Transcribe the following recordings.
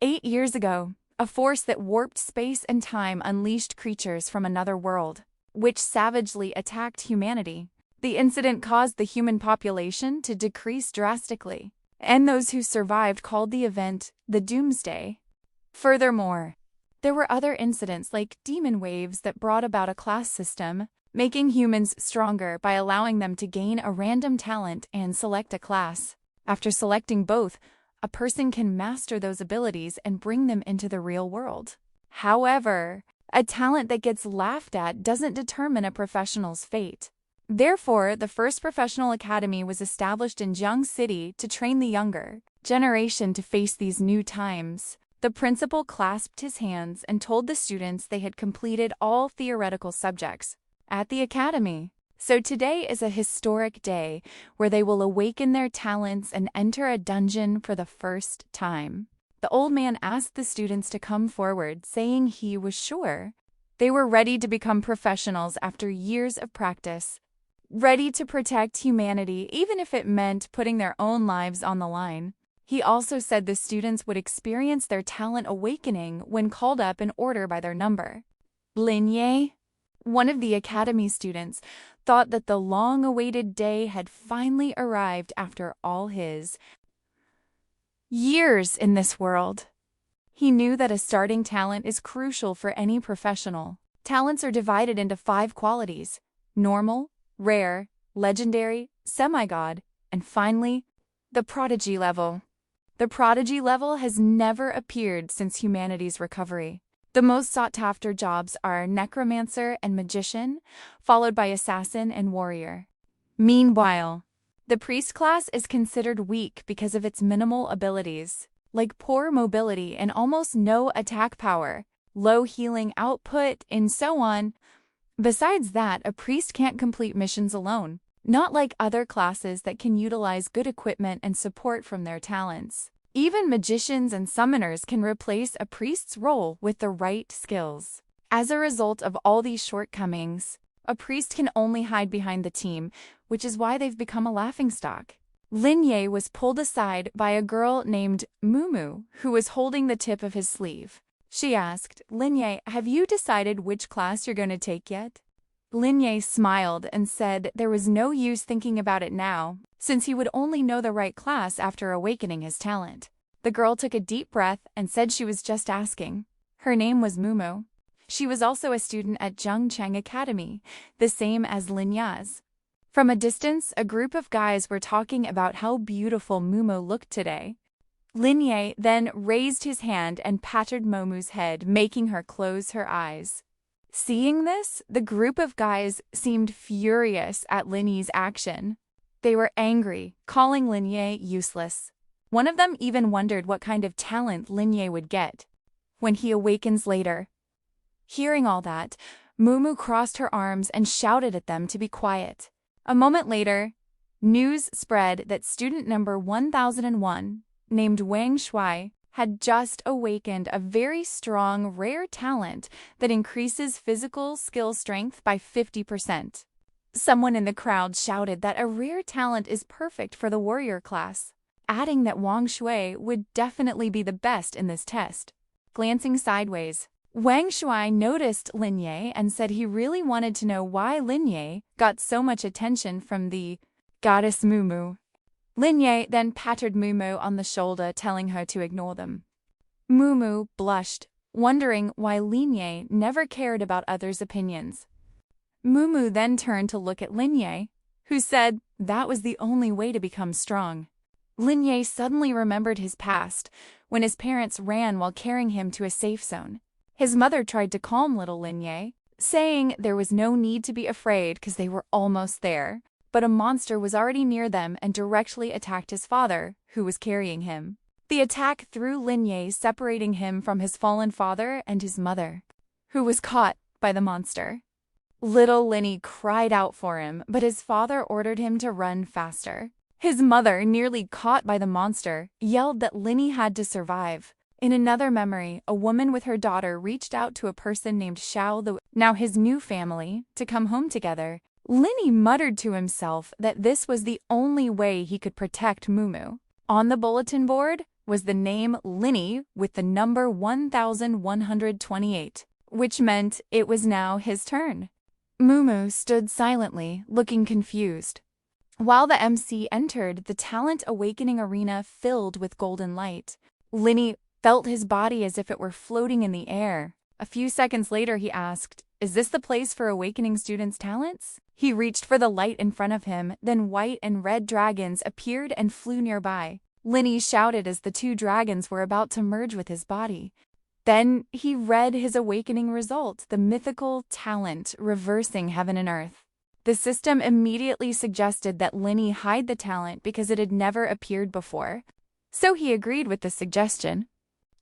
8 years ago, a force that warped space and time unleashed creatures from another world, which savagely attacked humanity. The incident caused the human population to decrease drastically, and those who survived called the event the Doomsday. Furthermore, there were other incidents like demon waves that brought about a class system, making humans stronger by allowing them to gain a random talent and select a class. After selecting both, a person can master those abilities and bring them into the real world. However, a talent that gets laughed at doesn't determine a professional's fate. Therefore, the first professional academy was established in Jiang City to train the younger generation to face these new times. The principal clasped his hands and told the students they had completed all theoretical subjects at the academy. So today is a historic day where they will awaken their talents and enter a dungeon for the first time. The old man asked the students to come forward, saying he was sure they were ready to become professionals after years of practice, ready to protect humanity even if it meant putting their own lives on the line. He also said the students would experience their talent awakening when called up in order by their number. Lin Ye, one of the academy students, thought that the long-awaited day had finally arrived after all his years in this world. He knew that a starting talent is crucial for any professional. Talents are divided into 5 qualities: normal, rare, legendary, semi-god, and finally, the prodigy level. The prodigy level has never appeared since humanity's recovery. The most sought-after jobs are necromancer and magician, followed by assassin and warrior. Meanwhile, the priest class is considered weak because of its minimal abilities, like poor mobility and almost no attack power, low healing output, and so on. Besides that, a priest can't complete missions alone, not like other classes that can utilize good equipment and support from their talents. Even magicians and summoners can replace a priest's role with the right skills. As a result of all these shortcomings, a priest can only hide behind the team, which is why they've become a laughingstock. Lin Ye was pulled aside by a girl named Mumu, who was holding the tip of his sleeve. She asked, "Lin Ye, have you decided which class you're going to take yet?" Lin Ye smiled and said there was no use thinking about it now, since he would only know the right class after awakening his talent. The girl took a deep breath and said she was just asking. Her name was Mumu. She was also a student at Zhengcheng Academy, the same as Lin Ya's. From a distance, a group of guys were talking about how beautiful Mumu looked today. Lin Ye then raised his hand and patted Mumu's head, making her close her eyes. Seeing this, the group of guys seemed furious at Lin Ye's action. They were angry, calling Lin Ye useless. One of them even wondered what kind of talent Lin Ye would get when he awakens later. Hearing all that, Mumu crossed her arms and shouted at them to be quiet. A moment later, news spread that student number 1001, named Wang Shui, had just awakened a very strong, rare talent that increases physical skill strength by 50%. Someone in the crowd shouted that a rare talent is perfect for the warrior class, adding that Wang Shui would definitely be the best in this test. Glancing sideways, Wang Shui noticed Lin Ye and said he really wanted to know why Lin Ye got so much attention from the goddess Mumu. Lin Ye then patted Mumu on the shoulder, telling her to ignore them. Mumu blushed, wondering why Lin Ye never cared about others' opinions. Mumu then turned to look at Lin Ye, who said that was the only way to become strong. Lin Ye suddenly remembered his past, when his parents ran while carrying him to a safe zone. His mother tried to calm little Lin Ye, saying there was no need to be afraid because they were almost there. But a monster was already near them and directly attacked his father, who was carrying him. The attack threw Lin Ye, separating him from his fallen father and his mother, who was caught by the monster. Little Linny cried out for him, but his father ordered him to run faster. His mother, nearly caught by the monster, yelled that Linny had to survive. In another memory, a woman with her daughter reached out to a person named Xiao, now his new family, to come home together. Linny muttered to himself that this was the only way he could protect Mumu. On the bulletin board, was the name Linny with the number 1128, which meant it was now his turn. Mumu stood silently, looking confused. While the MC entered the talent awakening arena filled with golden light, Linny felt his body as if it were floating in the air. A few seconds later he asked, "Is this the place for awakening students' talents?" He reached for the light in front of him, then white and red dragons appeared and flew nearby. Linny shouted as the two dragons were about to merge with his body. Then he read his awakening result, the mythical talent reversing heaven and earth. The system immediately suggested that Linny hide the talent because it had never appeared before, so he agreed with the suggestion.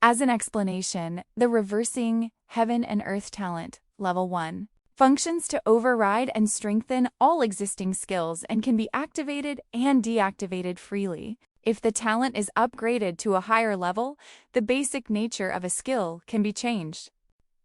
As an explanation, the reversing heaven and earth talent, level 1, functions to override and strengthen all existing skills and can be activated and deactivated freely. If the talent is upgraded to a higher level, the basic nature of a skill can be changed.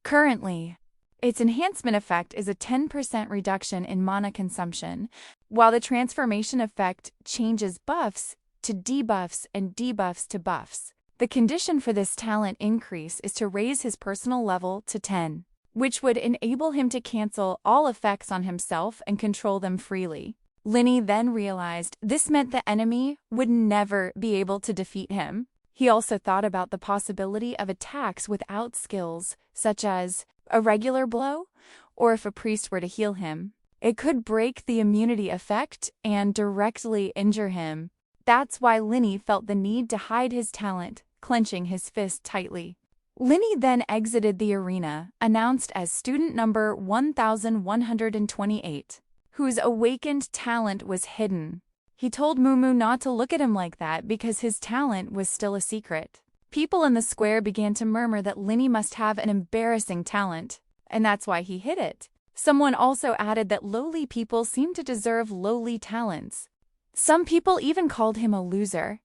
Currently, its enhancement effect is a 10% reduction in mana consumption, while the transformation effect changes buffs to debuffs and debuffs to buffs. The condition for this talent increase is to raise his personal level to 10, which would enable him to cancel all effects on himself and control them freely. Linny then realized this meant the enemy would never be able to defeat him. He also thought about the possibility of attacks without skills, such as a regular blow, or if a priest were to heal him. It could break the immunity effect and directly injure him. That's why Linny felt the need to hide his talent, clenching his fist tightly. Linny then exited the arena, announced as student number 1128. Whose awakened talent was hidden. He told Mumu not to look at him like that because his talent was still a secret. People in the square began to murmur that Linny must have an embarrassing talent, and that's why he hid it. Someone also added that lowly people seem to deserve lowly talents. Some people even called him a loser.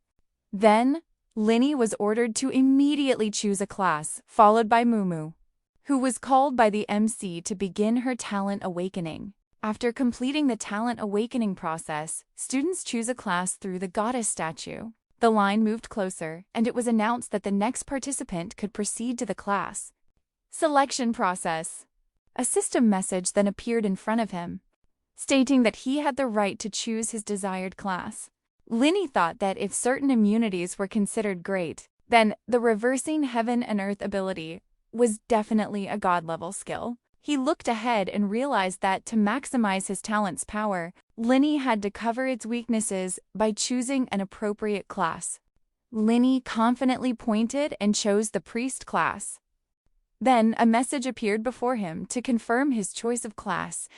Then, Linny was ordered to immediately choose a class, followed by Mumu, who was called by the MC to begin her talent awakening. After completing the talent awakening process, students choose a class through the goddess statue. The line moved closer, and it was announced that the next participant could proceed to the class. Selection process. A system message then appeared in front of him, stating that he had the right to choose his desired class. Linny thought that if certain immunities were considered great, then the reversing heaven and earth ability was definitely a god-level skill. He looked ahead and realized that to maximize his talent's power, Linny had to cover its weaknesses by choosing an appropriate class. Linny confidently pointed and chose the priest class. Then a message appeared before him to confirm his choice of class.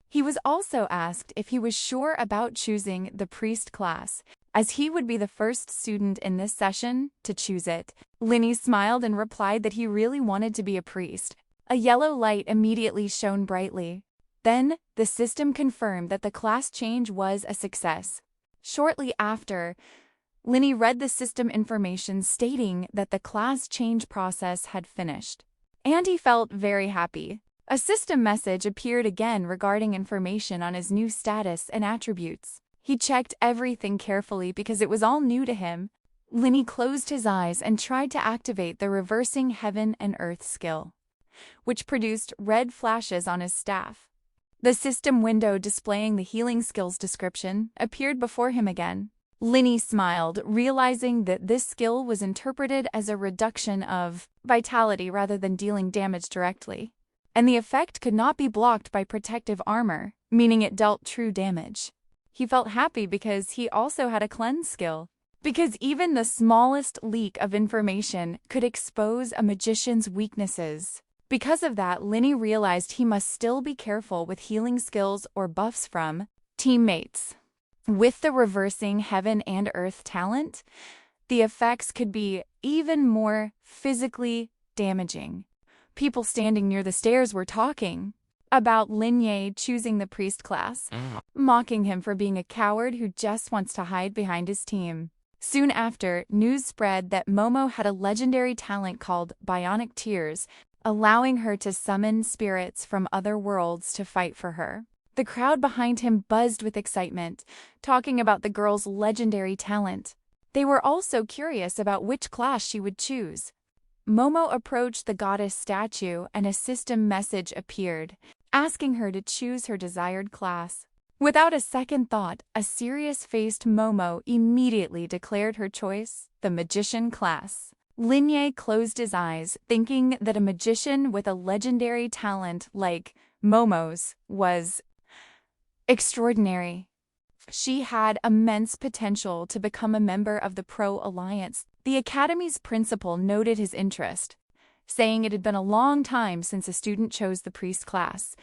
He was also asked if he was sure about choosing the priest class, as he would be the first student in this session to choose it. Linny smiled and replied that he really wanted to be a priest. A yellow light immediately shone brightly. Then, the system confirmed that the class change was a success. Shortly after, Linny read the system information stating that the class change process had finished. And he felt very happy. A system message appeared again regarding information on his new status and attributes. He checked everything carefully because it was all new to him. Linny closed his eyes and tried to activate the reversing heaven and earth skill, which produced red flashes on his staff. The system window displaying the healing skills description appeared before him again. Linny smiled, realizing that this skill was interpreted as a reduction of vitality rather than dealing damage directly, and the effect could not be blocked by protective armor, meaning it dealt true damage. He felt happy because he also had a cleanse skill, because even the smallest leak of information could expose a magician's weaknesses. Because of that, Linny realized he must still be careful with healing skills or buffs from teammates. With the reversing heaven and earth talent, the effects could be even more physically damaging. People standing near the stairs were talking about Linny choosing the priest class, mocking him for being a coward who just wants to hide behind his team. Soon after, news spread that Momo had a legendary talent called Bionic Tears, allowing her to summon spirits from other worlds to fight for her. The crowd behind him buzzed with excitement, talking about the girl's legendary talent. They were also curious about which class she would choose. Momo approached the goddess statue and a system message appeared, asking her to choose her desired class. Without a second thought, a serious-faced Momo immediately declared her choice, the magician class. Linye closed his eyes, thinking that a magician with a legendary talent like Momo's was extraordinary. She had immense potential to become a member of the Pro Alliance. The Academy's principal noted his interest, saying it had been a long time since a student chose the priest class.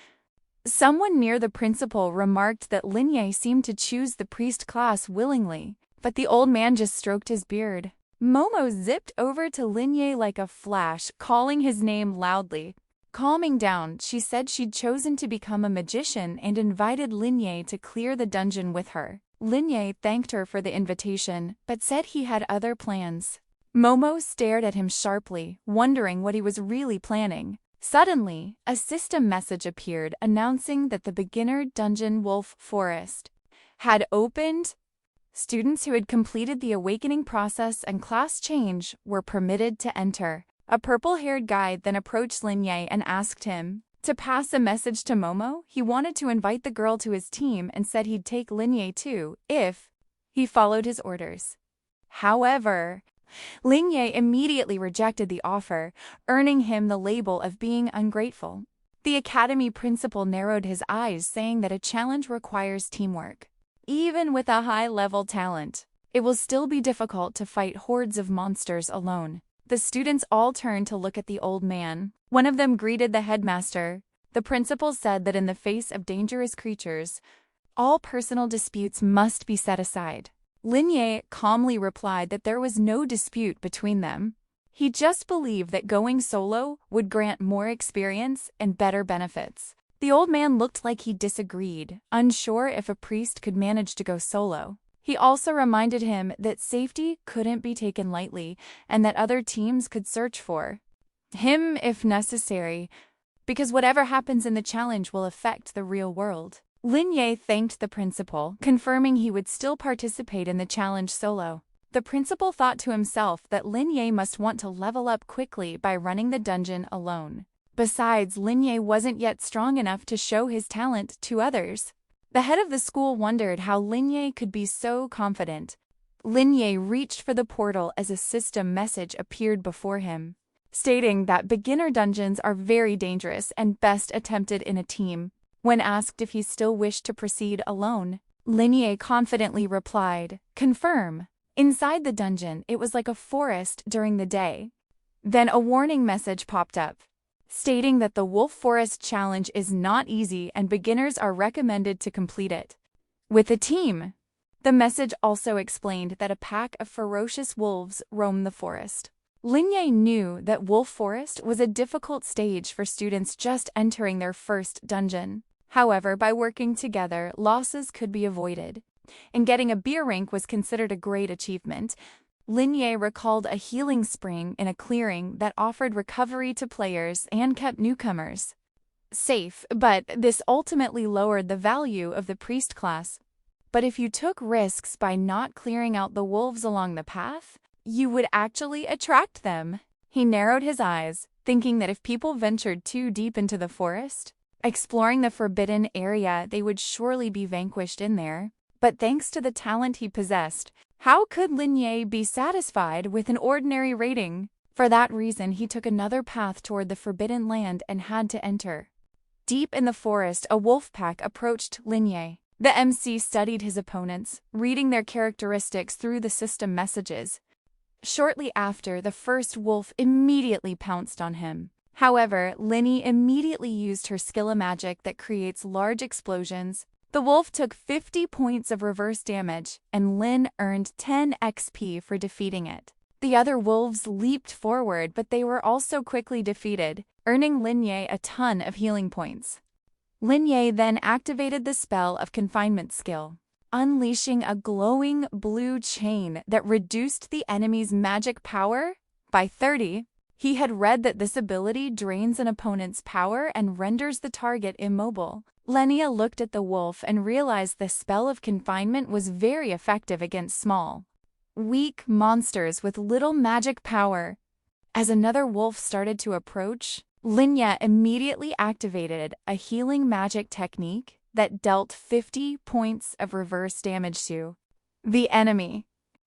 Someone near the principal remarked that Linye seemed to choose the priest class willingly, but the old man just stroked his beard. Momo zipped over to Linye like a flash, calling his name loudly. Calming down, she said she'd chosen to become a magician and invited Linye to clear the dungeon with her. Linye thanked her for the invitation, but said he had other plans. Momo stared at him sharply, wondering what he was really planning. Suddenly, a system message appeared announcing that the beginner dungeon Wolf Forest had opened. Students who had completed the awakening process and class change were permitted to enter. A purple-haired guide then approached Linye and asked him to pass a message to Momo. He wanted to invite the girl to his team and said he'd take Linye too if he followed his orders. However, Linye immediately rejected the offer, earning him the label of being ungrateful. The academy principal narrowed his eyes, saying that a challenge requires teamwork. Even with a high-level talent, it will still be difficult to fight hordes of monsters alone. The students all turned to look at the old man. One of them greeted the headmaster. The principal said that in the face of dangerous creatures, all personal disputes must be set aside. Linye calmly replied that there was no dispute between them. He just believed that going solo would grant more experience and better benefits. The old man looked like he disagreed, unsure if a priest could manage to go solo. He also reminded him that safety couldn't be taken lightly and that other teams could search for him if necessary, because whatever happens in the challenge will affect the real world. Linye thanked the principal, confirming he would still participate in the challenge solo. The principal thought to himself that Linye must want to level up quickly by running the dungeon alone. Besides, Linye wasn't yet strong enough to show his talent to others. The head of the school wondered how Linye could be so confident. Linye reached for the portal as a system message appeared before him, stating that beginner dungeons are very dangerous and best attempted in a team. When asked if he still wished to proceed alone, Linye confidently replied, "Confirm." Inside the dungeon, it was like a forest during the day. Then a warning message popped up, stating that the Wolf Forest Challenge is not easy and beginners are recommended to complete it with a team. The message also explained that a pack of ferocious wolves roam the forest. Linye knew that Wolf Forest was a difficult stage for students just entering their first dungeon. However, by working together, losses could be avoided, and getting a beer rank was considered a great achievement. Linye recalled a healing spring in a clearing that offered recovery to players and kept newcomers safe, but this ultimately lowered the value of the priest class. But if you took risks by not clearing out the wolves along the path, you would actually attract them. He narrowed his eyes, thinking that if people ventured too deep into the forest, exploring the forbidden area, they would surely be vanquished in there. But thanks to the talent he possessed, how could Linye be satisfied with an ordinary rating? For that reason, he took another path toward the forbidden land and had to enter. Deep in the forest, a wolf pack approached Linye. The MC studied his opponents, reading their characteristics through the system messages. Shortly after, the first wolf immediately pounced on him. However, Linny immediately used her skill of magic that creates large explosions. The wolf took 50 points of reverse damage, and Lin earned 10 XP for defeating it. The other wolves leaped forward, but they were also quickly defeated, earning Linye a ton of healing points. Linye then activated the spell of confinement skill, unleashing a glowing blue chain that reduced the enemy's magic power by 30. He had read that this ability drains an opponent's power and renders the target immobile. Lenia looked at the wolf and realized the spell of confinement was very effective against small weak monsters with little magic power. As another wolf started to approach, Linya immediately activated a healing magic technique that dealt 50 points of reverse damage to the enemy.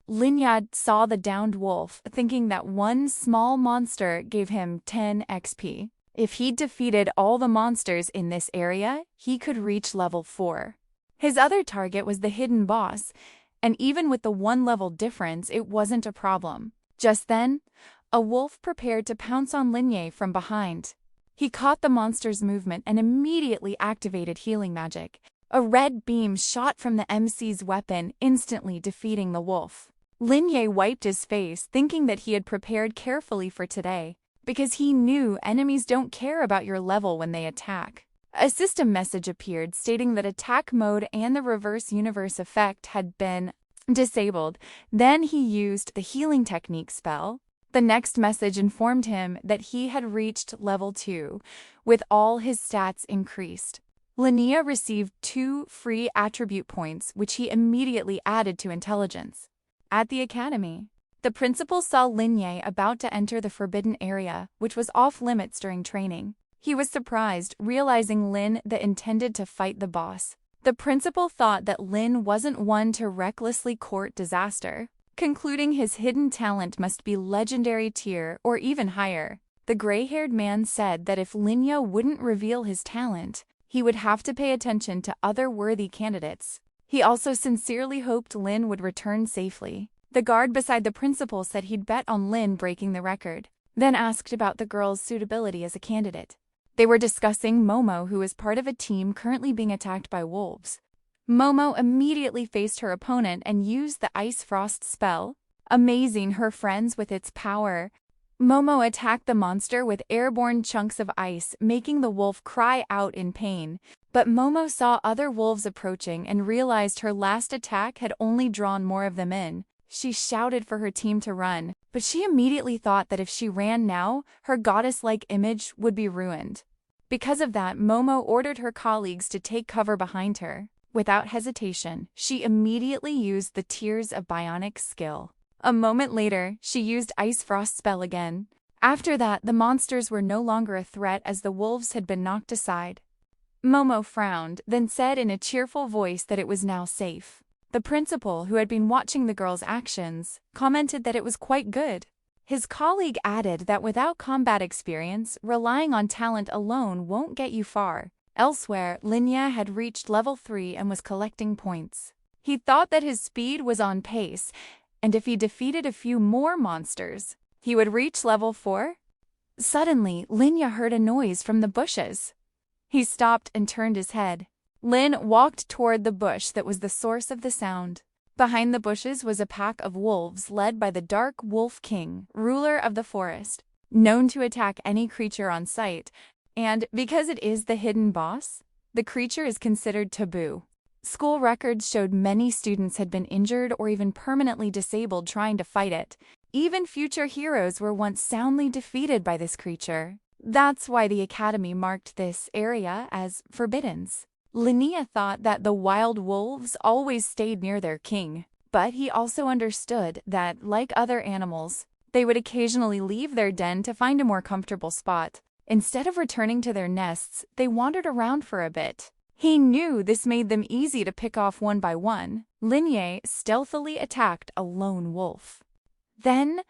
Linya saw the downed wolf, thinking that one small monster gave him 10 XP. If he defeated all the monsters in this area, he could reach level 4. His other target was the hidden boss, and even with the 1-level difference, it wasn't a problem. Just then, a wolf prepared to pounce on Linya from behind. He caught the monster's movement and immediately activated healing magic. A red beam shot from the MC's weapon, instantly defeating the wolf. Linya wiped his face, thinking that he had prepared carefully for today, because he knew enemies don't care about your level when they attack. A system message appeared stating that attack mode and the reverse universe effect had been disabled. Then he used the healing technique spell. The next message informed him that he had reached level 2, with all his stats increased. Linya received 2 free attribute points, which he immediately added to intelligence. At the academy, the principal saw Linya about to enter the forbidden area, which was off-limits during training. He was surprised, realizing Lin that intended to fight the boss. The principal thought that Lin wasn't one to recklessly court disaster, concluding his hidden talent must be legendary tier or even higher. The gray-haired man said that if Linya wouldn't reveal his talent, he would have to pay attention to other worthy candidates. He also sincerely hoped Lin would return safely. The guard beside the principal said he'd bet on Lin breaking the record, then asked about the girl's suitability as a candidate. They were discussing Momo, who is part of a team currently being attacked by wolves. Momo immediately faced her opponent and used the Ice Frost spell, amazing her friends with its power. Momo attacked the monster with airborne chunks of ice, making the wolf cry out in pain. But Momo saw other wolves approaching and realized her last attack had only drawn more of them in. She shouted for her team to run, but she immediately thought that if she ran now, her goddess-like image would be ruined. Because of that, Momo ordered her colleagues to take cover behind her. Without hesitation, she immediately used the Tears of Bionic skill. A moment later, she used Ice Frost spell again. After that, the monsters were no longer a threat as the wolves had been knocked aside. Momo frowned, then said in a cheerful voice that it was now safe. The principal, who had been watching the girl's actions, commented that it was quite good. His colleague added that without combat experience, relying on talent alone won't get you far. Elsewhere, Linya had reached level 3 and was collecting points. He thought that his speed was on pace, and if he defeated a few more monsters, he would reach level 4. Suddenly, Linya heard a noise from the bushes. He stopped and turned his head. Lin walked toward the bush that was the source of the sound. Behind the bushes was a pack of wolves led by the Dark Wolf King, ruler of the forest, known to attack any creature on sight, and because it is the hidden boss, the creature is considered taboo. School records showed many students had been injured or even permanently disabled trying to fight it. Even future heroes were once soundly defeated by this creature. That's why the academy marked this area as Forbiddens. Linya thought that the wild wolves always stayed near their king, but he also understood that, like other animals, they would occasionally leave their den to find a more comfortable spot. Instead of returning to their nests, they wandered around for a bit. He knew this made them easy to pick off one by one. Linya stealthily attacked a lone wolf. Then,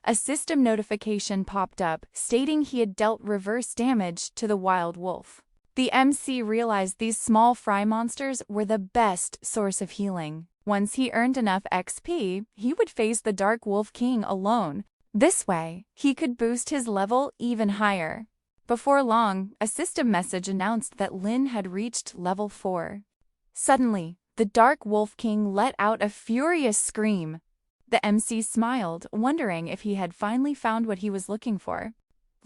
a system notification popped up stating he had dealt reverse damage to the wild wolf. The MC realized these small fry monsters were the best source of healing. Once he earned enough XP, he would face the Dark Wolf King alone. This way, he could boost his level even higher. Before long, a system message announced that Lin had reached level 4. Suddenly, the Dark Wolf King let out a furious scream. The MC smiled, wondering if he had finally found what he was looking for.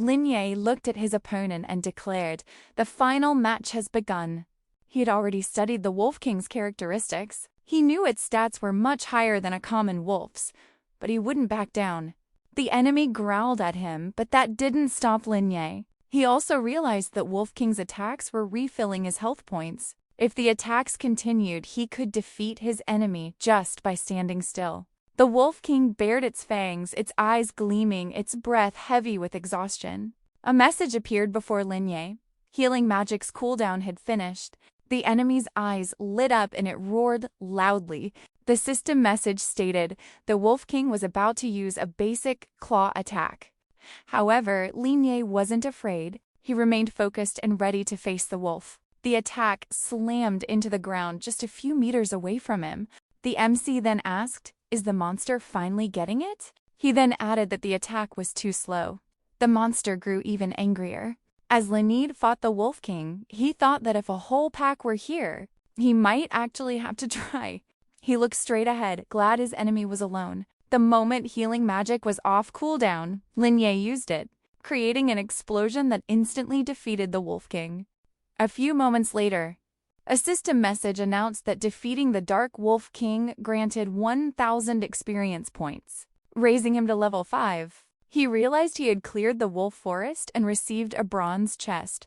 Linya looked at his opponent and declared, "The final match has begun." He had already studied the Wolf King's characteristics. He knew its stats were much higher than a common wolf's, but he wouldn't back down. The enemy growled at him, but that didn't stop Linya. He also realized that Wolf King's attacks were refilling his health points. If the attacks continued, he could defeat his enemy just by standing still. The Wolf King bared its fangs, its eyes gleaming, its breath heavy with exhaustion. A message appeared before Linye. Healing magic's cooldown had finished. The enemy's eyes lit up and it roared loudly. The system message stated the Wolf King was about to use a basic claw attack. However, Linye wasn't afraid. He remained focused and ready to face the wolf. The attack slammed into the ground just a few meters away from him. The MC then asked, "Is the monster finally getting it?" He then added that the attack was too slow. The monster grew even angrier. As Linid fought the Wolf King, he thought that if a whole pack were here, he might actually have to try. He looked straight ahead, glad his enemy was alone. The moment healing magic was off cooldown, Linye used it, creating an explosion that instantly defeated the Wolf King. A few moments later, a system message announced that defeating the Dark Wolf King granted 1,000 experience points, raising him to level 5. He realized he had cleared the wolf forest and received a bronze chest.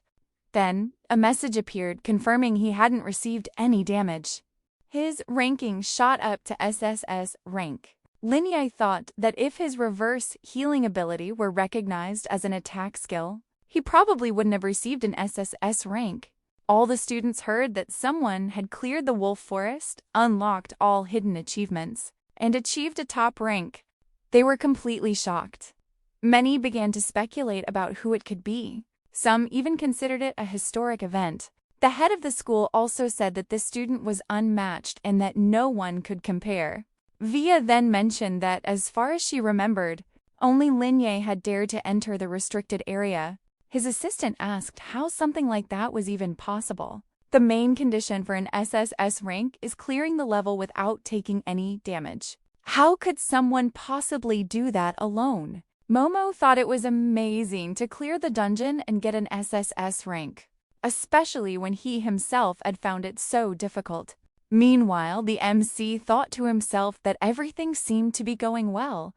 Then, a message appeared confirming he hadn't received any damage. His ranking shot up to SSS rank. Linye thought that if his reverse healing ability were recognized as an attack skill, he probably wouldn't have received an SSS rank. All the students heard that someone had cleared the wolf forest, unlocked all hidden achievements, and achieved a top rank. They were completely shocked. Many began to speculate about who it could be. Some even considered it a historic event. The head of the school also said that this student was unmatched and that no one could compare. Via then mentioned that, as far as she remembered, only Linye had dared to enter the restricted area. His assistant asked how something like that was even possible. The main condition for an SSS rank is clearing the level without taking any damage. How could someone possibly do that alone? Momo thought it was amazing to clear the dungeon and get an SSS rank, especially when he himself had found it so difficult. Meanwhile, the MC thought to himself that everything seemed to be going well.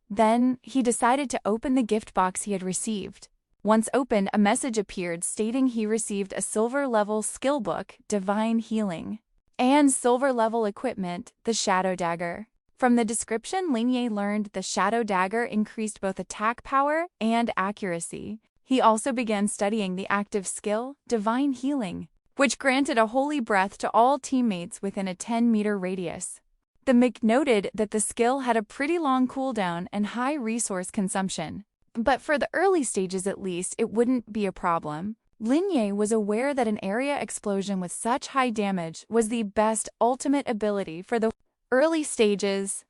Then, he decided to open the gift box he had received. Once opened, a message appeared stating he received a silver-level skill book, Divine Healing, and silver-level equipment, the Shadow Dagger. From the description, Linye learned the Shadow Dagger increased both attack power and accuracy. He also began studying the active skill, Divine Healing, which granted a holy breath to all teammates within a 10-meter radius. The MIC noted that the skill had a pretty long cooldown and high resource consumption. But for the early stages at least, it wouldn't be a problem. Linye was aware that an area explosion with such high damage was the best ultimate ability for the early stages.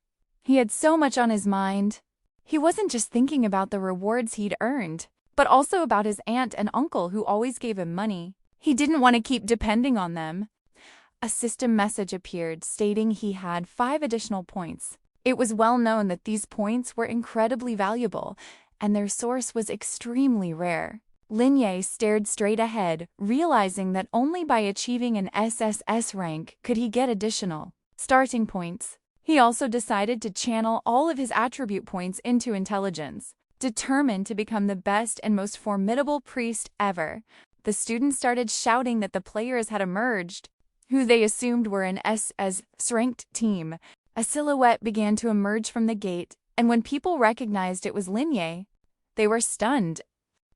He had so much on his mind. He wasn't just thinking about the rewards he'd earned, but also about his aunt and uncle who always gave him money. He didn't want to keep depending on them. A system message appeared stating he had 5 additional points. It was well known that these points were incredibly valuable, and their source was extremely rare. Linye stared straight ahead, realizing that only by achieving an SSS rank could he get additional starting points. He also decided to channel all of his attribute points into intelligence, determined to become the best and most formidable priest ever. The students started shouting that the players had emerged, who they assumed were an SS-ranked team. A silhouette began to emerge from the gate, and when people recognized it was Linye, they were stunned.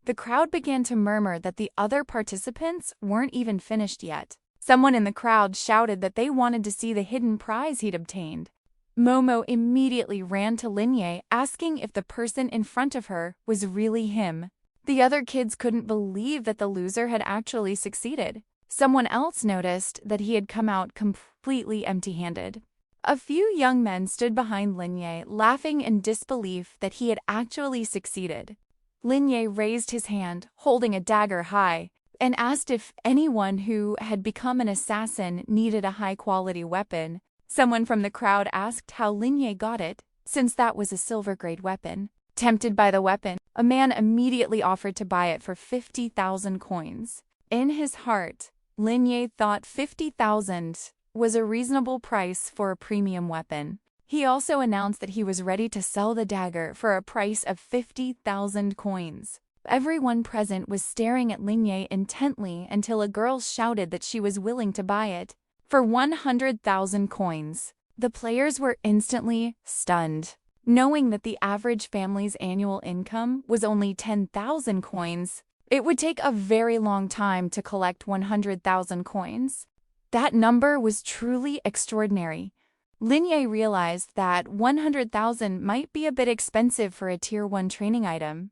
The crowd began to murmur that the other participants weren't even finished yet. Someone in the crowd shouted that they wanted to see the hidden prize he'd obtained. Momo immediately ran to Linye, asking if the person in front of her was really him. The other kids couldn't believe that the loser had actually succeeded. Someone else noticed that he had come out completely empty-handed. A few young men stood behind Linye, laughing in disbelief that he had actually succeeded. Linye raised his hand, holding a dagger high, and asked if anyone who had become an assassin needed a high-quality weapon. Someone from the crowd asked how Linye got it, since that was a silver-grade weapon. Tempted by the weapon, a man immediately offered to buy it for 50,000 coins. In his heart, Linye thought 50,000 was a reasonable price for a premium weapon. He also announced that he was ready to sell the dagger for a price of 50,000 coins. Everyone present was staring at Linye intently until a girl shouted that she was willing to buy it for 100,000 coins. The players were instantly stunned, knowing that the average family's annual income was only 10,000 coins. It would take a very long time to collect 100,000 coins. That number was truly extraordinary. Linye realized that 100,000 might be a bit expensive for a Tier 1 training item,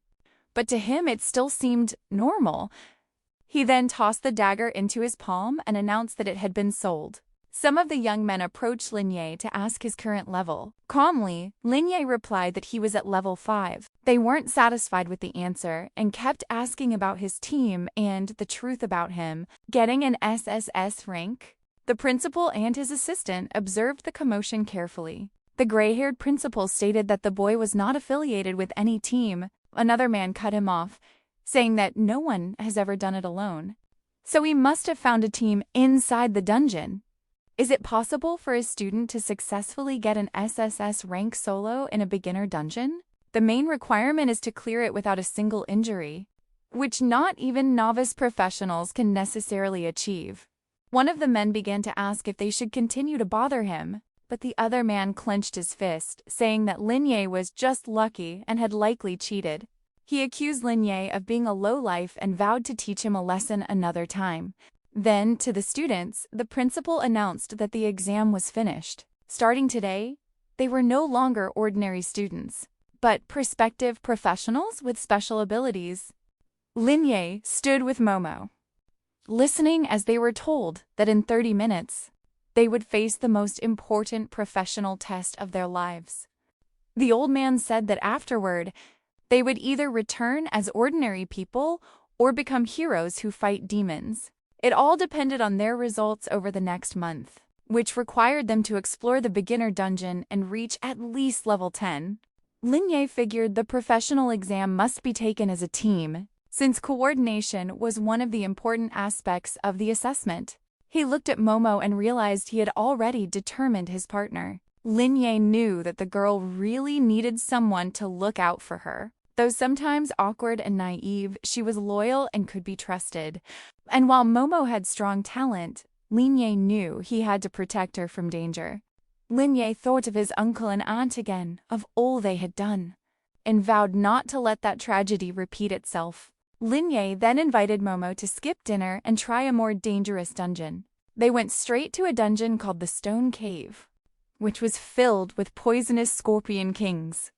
but to him it still seemed normal. He then tossed the dagger into his palm and announced that it had been sold. Some of the young men approached Linye to ask his current level. Calmly, Linye replied that he was at level 5. They weren't satisfied with the answer and kept asking about his team and the truth about him, getting an SSS rank. The principal and his assistant observed the commotion carefully. The gray-haired principal stated that the boy was not affiliated with any team. Another man cut him off, saying that no one has ever done it alone. So he must have found a team inside the dungeon. Is it possible for a student to successfully get an SSS rank solo in a beginner dungeon? The main requirement is to clear it without a single injury, which not even novice professionals can necessarily achieve. One of the men began to ask if they should continue to bother him, but the other man clenched his fist, saying that Linye was just lucky and had likely cheated. He accused Linye of being a lowlife and vowed to teach him a lesson another time. Then, to the students, the principal announced that the exam was finished. Starting today, they were no longer ordinary students, but prospective professionals with special abilities. Linye stood with Momo, listening as they were told that in 30 minutes, they would face the most important professional test of their lives. The old man said that afterward, they would either return as ordinary people or become heroes who fight demons. It all depended on their results over the next month, which required them to explore the beginner dungeon and reach at least level 10. Linye figured the professional exam must be taken as a team, since coordination was one of the important aspects of the assessment. He looked at Momo and realized he had already determined his partner. Linye knew that the girl really needed someone to look out for her. Though sometimes awkward and naive, she was loyal and could be trusted. And while Momo had strong talent, Linye knew he had to protect her from danger. Linye thought of his uncle and aunt again, of all they had done, and vowed not to let that tragedy repeat itself. Linye then invited Momo to skip dinner and try a more dangerous dungeon. They went straight to a dungeon called the Stone Cave, which was filled with poisonous scorpion kings.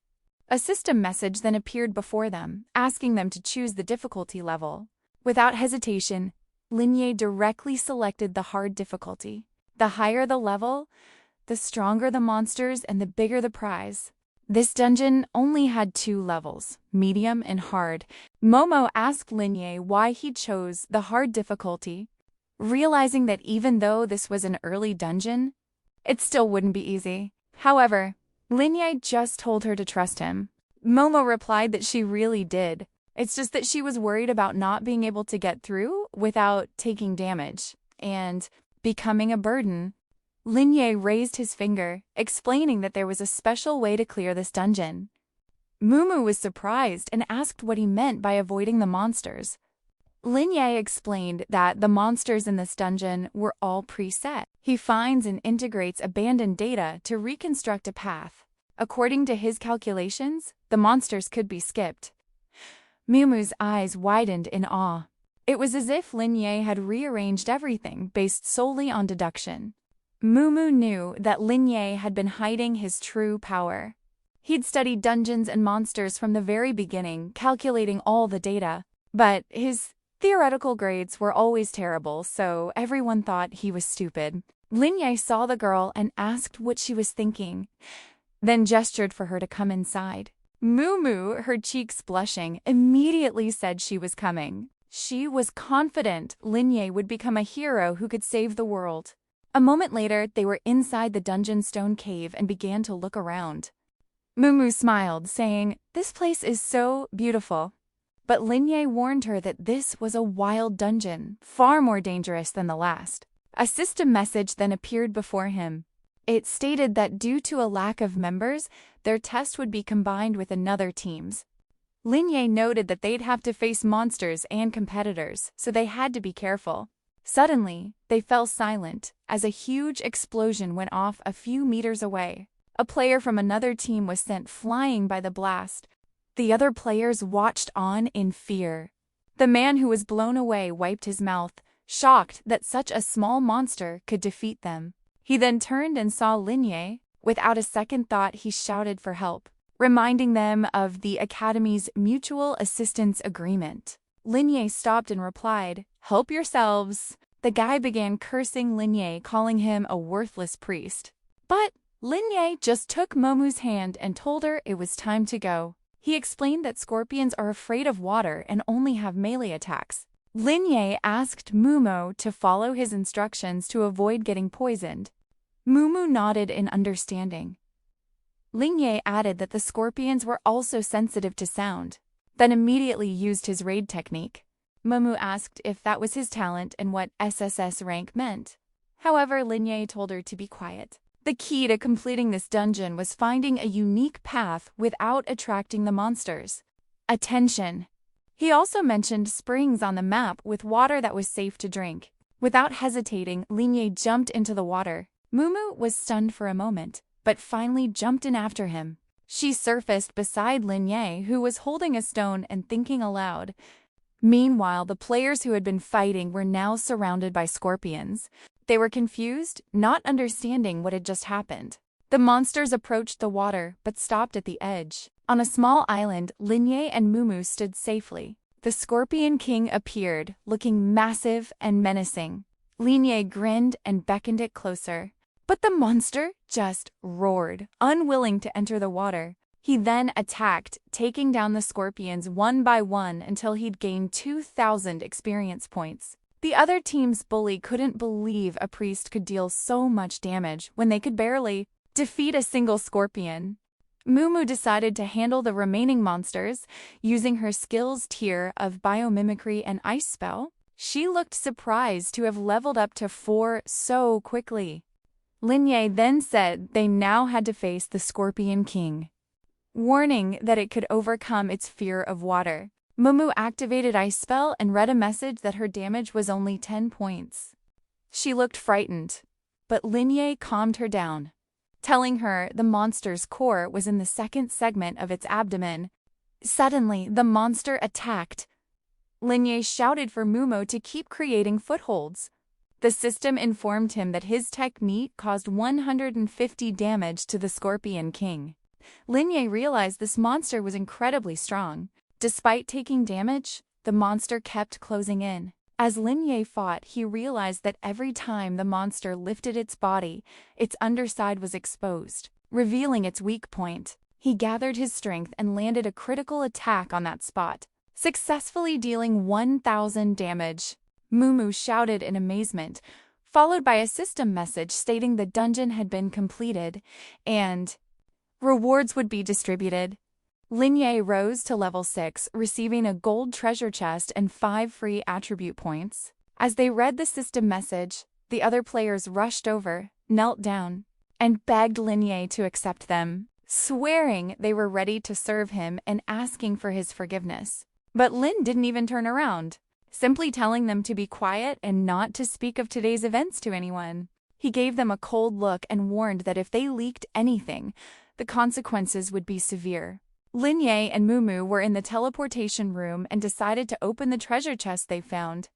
A system message then appeared before them, asking them to choose the difficulty level. Without hesitation, Linye directly selected the hard difficulty. The higher the level, the stronger the monsters and the bigger the prize. This dungeon only had 2 levels, medium and hard. Momo asked Linye why he chose the hard difficulty, realizing that even though this was an early dungeon, it still wouldn't be easy. However, Linye just told her to trust him. Momo replied that she really did. It's just that she was worried about not being able to get through without taking damage and becoming a burden. Linye raised his finger, explaining that there was a special way to clear this dungeon. Mumu was surprised and asked what he meant by avoiding the monsters. Linye explained that the monsters in this dungeon were all preset. He finds and integrates abandoned data to reconstruct a path. According to his calculations, the monsters could be skipped. Mumu's eyes widened in awe. It was as if Linye had rearranged everything based solely on deduction. Mumu knew that Linye had been hiding his true power. He'd studied dungeons and monsters from the very beginning, calculating all the data, but his theoretical grades were always terrible, so everyone thought he was stupid. Linye saw the girl and asked what she was thinking, then gestured for her to come inside. Mumu, her cheeks blushing, immediately said she was coming. She was confident Linye would become a hero who could save the world. A moment later, they were inside the dungeon stone cave and began to look around. Mumu smiled, saying, "This place is so beautiful." But Linye warned her that this was a wild dungeon, far more dangerous than the last. A system message then appeared before him. It stated that due to a lack of members, their test would be combined with another team's. Linye noted that they'd have to face monsters and competitors, so they had to be careful. Suddenly, they fell silent as a huge explosion went off a few meters away. A player from another team was sent flying by the blast. The other players watched on in fear. The man who was blown away wiped his mouth, shocked that such a small monster could defeat them. He then turned and saw Linye. Without a second thought, he shouted for help, reminding them of the Academy's Mutual Assistance Agreement. Linye stopped and replied, "Help yourselves." The guy began cursing Linye, calling him a worthless priest. But Linye just took Momu's hand and told her it was time to go. He explained that scorpions are afraid of water and only have melee attacks. Linye asked Mumu to follow his instructions to avoid getting poisoned. Mumu nodded in understanding. Linye added that the scorpions were also sensitive to sound, then immediately used his raid technique. Mumu asked if that was his talent and what SSS rank meant. However, Linye told her to be quiet. The key to completing this dungeon was finding a unique path without attracting the monsters. Attention! He also mentioned springs on the map with water that was safe to drink. Without hesitating, Linye jumped into the water. Mumu was stunned for a moment, but finally jumped in after him. She surfaced beside Linye, who was holding a stone and thinking aloud. Meanwhile, the players who had been fighting were now surrounded by scorpions. They were confused, not understanding what had just happened. The monsters approached the water, but stopped at the edge. On a small island, Linye and Mumu stood safely. The Scorpion King appeared, looking massive and menacing. Linye grinned and beckoned it closer. But the monster just roared, unwilling to enter the water. He then attacked, taking down the scorpions one by one until he'd gained 2,000 experience points. The other team's bully couldn't believe a priest could deal so much damage when they could barely defeat a single scorpion. Mumu decided to handle the remaining monsters, using her skills tier of biomimicry and ice spell. She looked surprised to have leveled up to 4 so quickly. Linye then said they now had to face the Scorpion King, warning that it could overcome its fear of water. Mumu activated Ice Spell and read a message that her damage was only 10 points. She looked frightened, but Linye calmed her down, telling her the monster's core was in the second segment of its abdomen. Suddenly, the monster attacked. Linye shouted for Mumu to keep creating footholds. The system informed him that his technique caused 150 damage to the Scorpion King. Linye realized this monster was incredibly strong. Despite taking damage, the monster kept closing in. As Linye fought, he realized that every time the monster lifted its body, its underside was exposed, revealing its weak point. He gathered his strength and landed a critical attack on that spot, successfully dealing 1,000 damage. Mumu shouted in amazement, followed by a system message stating the dungeon had been completed and rewards would be distributed. Linye rose to level 6, receiving a gold treasure chest and 5 free attribute points. As they read the system message, the other players rushed over, knelt down, and begged Linye to accept them, swearing they were ready to serve him and asking for his forgiveness. But Lin didn't even turn around, simply telling them to be quiet and not to speak of today's events to anyone. He gave them a cold look and warned that if they leaked anything, the consequences would be severe. Linye and Mumu were in the teleportation room and decided to open the treasure chest they found.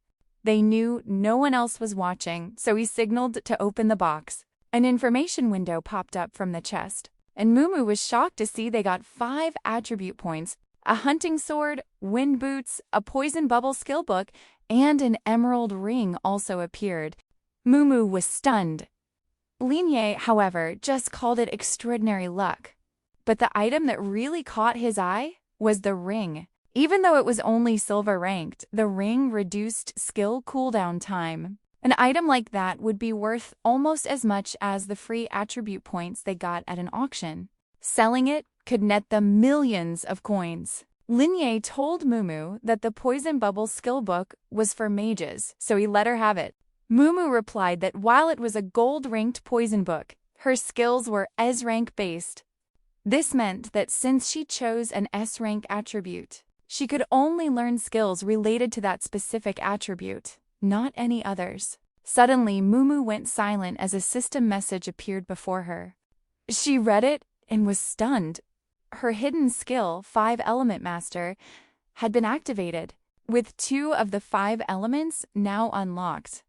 They knew no one else was watching, so he signaled to open the box. An information window popped up from the chest, and Mumu was shocked to see they got 5 attribute points, a hunting sword, wind boots, a poison bubble skill book, and an emerald ring also appeared. Mumu was stunned. Linye, however, just called it extraordinary luck. But the item that really caught his eye was the ring. Even though it was only silver ranked, the ring reduced skill cooldown time. An item like that would be worth almost as much as the free attribute points they got at an auction. Selling it could net them millions of coins. Linye told Mumu that the poison bubble skill book was for mages, so he let her have it. Mumu replied that while it was a gold-ranked poison book, her skills were S-rank based. This meant that since she chose an S-rank attribute, she could only learn skills related to that specific attribute. not any others. Suddenly, Mumu went silent as a system message appeared before her. She read it and was stunned. Her hidden skill, 5-Element Master, had been activated, with 2 of the 5 elements now unlocked.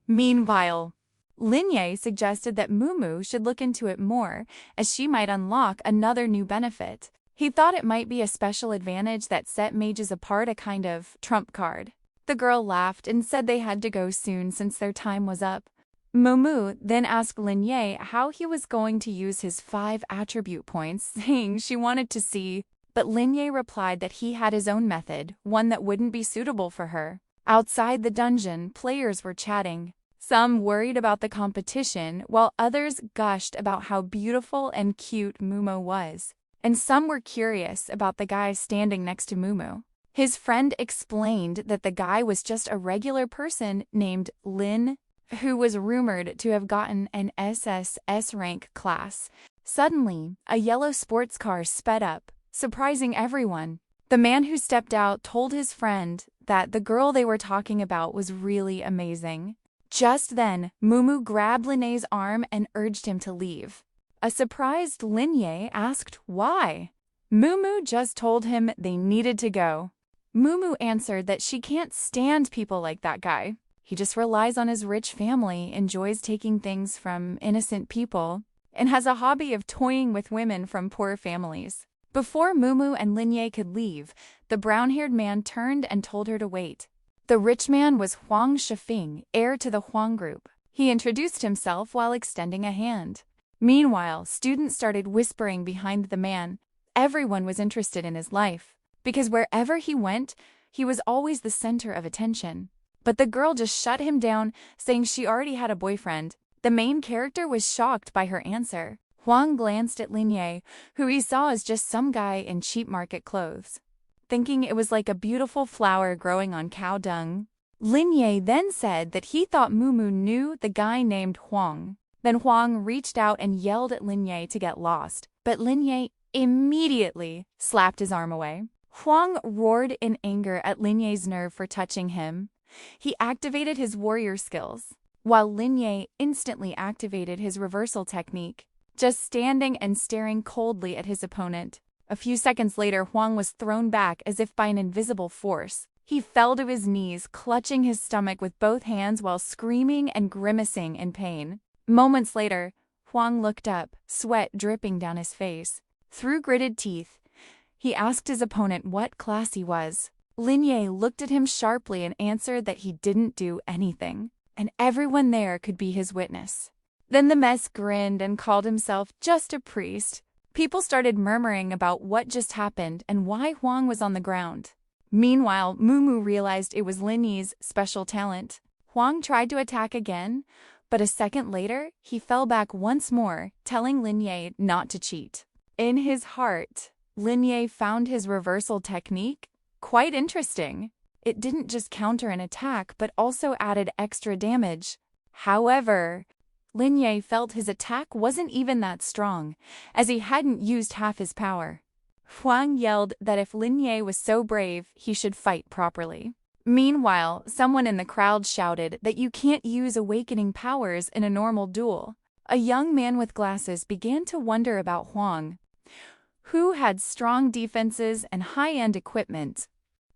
Meanwhile, Linye suggested that Mumu should look into it more, as she might unlock another new benefit. He thought it might be a special advantage that set mages apart, a kind of trump card. The girl laughed and said they had to go soon since their time was up. Mumu then asked Linye how he was going to use his 5 attribute points, saying she wanted to see, but Linye replied that he had his own method, one that wouldn't be suitable for her. Outside the dungeon, players were chatting. Some worried about the competition, while others gushed about how beautiful and cute Mumu was. And some were curious about the guy standing next to Mumu. His friend explained that the guy was just a regular person named Lin, who was rumored to have gotten an SSS rank class. Suddenly, a yellow sports car sped up, surprising everyone. The man who stepped out told his friend that the girl they were talking about was really amazing. Just then, Mumu grabbed Linne's arm and urged him to leave. A surprised Linye asked why. Mumu just told him they needed to go. Mumu answered that she can't stand people like that guy. He just relies on his rich family, enjoys taking things from innocent people, and has a hobby of toying with women from poor families. Before Mumu and Linye could leave, the brown-haired man turned and told her to wait. The rich man was Huang Shifeng, heir to the Huang group. He introduced himself while extending a hand. Meanwhile, students started whispering behind the man. Everyone was interested in his life, because wherever he went, he was always the center of attention. But the girl just shut him down, saying she already had a boyfriend. The main character was shocked by her answer. Huang glanced at Linye, who he saw as just some guy in cheap market clothes, thinking it was like a beautiful flower growing on cow dung. Linye then said that he thought Mumu knew the guy named Huang. Then Huang reached out and yelled at Linye to get lost, but Linye immediately slapped his arm away. Huang roared in anger at Linye's nerve for touching him. He activated his warrior skills, while Linye instantly activated his reversal technique, just standing and staring coldly at his opponent. A few seconds later, Huang was thrown back as if by an invisible force. He fell to his knees, clutching his stomach with both hands while screaming and grimacing in pain. Moments later, Huang looked up, sweat dripping down his face. Through gritted teeth, he asked his opponent what class he was. Linye looked at him sharply and answered that he didn't do anything, and everyone there could be his witness. Then the mess grinned and called himself just a priest. People started murmuring about what just happened and why Huang was on the ground. Meanwhile, Mumu realized it was Linye's special talent. Huang tried to attack again, but a second later, he fell back once more, telling Linye not to cheat. In his heart, Linye found his reversal technique quite interesting. It didn't just counter an attack, but also added extra damage. However, Linye felt his attack wasn't even that strong, as he hadn't used half his power. Huang yelled that if Linye was so brave, he should fight properly. Meanwhile, someone in the crowd shouted that you can't use awakening powers in a normal duel. A young man with glasses began to wonder about Huang, who had strong defenses and high-end equipment.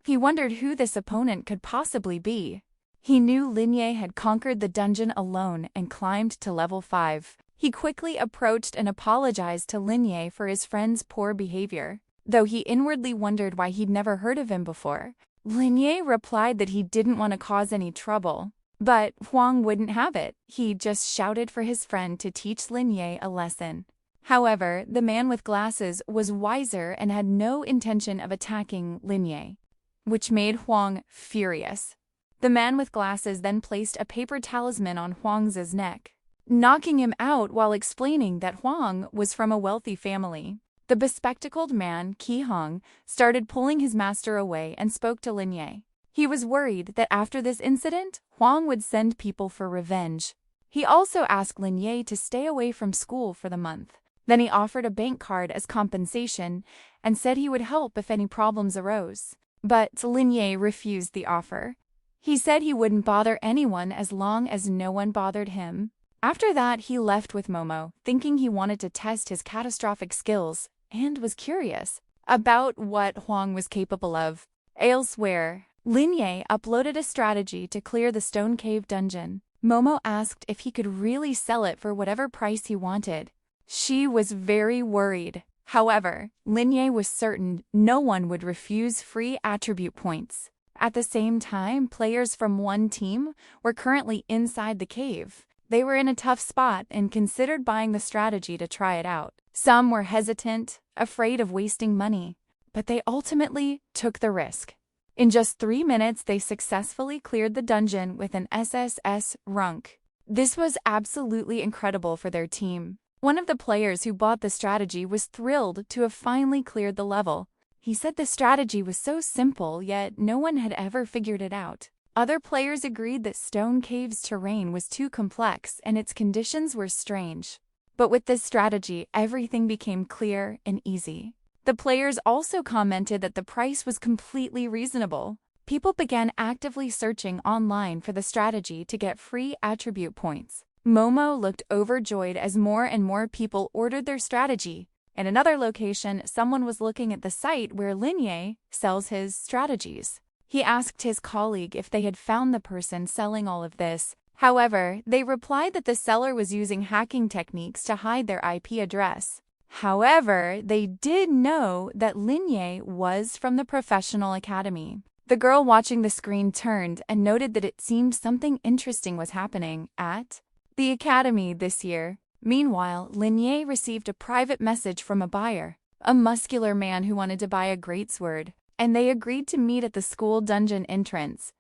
He wondered who this opponent could possibly be. He knew Linye had conquered the dungeon alone and climbed to level 5. He quickly approached and apologized to Linye for his friend's poor behavior, though he inwardly wondered why he'd never heard of him before. Linye replied that he didn't want to cause any trouble, but Huang wouldn't have it. He just shouted for his friend to teach Linye a lesson. However, the man with glasses was wiser and had no intention of attacking Linye, which made Huang furious. The man with glasses then placed a paper talisman on Huang's neck, knocking him out while explaining that Huang was from a wealthy family. The bespectacled man, Qi Hong, started pulling his master away and spoke to Linye. He was worried that after this incident, Huang would send people for revenge. He also asked Linye to stay away from school for the month. Then he offered a bank card as compensation and said he would help if any problems arose. But Linye refused the offer. He said he wouldn't bother anyone as long as no one bothered him. After that, he left with Momo, thinking he wanted to test his catastrophic skills and was curious about what Huang was capable of. Elsewhere, Linye uploaded a strategy to clear the Stone Cave dungeon. Momo asked if he could really sell it for whatever price he wanted. She was very worried. However, Linye was certain no one would refuse free attribute points. At the same time, players from one team were currently inside the cave. They were in a tough spot and considered buying the strategy to try it out. Some were hesitant, afraid of wasting money, but they ultimately took the risk. In just 3 minutes, they successfully cleared the dungeon with an SSS rank. This was absolutely incredible for their team. One of the players who bought the strategy was thrilled to have finally cleared the level. He said the strategy was so simple, yet no one had ever figured it out. Other players agreed that Stone Cave's terrain was too complex and its conditions were strange. But with this strategy, everything became clear and easy. The players also commented that the price was completely reasonable. People began actively searching online for the strategy to get free attribute points. Momo looked overjoyed as more and more people ordered their strategy. In another location, someone was looking at the site where Linye sells his strategies. He asked his colleague if they had found the person selling all of this. However, they replied that the seller was using hacking techniques to hide their IP address. However, they did know that Linye was from the professional academy. The girl watching the screen turned and noted that it seemed something interesting was happening at the academy this year. Meanwhile, Linye received a private message from a buyer, a muscular man who wanted to buy a greatsword, and they agreed to meet at the school dungeon entrance.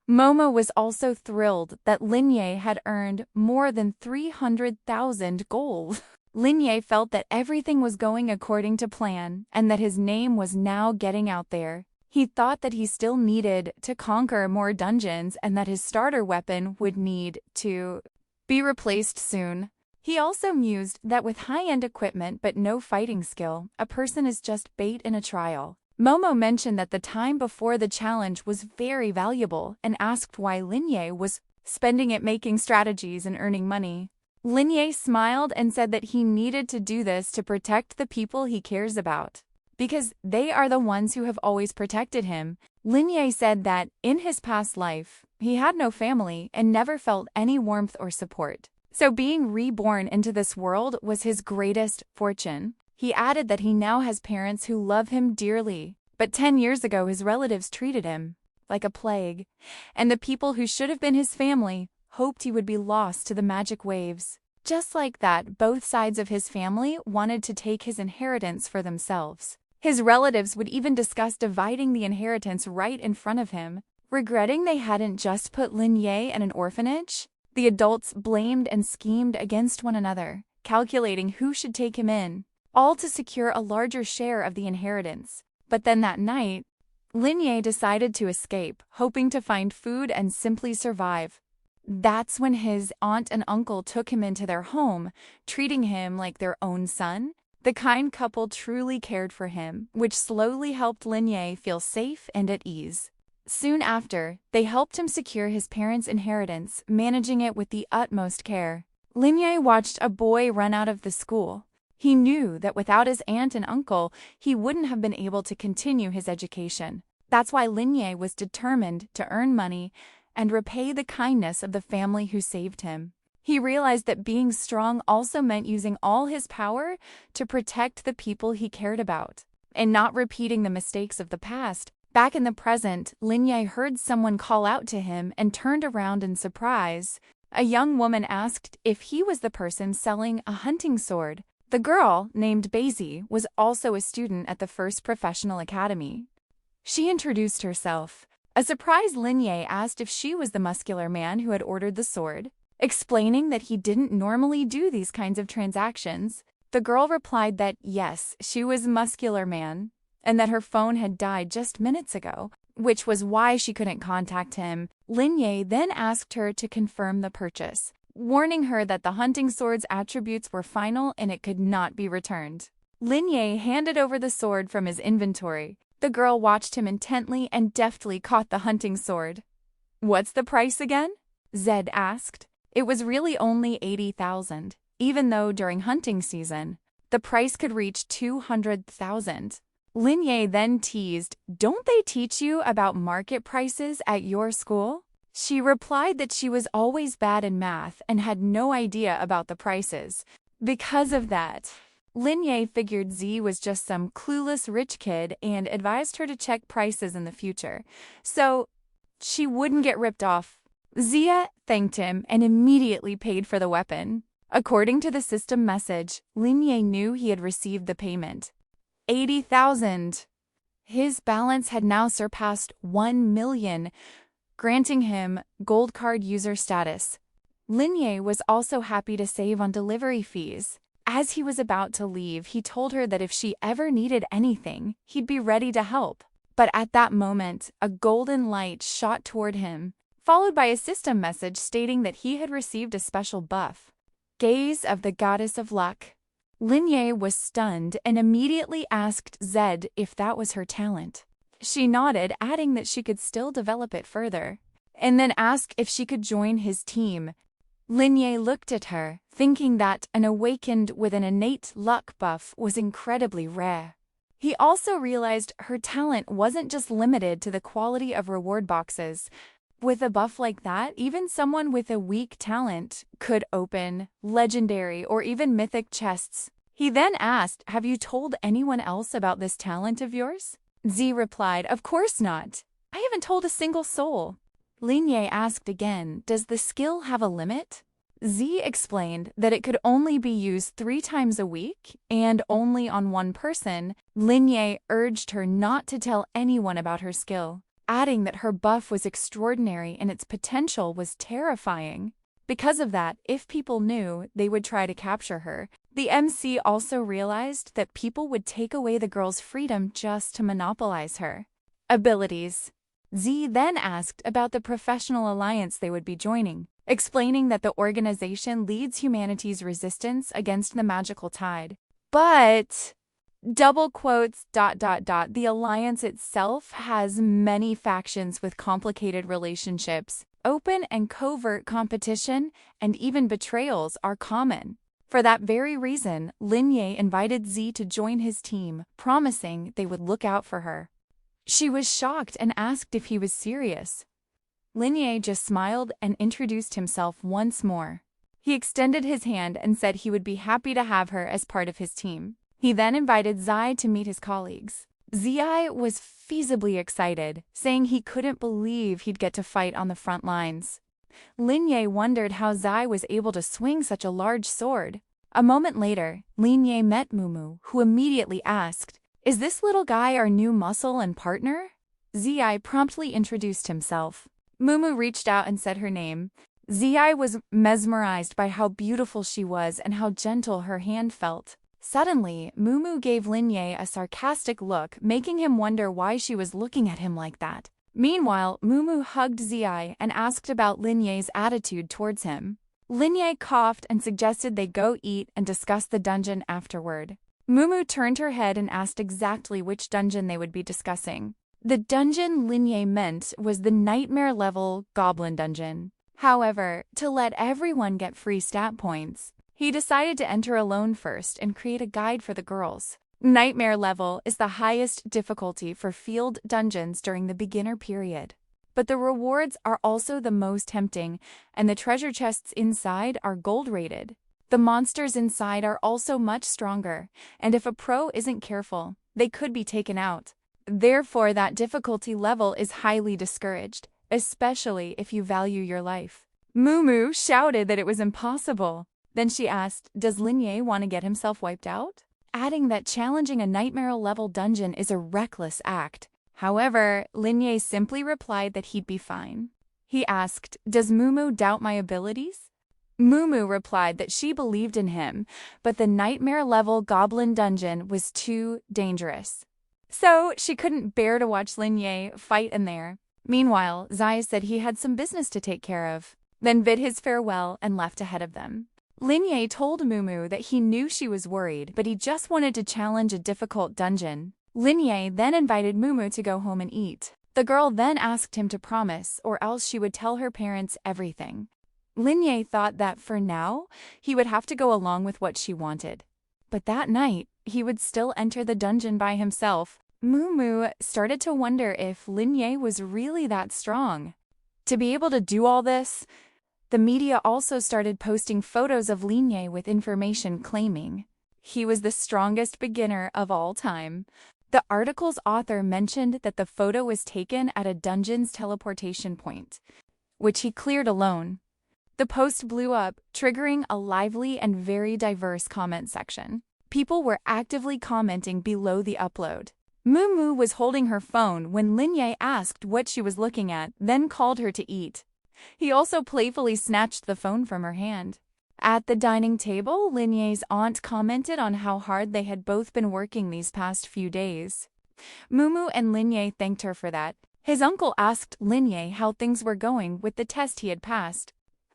Momo was also thrilled that Linye had earned more than 300,000 gold. Linye felt that everything was going according to plan and that his name was now getting out there. He thought that he still needed to conquer more dungeons and that his starter weapon would need to be replaced soon. He also mused that with high-end equipment but no fighting skill, a person is just bait in a trial. Momo mentioned that the time before the challenge was very valuable and asked why Linye was spending it making strategies and earning money. Linye smiled and said that he needed to do this to protect the people he cares about, because they are the ones who have always protected him. Linye said that in his past life, he had no family and never felt any warmth or support. So being reborn into this world was his greatest fortune. He added that he now has parents who love him dearly, but 10 years ago his relatives treated him like a plague, and the people who should have been his family hoped he would be lost to the magic waves. Just like that, both sides of his family wanted to take his inheritance for themselves. His relatives would even discuss dividing the inheritance right in front of him. Regretting they hadn't just put Linye in an orphanage, the adults blamed and schemed against one another, calculating who should take him in, all to secure a larger share of the inheritance. But then that night, Linye decided to escape, hoping to find food and simply survive. That's when his aunt and uncle took him into their home, treating him like their own son. The kind couple truly cared for him, which slowly helped Linye feel safe and at ease. Soon after, they helped him secure his parents' inheritance, managing it with the utmost care. Linye watched a boy run out of the school. He knew that without his aunt and uncle, he wouldn't have been able to continue his education. That's why Linye was determined to earn money and repay the kindness of the family who saved him. He realized that being strong also meant using all his power to protect the people he cared about, and not repeating the mistakes of the past. Back in the present, Linye heard someone call out to him and turned around in surprise. A young woman asked if he was the person selling a hunting sword. The girl, named Basie, was also a student at the first professional academy. She introduced herself. A surprised Linye asked if she was the muscular man who had ordered the sword. Explaining that he didn't normally do these kinds of transactions, the girl replied that yes, she was muscular man, and that her phone had died just minutes ago, which was why she couldn't contact him. Linye then asked her to confirm the purchase, warning her that the hunting sword's attributes were final and it could not be returned. Linye handed over the sword from his inventory. The girl watched him intently and deftly caught the hunting sword. "What's the price again?" Zed asked. It was really only 80,000, even though during hunting season, the price could reach 200,000. Linye then teased, "Don't they teach you about market prices at your school?" She replied that she was always bad in math and had no idea about the prices. Because of that, Linye figured Z was just some clueless rich kid and advised her to check prices in the future, so she wouldn't get ripped off. Zia thanked him and immediately paid for the weapon. According to the system message, Linye knew he had received the payment. 80,000. His balance had now surpassed 1 million, granting him gold card user status. Linye was also happy to save on delivery fees. As he was about to leave, he told her that if she ever needed anything, he'd be ready to help. But at that moment, a golden light shot toward him, followed by a system message stating that he had received a special buff. Gaze of the Goddess of Luck. Linye was stunned and immediately asked Zed if that was her talent. She nodded, adding that she could still develop it further, and then asked if she could join his team. Linye looked at her, thinking that an awakened with an innate luck buff was incredibly rare. He also realized her talent wasn't just limited to the quality of reward boxes. With a buff like that, even someone with a weak talent could open legendary or even mythic chests. He then asked, "Have you told anyone else about this talent of yours?" Z replied, "Of course not. I haven't told a single soul." Linye asked again, "Does the skill have a limit?" Z explained that it could only be used 3 times a week and only on one person. Linye urged her not to tell anyone about her skill, adding that her buff was extraordinary and its potential was terrifying. Because of that, if people knew, they would try to capture her. The MC also realized that people would take away the girl's freedom just to monopolize her. Abilities. Z then asked about the professional alliance they would be joining, explaining that the organization leads humanity's resistance against the magical tide. But double quotes, ... The alliance itself has many factions with complicated relationships. Open and covert competition and even betrayals are common. For that very reason, Linye invited Z to join his team, promising they would look out for her. She was shocked and asked if he was serious. Linye just smiled and introduced himself once more. He extended his hand and said he would be happy to have her as part of his team. He then invited Zai to meet his colleagues. Zai was feasibly excited, saying he couldn't believe he'd get to fight on the front lines. Linye wondered how Zai was able to swing such a large sword. A moment later, Linye met Mumu, who immediately asked, "Is this little guy our new muscle and partner?" Zai promptly introduced himself. Mumu reached out and said her name. Zai was mesmerized by how beautiful she was and how gentle her hand felt. Suddenly, Mumu gave Linye a sarcastic look, making him wonder why she was looking at him like that. Meanwhile, Mumu hugged Zai and asked about Linye's attitude towards him. Linye coughed and suggested they go eat and discuss the dungeon afterward. Mumu turned her head and asked exactly which dungeon they would be discussing. The dungeon Linye meant was the nightmare-level Goblin Dungeon. However, to let everyone get free stat points, he decided to enter alone first and create a guide for the girls. Nightmare level is the highest difficulty for field dungeons during the beginner period. But the rewards are also the most tempting, and the treasure chests inside are gold-rated. The monsters inside are also much stronger, and if a pro isn't careful, they could be taken out. Therefore, that difficulty level is highly discouraged, especially if you value your life. Mumu shouted that it was impossible. Then she asked, "Does Linye want to get himself wiped out?" Adding that challenging a nightmare-level dungeon is a reckless act. However, Linye simply replied that he'd be fine. He asked, "Does Mumu doubt my abilities?" Mumu replied that she believed in him, but the nightmare-level goblin dungeon was too dangerous. So she couldn't bear to watch Linye fight in there. Meanwhile, Zai said he had some business to take care of, then bid his farewell and left ahead of them. Linye told Mumu that he knew she was worried, but he just wanted to challenge a difficult dungeon. Linye then invited Mumu to go home and eat. The girl then asked him to promise, or else she would tell her parents everything. Linye thought that for now, he would have to go along with what she wanted. But that night, he would still enter the dungeon by himself. Mumu started to wonder if Linye was really that strong. To be able to do all this, the media also started posting photos of Linye with information claiming he was the strongest beginner of all time. The article's author mentioned that the photo was taken at a dungeon's teleportation point, which he cleared alone. The post blew up, triggering a lively and very diverse comment section. People were actively commenting below the upload. Mumu was holding her phone when Linye asked what she was looking at, then called her to eat. He also playfully snatched the phone from her hand. At the dining table, Linye's aunt commented on how hard they had both been working these past few days. Mumu and Linye thanked her for that. His uncle asked Linye how things were going with the test he had passed.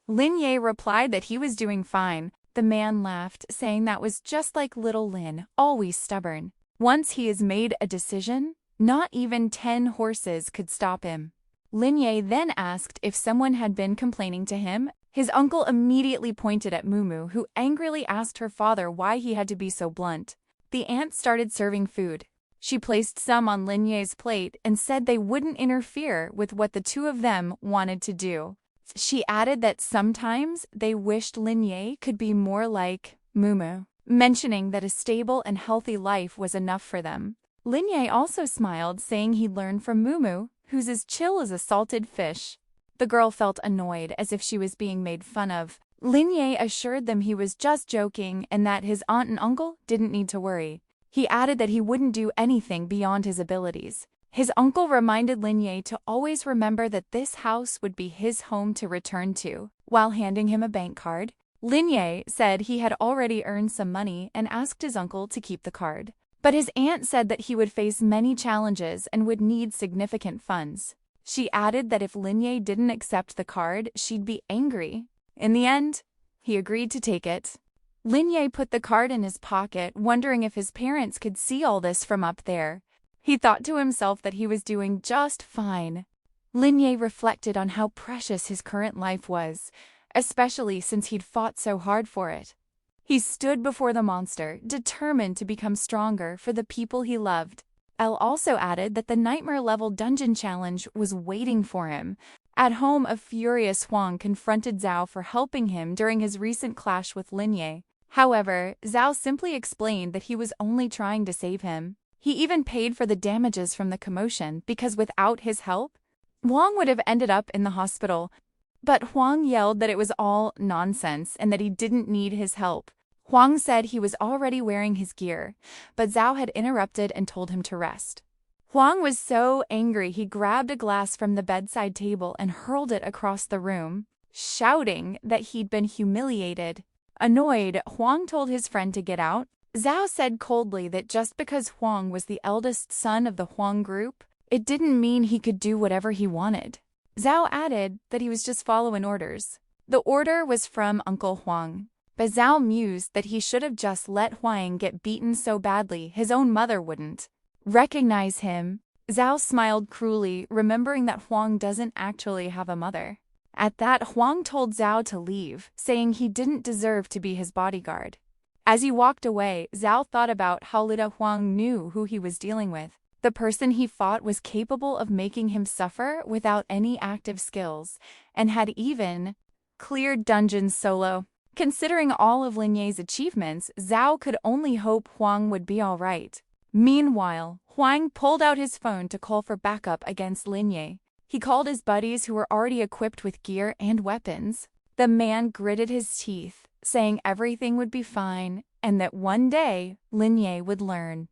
Linye replied that he was doing fine. The man laughed, saying that was just like little Lin, always stubborn. Once he has made a decision, not even 10 horses could stop him. Linye then asked if someone had been complaining to him. His uncle immediately pointed at Mumu, who angrily asked her father why he had to be so blunt. The aunt started serving food. She placed some on Linye's plate and said they wouldn't interfere with what the two of them wanted to do. She added that sometimes they wished Linye could be more like Mumu, mentioning that a stable and healthy life was enough for them. Linye also smiled, saying he'd learned from Mumu, who's as chill as a salted fish. The girl felt annoyed, as if she was being made fun of. Linye assured them he was just joking and that his aunt and uncle didn't need to worry. He added that he wouldn't do anything beyond his abilities. His uncle reminded Linye to always remember that this house would be his home to return to. While handing him a bank card, Linye said he had already earned some money and asked his uncle to keep the card. But his aunt said that he would face many challenges and would need significant funds. She added that if Linye didn't accept the card, she'd be angry. In the end, he agreed to take it. Linye put the card in his pocket, wondering if his parents could see all this from up there. He thought to himself that he was doing just fine. Linye reflected on how precious his current life was, especially since he'd fought so hard for it. He stood before the monster, determined to become stronger for the people he loved. Elle also added that the nightmare-level dungeon challenge was waiting for him. At home, a furious Huang confronted Zhao for helping him during his recent clash with Linye. However, Zhao simply explained that he was only trying to save him. He even paid for the damages from the commotion because without his help, Huang would have ended up in the hospital. But Huang yelled that it was all nonsense and that he didn't need his help. Huang said he was already wearing his gear, but Zhao had interrupted and told him to rest. Huang was so angry he grabbed a glass from the bedside table and hurled it across the room, shouting that he'd been humiliated. Annoyed, Huang told his friend to get out. Zhao said coldly that just because Huang was the eldest son of the Huang group, it didn't mean he could do whatever he wanted. Zhao added that he was just following orders. The order was from Uncle Huang. But Zhao mused that he should have just let Huang get beaten so badly his own mother wouldn't recognize him. Zhao smiled cruelly, remembering that Huang doesn't actually have a mother. At that, Huang told Zhao to leave, saying he didn't deserve to be his bodyguard. As he walked away, Zhao thought about how little Huang knew who he was dealing with. The person he fought was capable of making him suffer without any active skills, and had even cleared dungeons solo. Considering all of Linye's achievements, Zhao could only hope Huang would be all right. Meanwhile, Huang pulled out his phone to call for backup against Linye. He called his buddies who were already equipped with gear and weapons. The man gritted his teeth, saying everything would be fine and that one day Linye would learn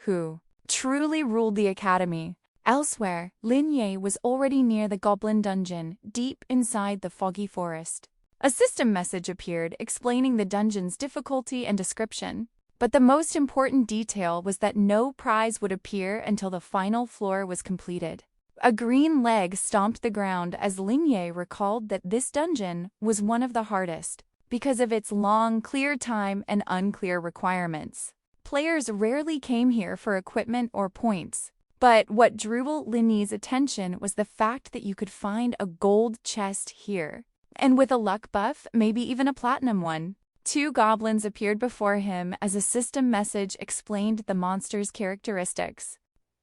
who truly ruled the academy. Elsewhere, Linye was already near the goblin dungeon, deep inside the foggy forest. A system message appeared explaining the dungeon's difficulty and description, but the most important detail was that no prize would appear until the final floor was completed. A green leg stomped the ground as Linye recalled that this dungeon was one of the hardest because of its long, clear time and unclear requirements. Players rarely came here for equipment or points. But what drew Linny's attention was the fact that you could find a gold chest here. And with a luck buff, maybe even a platinum one. 2 goblins appeared before him as a system message explained the monster's characteristics.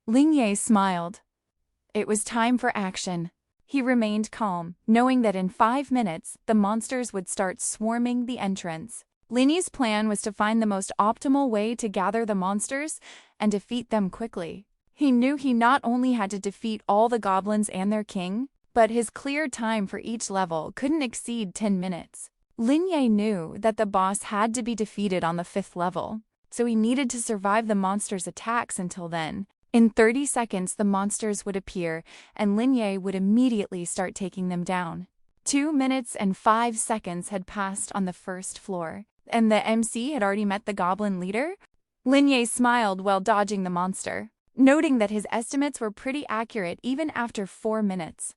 Linye smiled. It was time for action. He remained calm, knowing that in 5 minutes, the monsters would start swarming the entrance. Linny's plan was to find the most optimal way to gather the monsters and defeat them quickly. He knew he not only had to defeat all the goblins and their king, but his clear time for each level couldn't exceed 10 minutes. Linye knew that the boss had to be defeated on the 5th level, so he needed to survive the monsters' attacks until then. In 30 seconds, the monsters would appear, and Linye would immediately start taking them down. 2 minutes and 5 seconds had passed on the 1st floor, and the MC had already met the goblin leader. Linye smiled while dodging the monster, noting that his estimates were pretty accurate even after 4 minutes.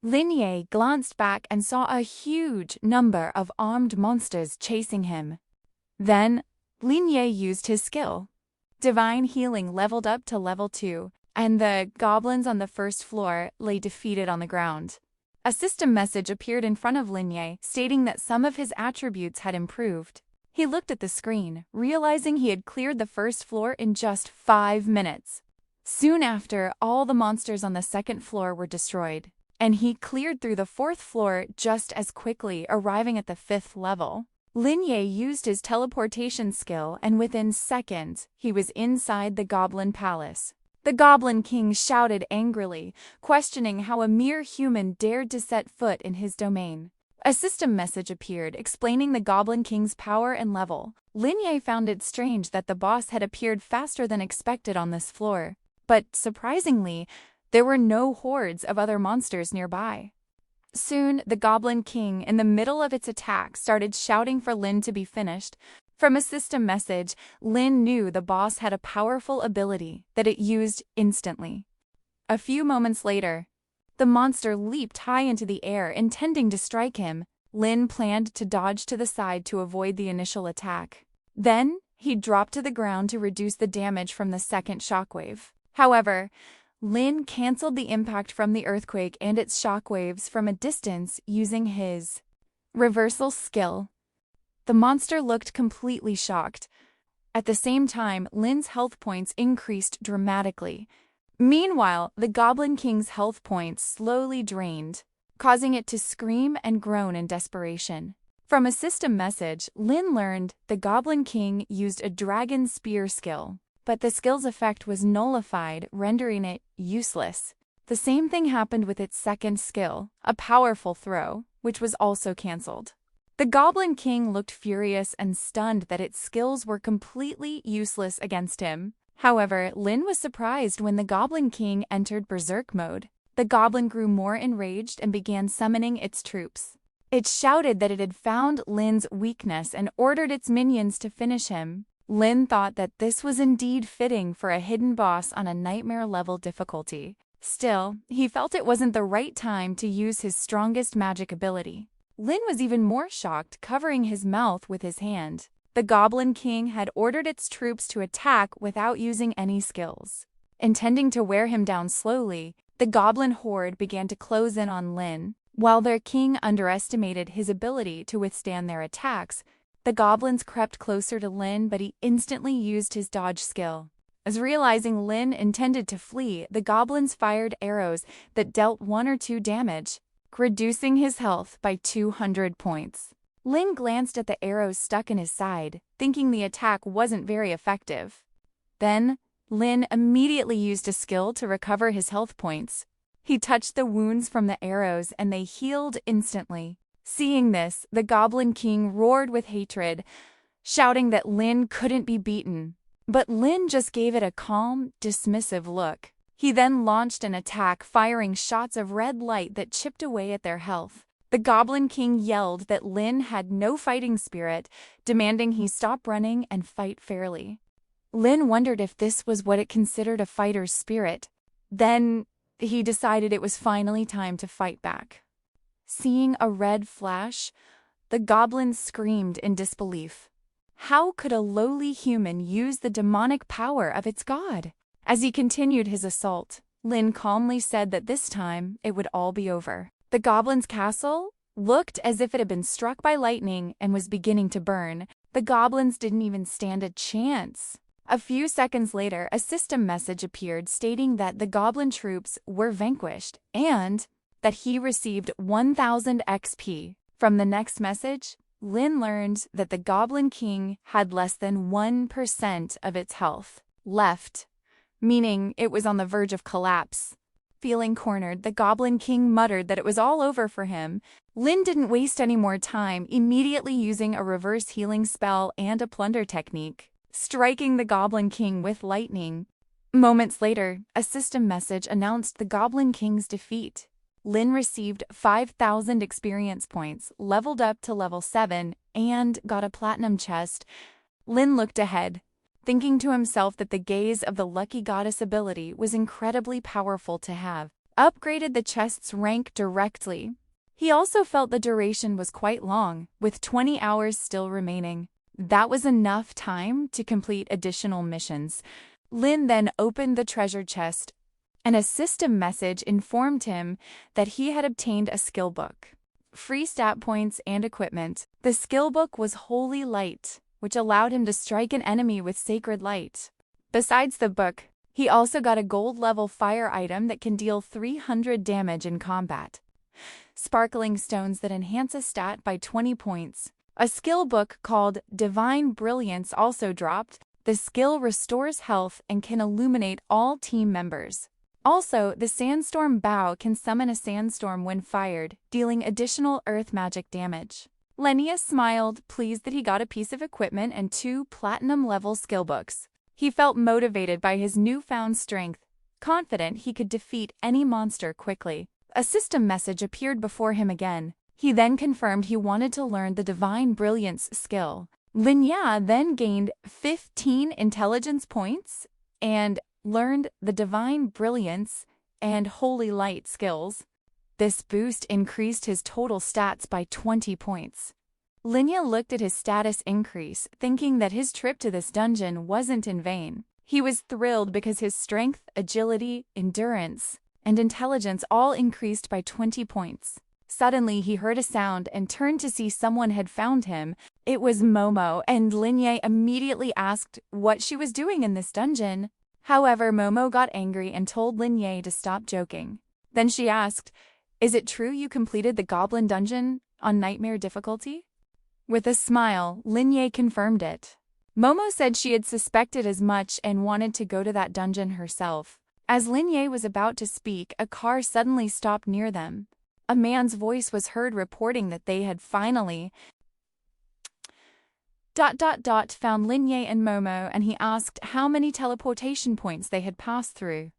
Linye glanced back and saw a huge number of armed monsters chasing him. Then, Linye used his skill. Divine Healing leveled up to level 2, and the goblins on the 1st floor lay defeated on the ground. A system message appeared in front of Linye, stating that some of his attributes had improved. He looked at the screen, realizing he had cleared the 1st floor in just 5 minutes. Soon after, all the monsters on the 2nd floor were destroyed, and he cleared through the 4th floor just as quickly, arriving at the 5th level. Linye used his teleportation skill, and within seconds, he was inside the Goblin Palace. The Goblin King shouted angrily, questioning how a mere human dared to set foot in his domain. A system message appeared, explaining the Goblin King's power and level. Linye found it strange that the boss had appeared faster than expected on this floor. But, surprisingly, there were no hordes of other monsters nearby. Soon, the Goblin King, in the middle of its attack, started shouting for Lin to be finished. From a system message, Lin knew the boss had a powerful ability that it used instantly. A few moments later, the monster leaped high into the air, intending to strike him. Lin planned to dodge to the side to avoid the initial attack. Then, he dropped to the ground to reduce the damage from the second shockwave. However, Lin canceled the impact from the earthquake and its shockwaves from a distance using his reversal skill. The monster looked completely shocked. At the same time, Lin's health points increased dramatically. Meanwhile, the Goblin King's health points slowly drained, causing it to scream and groan in desperation. From a system message, Lin learned the Goblin King used a Dragon Spear skill, but the skill's effect was nullified, rendering it useless. The same thing happened with its second skill, a powerful throw, which was also cancelled. The Goblin King looked furious and stunned that its skills were completely useless against him. However, Lin was surprised when the Goblin King entered Berserk mode. The goblin grew more enraged and began summoning its troops. It shouted that it had found Lin's weakness and ordered its minions to finish him. Lin thought that this was indeed fitting for a hidden boss on a nightmare-level difficulty. Still, he felt it wasn't the right time to use his strongest magic ability. Lin was even more shocked, covering his mouth with his hand. The Goblin King had ordered its troops to attack without using any skills. Intending to wear him down slowly, the Goblin Horde began to close in on Lin. While their king underestimated his ability to withstand their attacks, the goblins crept closer to Lin, but he instantly used his dodge skill. As realizing Lin intended to flee, the goblins fired arrows that dealt 1 or 2 damage, reducing his health by 200 points. Lin glanced at the arrows stuck in his side, thinking the attack wasn't very effective. Then, Lin immediately used a skill to recover his health points. He touched the wounds from the arrows and they healed instantly. Seeing this, the Goblin King roared with hatred, shouting that Lin couldn't be beaten. But Lin just gave it a calm, dismissive look. He then launched an attack, firing shots of red light that chipped away at their health. The Goblin King yelled that Lin had no fighting spirit, demanding he stop running and fight fairly. Lin wondered if this was what it considered a fighter's spirit. Then, he decided it was finally time to fight back. Seeing a red flash, the goblin screamed in disbelief. How could a lowly human use the demonic power of its god? As he continued his assault, Lin calmly said that this time it would all be over. The goblin's castle looked as if it had been struck by lightning and was beginning to burn. The goblins didn't even stand a chance. A few seconds later, a system message appeared stating that the goblin troops were vanquished and that he received 1000 XP. From the next message, Lin learned that the Goblin King had less than 1% of its health left, meaning it was on the verge of collapse. Feeling cornered, the Goblin King muttered that it was all over for him. Lin didn't waste any more time, immediately using a reverse healing spell and a plunder technique, striking the Goblin King with lightning. Moments later, a system message announced the Goblin King's defeat. Lin received 5,000 experience points, leveled up to level 7, and got a platinum chest. Lin looked ahead, thinking to himself that the gaze of the lucky goddess ability was incredibly powerful to have. Upgraded the chest's rank directly. He also felt the duration was quite long, with 20 hours still remaining. That was enough time to complete additional missions. Lin then opened the treasure chest, and a system message informed him that he had obtained a skill book, free stat points, and equipment. The skill book was Holy Light, which allowed him to strike an enemy with sacred light. Besides the book, he also got a gold-level fire item that can deal 300 damage in combat, sparkling stones that enhance a stat by 20 points. A skill book called Divine Brilliance also dropped. The skill restores health and can illuminate all team members. Also, the Sandstorm Bow can summon a sandstorm when fired, dealing additional earth magic damage. Lenia smiled, pleased that he got a piece of equipment and 2 platinum-level skill books. He felt motivated by his newfound strength, confident he could defeat any monster quickly. A system message appeared before him again. He then confirmed he wanted to learn the Divine Brilliance skill. Lenya then gained 15 intelligence points and learned the Divine Brilliance and Holy Light skills. This boost increased his total stats by 20 points. Lenya looked at his status increase, thinking that his trip to this dungeon wasn't in vain. He was thrilled because his strength, agility, endurance, and intelligence all increased by 20 points. Suddenly, he heard a sound and turned to see someone had found him. It was Momo, and Lenya immediately asked what she was doing in this dungeon. However, Momo got angry and told Lenya to stop joking. Then she asked, "Is it true you completed the Goblin Dungeon on Nightmare difficulty?" With a smile, Lenya confirmed it. Momo said she had suspected as much and wanted to go to that dungeon herself. As Lenya was about to speak, a car suddenly stopped near them. A man's voice was heard reporting that they had finally found Lenya and Momo, and he asked how many teleportation points they had passed through.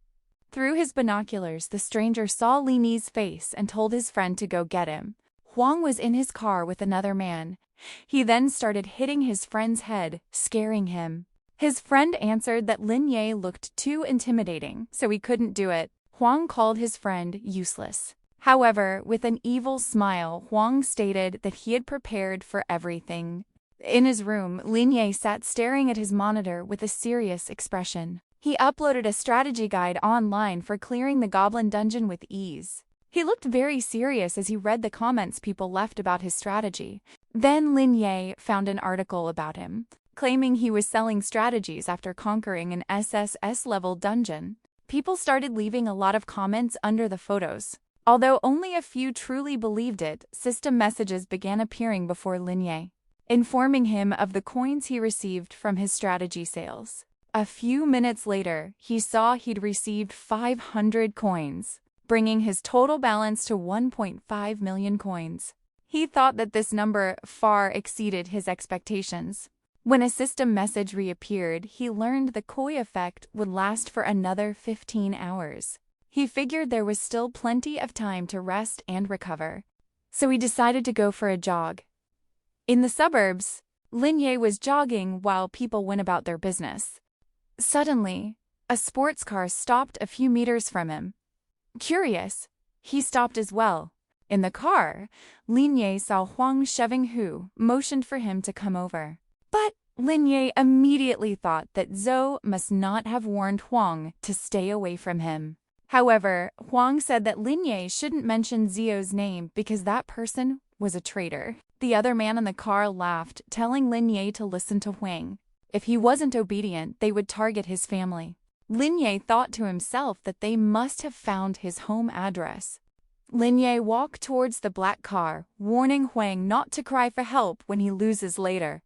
Through his binoculars, the stranger saw Lenya's face and told his friend to go get him. Huang was in his car with another man. He then started hitting his friend's head, scaring him. His friend answered that Lenya looked too intimidating, so he couldn't do it. Huang called his friend useless. However, with an evil smile, Huang stated that he had prepared for everything. In his room, Lenya sat staring at his monitor with a serious expression. He uploaded a strategy guide online for clearing the Goblin Dungeon with ease. He looked very serious as he read the comments people left about his strategy. Then Lenya found an article about him, claiming he was selling strategies after conquering an SSS-level dungeon. People started leaving a lot of comments under the photos. Although only a few truly believed it, system messages began appearing before Lenya, informing him of the coins he received from his strategy sales. A few minutes later, he saw he'd received 500 coins, bringing his total balance to 1.5 million coins. He thought that this number far exceeded his expectations. When a system message reappeared, he learned the koi effect would last for another 15 hours. He figured there was still plenty of time to rest and recover, so he decided to go for a jog. In the suburbs, Lenya was jogging while people went about their business. Suddenly, a sports car stopped a few meters from him. Curious, he stopped as well. In the car, Lenya saw Huang shoving Hu, motioned for him to come over. "But Lin Ye immediately thought that Zhou must not have warned Huang to stay away from him. However, Huang said that Lin Ye shouldn't mention Zhou's name because that person was a traitor. The other man in the car laughed, telling Lin Ye to listen to Huang. If he wasn't obedient, they would target his family. Lin Ye thought to himself that they must have found his home address. Lin Ye walked towards the black car, warning Huang not to cry for help when he loses later.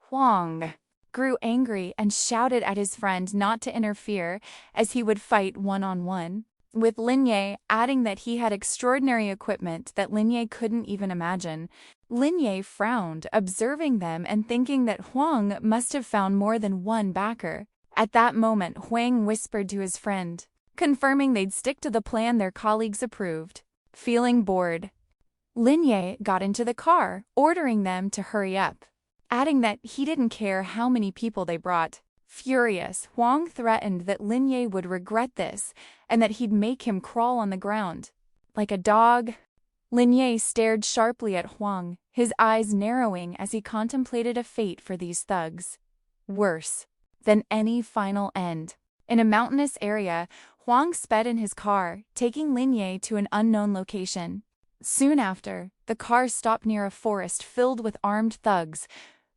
Huang grew angry and shouted at his friend not to interfere as he would fight one-on-one, with Lin Ye adding that he had extraordinary equipment that Lin Ye couldn't even imagine. Lin Ye frowned, observing them and thinking that Huang must have found more than one backer. At that moment, Huang whispered to his friend, confirming they'd stick to the plan their colleagues approved. Feeling bored, Lin Ye got into the car, ordering them to hurry up, adding that he didn't care how many people they brought. Furious, Huang threatened that Lin Ye would regret this and that he'd make him crawl on the ground. Like a dog, Lin Ye stared sharply at Huang, his eyes narrowing as he contemplated a fate for these thugs. Worse than any final end. In a mountainous area, Huang sped in his car, taking Lin Ye to an unknown location. Soon after, the car stopped near a forest filled with armed thugs,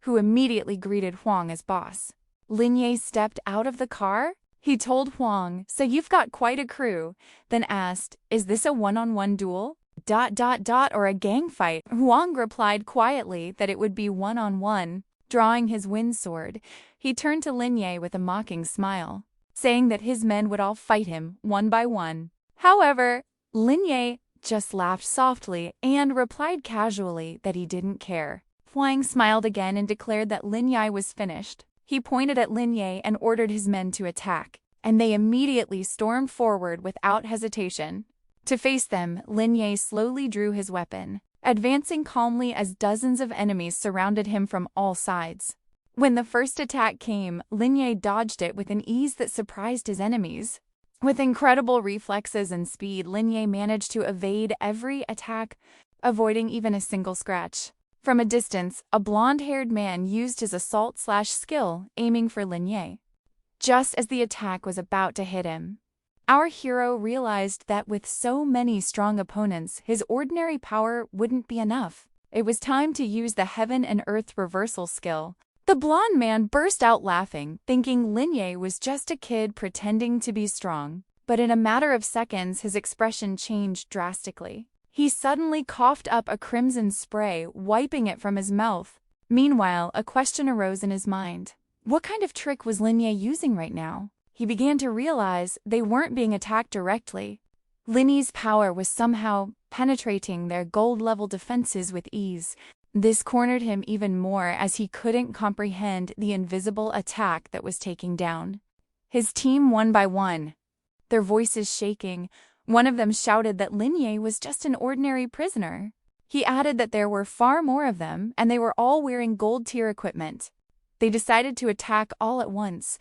who immediately greeted Huang as boss. Lin Ye stepped out of the car. He told Huang, "So you've got quite a crew," then asked, "Is this a one-on-one duel? Or a gang fight?" Huang replied quietly that it would be one-on-one. Drawing his wind sword, he turned to Lin Ye with a mocking smile, saying that his men would all fight him one by one. However, Lin Ye just laughed softly and replied casually that he didn't care. Huang smiled again and declared that Lin Ye was finished. He pointed at Lin Ye and ordered his men to attack, and they immediately stormed forward without hesitation. To face them, Lin Ye slowly drew his weapon, advancing calmly as dozens of enemies surrounded him from all sides. When the first attack came, Lin Ye dodged it with an ease that surprised his enemies. With incredible reflexes and speed, Lin Ye managed to evade every attack, avoiding even a single scratch. From a distance, a blonde-haired man used his assault/skill, aiming for Lin Ye. Just as the attack was about to hit him, our hero realized that with so many strong opponents, his ordinary power wouldn't be enough. It was time to use the Heaven and Earth reversal skill. The blonde man burst out laughing, thinking Lin Ye was just a kid pretending to be strong. But in a matter of seconds, his expression changed drastically. He suddenly coughed up a crimson spray, wiping it from his mouth. Meanwhile, a question arose in his mind. What kind of trick was Lin Ye using right now? He began to realize they weren't being attacked directly. Lin Ye's power was somehow penetrating their gold-level defenses with ease. This cornered him even more as he couldn't comprehend the invisible attack that was taking down his team one by one. Their voices shaking, one of them shouted that Lin Ye was just an ordinary prisoner. He added that there were far more of them, and they were all wearing gold-tier equipment. They decided to attack all at once.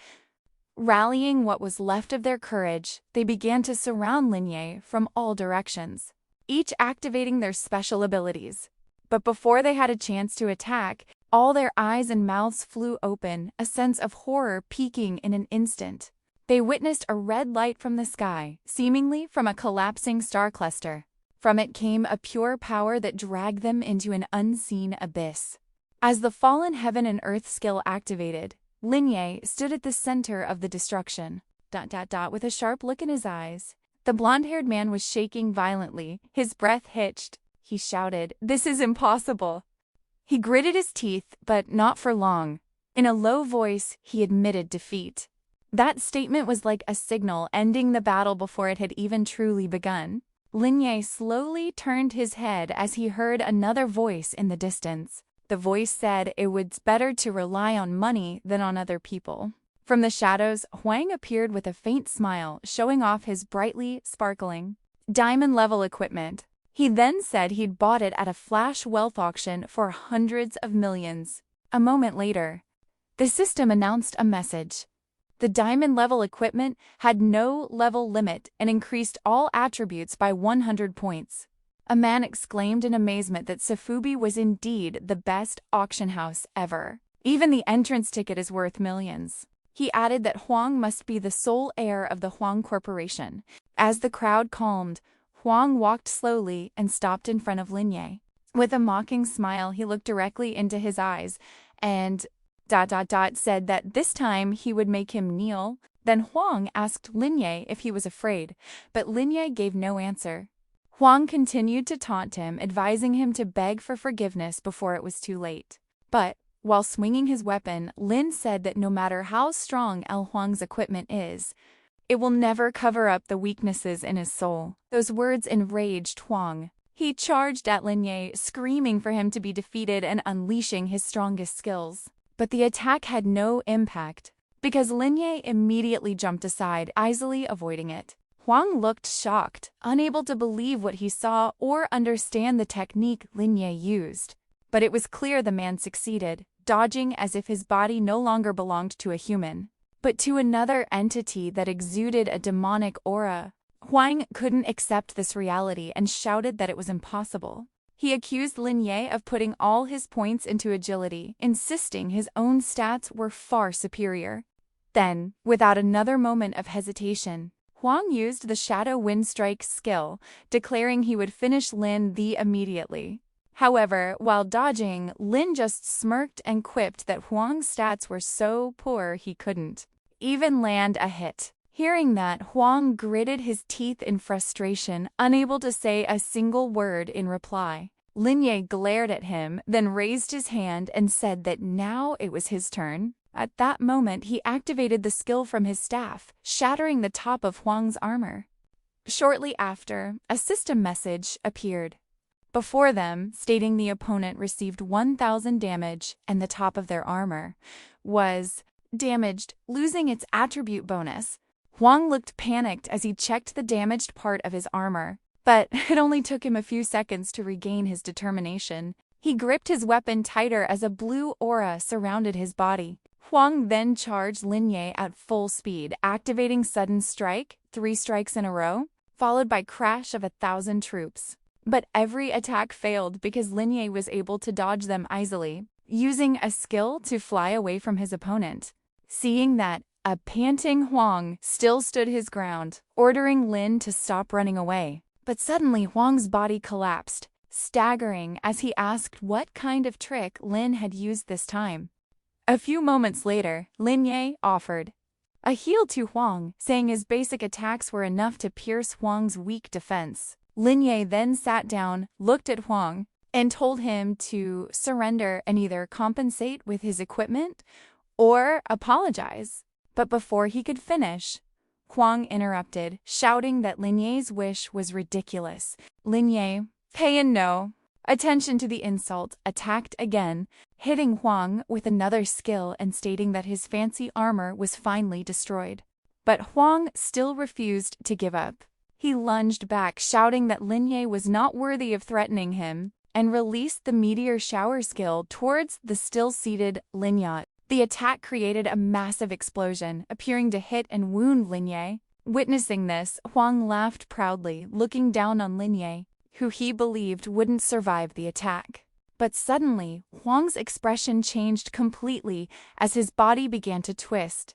Rallying what was left of their courage, they began to surround Lin Ye from all directions, each activating their special abilities. But before they had a chance to attack, all their eyes and mouths flew open, a sense of horror peaking in an instant. They witnessed a red light from the sky, seemingly from a collapsing star cluster. From it came a pure power that dragged them into an unseen abyss. As the fallen Heaven and Earth skill activated, Lin Ye stood at the center of the destruction. With a sharp look in his eyes, the blonde-haired man was shaking violently, his breath hitched. He shouted, "This is impossible." He gritted his teeth, but not for long. In a low voice, he admitted defeat. That statement was like a signal ending the battle before it had even truly begun. Lin Ye slowly turned his head as he heard another voice in the distance. The voice said it was better to rely on money than on other people. From the shadows, Huang appeared with a faint smile, showing off his brightly sparkling diamond-level equipment. He then said he'd bought it at a flash wealth auction for hundreds of millions. A moment later, the system announced a message. The diamond-level equipment had no level limit and increased all attributes by 100 points. A man exclaimed in amazement that Safubi was indeed the best auction house ever. Even the entrance ticket is worth millions. He added that Huang must be the sole heir of the Huang Corporation. As the crowd calmed, Huang walked slowly and stopped in front of Linye. With a mocking smile, he looked directly into his eyes and ... said that this time he would make him kneel. Then Huang asked Linye if he was afraid, but Linye gave no answer. Huang continued to taunt him, advising him to beg for forgiveness before it was too late. But, while swinging his weapon, Lin said that no matter how strong El Huang's equipment is, it will never cover up the weaknesses in his soul. Those words enraged Huang. He charged at Linye, screaming for him to be defeated and unleashing his strongest skills. But the attack had no impact, because Linye immediately jumped aside, easily avoiding it. Huang looked shocked, unable to believe what he saw or understand the technique Linye used. But it was clear the man succeeded, dodging as if his body no longer belonged to a human, but to another entity that exuded a demonic aura. Huang couldn't accept this reality and shouted that it was impossible. He accused Linye of putting all his points into agility, insisting his own stats were far superior. Then, without another moment of hesitation, Huang used the Shadow Wind Strike skill, declaring he would finish Lin immediately. However, while dodging, Lin just smirked and quipped that Huang's stats were so poor he couldn't even land a hit. Hearing that, Huang gritted his teeth in frustration, unable to say a single word in reply. Linye glared at him, then raised his hand and said that now it was his turn. At that moment, he activated the skill from his staff, shattering the top of Huang's armor. Shortly after, a system message appeared before them, stating the opponent received 1,000 damage and the top of their armor was damaged, losing its attribute bonus. Huang looked panicked as he checked the damaged part of his armor, but it only took him a few seconds to regain his determination. He gripped his weapon tighter as a blue aura surrounded his body. Huang then charged Linye at full speed, activating Sudden Strike, 3 strikes in a row, followed by Crash of 1,000 troops. But every attack failed because Linye was able to dodge them easily, using a skill to fly away from his opponent. Seeing that, a panting Huang still stood his ground, ordering Lin to stop running away. But suddenly Huang's body collapsed, staggering as he asked what kind of trick Lin had used this time. A few moments later, Linye offered a heal to Huang, saying his basic attacks were enough to pierce Huang's weak defense. Linye then sat down, looked at Huang, and told him to surrender and either compensate with his equipment or apologize. But before he could finish, Huang interrupted, shouting that Linye's wish was ridiculous. Linye, paying no attention to the insult, attacked again, hitting Huang with another skill and stating that his fancy armor was finally destroyed. But Huang still refused to give up. He lunged back, shouting that Linye was not worthy of threatening him, and released the meteor shower skill towards the still-seated Linye. The attack created a massive explosion, appearing to hit and wound Linye. Witnessing this, Huang laughed proudly, looking down on Linye, who he believed wouldn't survive the attack. But suddenly, Huang's expression changed completely as his body began to twist.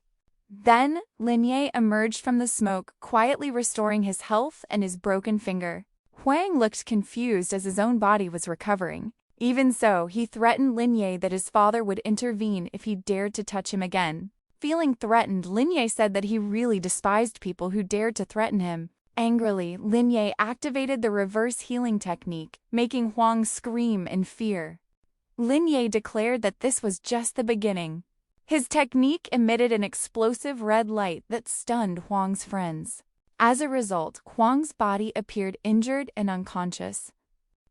Then, Linye emerged from the smoke, quietly restoring his health and his broken finger. Huang looked confused as his own body was recovering. Even so, he threatened Linye that his father would intervene if he dared to touch him again. Feeling threatened, Linye said that he really despised people who dared to threaten him. Angrily, Linye activated the reverse healing technique, making Huang scream in fear. Linye declared that this was just the beginning. His technique emitted an explosive red light that stunned Huang's friends. As a result, Huang's body appeared injured and unconscious.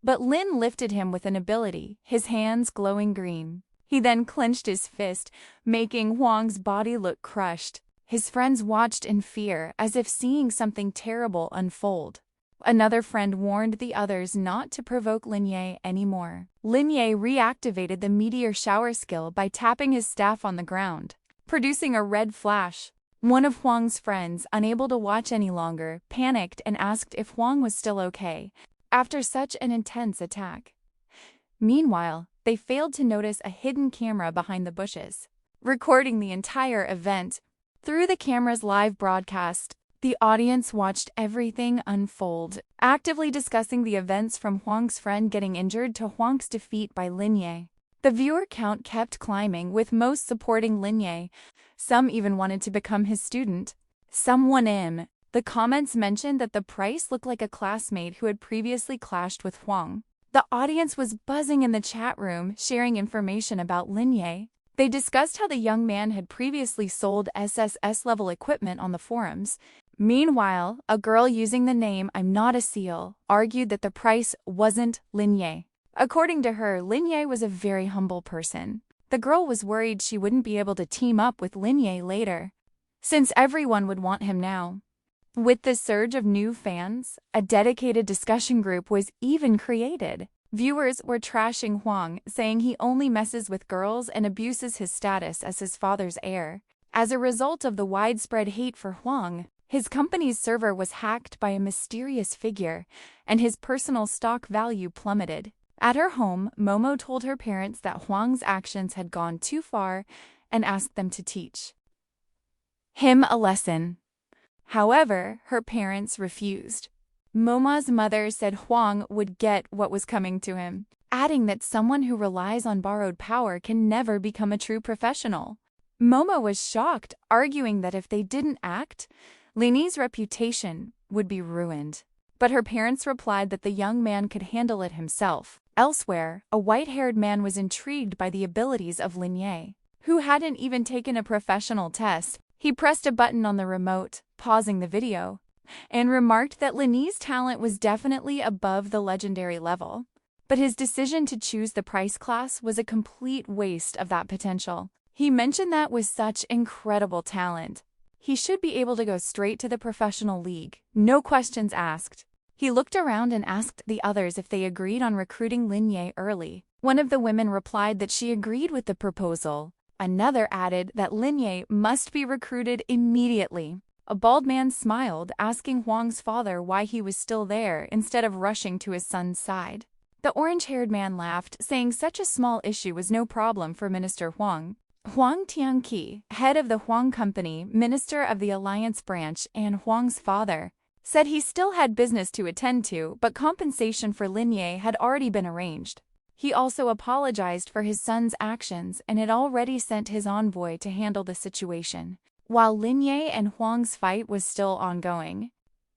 But Lin lifted him with an ability, his hands glowing green. He then clenched his fist, making Huang's body look crushed. His friends watched in fear, as if seeing something terrible unfold. Another friend warned the others not to provoke Linye anymore. Linye reactivated the meteor shower skill by tapping his staff on the ground, producing a red flash. One of Huang's friends, unable to watch any longer, panicked and asked if Huang was still okay after such an intense attack. Meanwhile, they failed to notice a hidden camera behind the bushes, recording the entire event. Through the camera's live broadcast, the audience watched everything unfold, actively discussing the events from Huang's friend getting injured to Huang's defeat by Lin Ye. The viewer count kept climbing, with most supporting Lin Ye. Some even wanted to become his student. The comments mentioned that the price looked like a classmate who had previously clashed with Huang. The audience was buzzing in the chat room, sharing information about Lin Ye. They discussed how the young man had previously sold SSS-level equipment on the forums. Meanwhile, a girl using the name I'm Not a Seal argued that the price wasn't Lin Ye. According to her, Lin Ye was a very humble person. The girl was worried she wouldn't be able to team up with Lin Ye later, since everyone would want him now. With the surge of new fans, a dedicated discussion group was even created. Viewers were trashing Huang, saying he only messes with girls and abuses his status as his father's heir. As a result of the widespread hate for Huang, his company's server was hacked by a mysterious figure, and his personal stock value plummeted. At her home, Momo told her parents that Huang's actions had gone too far and asked them to teach him a lesson. However, her parents refused. Moma's mother said Huang would get what was coming to him, adding that someone who relies on borrowed power can never become a true professional. Momo was shocked, arguing that if they didn't act, Lini's reputation would be ruined. But her parents replied that the young man could handle it himself. Elsewhere, a white-haired man was intrigued by the abilities of Lin Ye, who hadn't even taken a professional test. He pressed a button on the remote, pausing the video, and remarked that Lini's talent was definitely above the legendary level. But his decision to choose the price class was a complete waste of that potential. He mentioned that with such incredible talent, he should be able to go straight to the professional league, no questions asked. He looked around and asked the others if they agreed on recruiting Lin Ye early. One of the women replied that she agreed with the proposal. Another added that Lin Ye must be recruited immediately. A bald man smiled, asking Huang's father why he was still there instead of rushing to his son's side. The orange-haired man laughed, saying such a small issue was no problem for Minister Huang. Huang Tianqi, head of the Huang Company, minister of the Alliance branch, and Huang's father, said he still had business to attend to, but compensation for Lin Ye had already been arranged. He also apologized for his son's actions and had already sent his envoy to handle the situation. While Lin Ye and Huang's fight was still ongoing,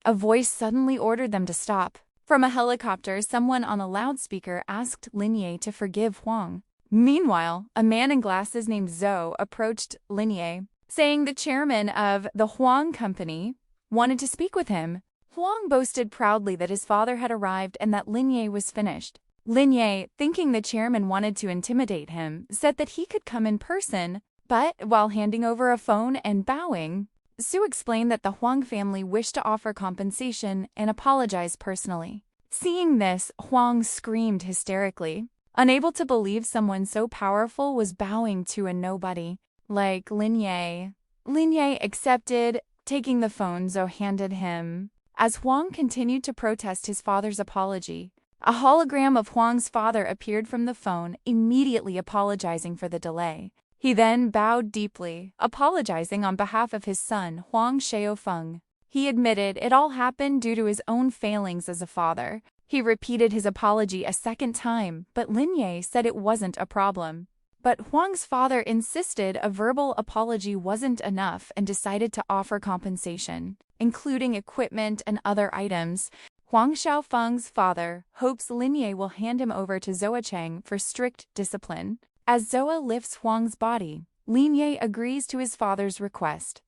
a voice suddenly ordered them to stop. From a helicopter, someone on a loudspeaker asked Lin Ye to forgive Huang. Meanwhile, a man in glasses named Zhou approached Lin Ye, saying the chairman of the Huang Company wanted to speak with him. Huang boasted proudly that his father had arrived and that Lin Ye was finished. Lin Ye, thinking the chairman wanted to intimidate him, said that he could come in person, but while handing over a phone and bowing, Su explained that the Huang family wished to offer compensation and apologize personally. Seeing this, Huang screamed hysterically, unable to believe someone so powerful was bowing to a nobody like Lin Ye. Lin Ye accepted, taking the phone Zhou handed him. As Huang continued to protest his father's apology, a hologram of Huang's father appeared from the phone, immediately apologizing for the delay. He then bowed deeply, apologizing on behalf of his son, Huang Xiaofeng. He admitted it all happened due to his own failings as a father. He repeated his apology a second time, but Lin Ye said it wasn't a problem. But Huang's father insisted a verbal apology wasn't enough and decided to offer compensation, including equipment and other items. Huang Xiaofeng's father hopes Lin Ye will hand him over to Zoa Cheng for strict discipline. As Zoa lifts Huang's body, Lin Ye agrees to his father's request,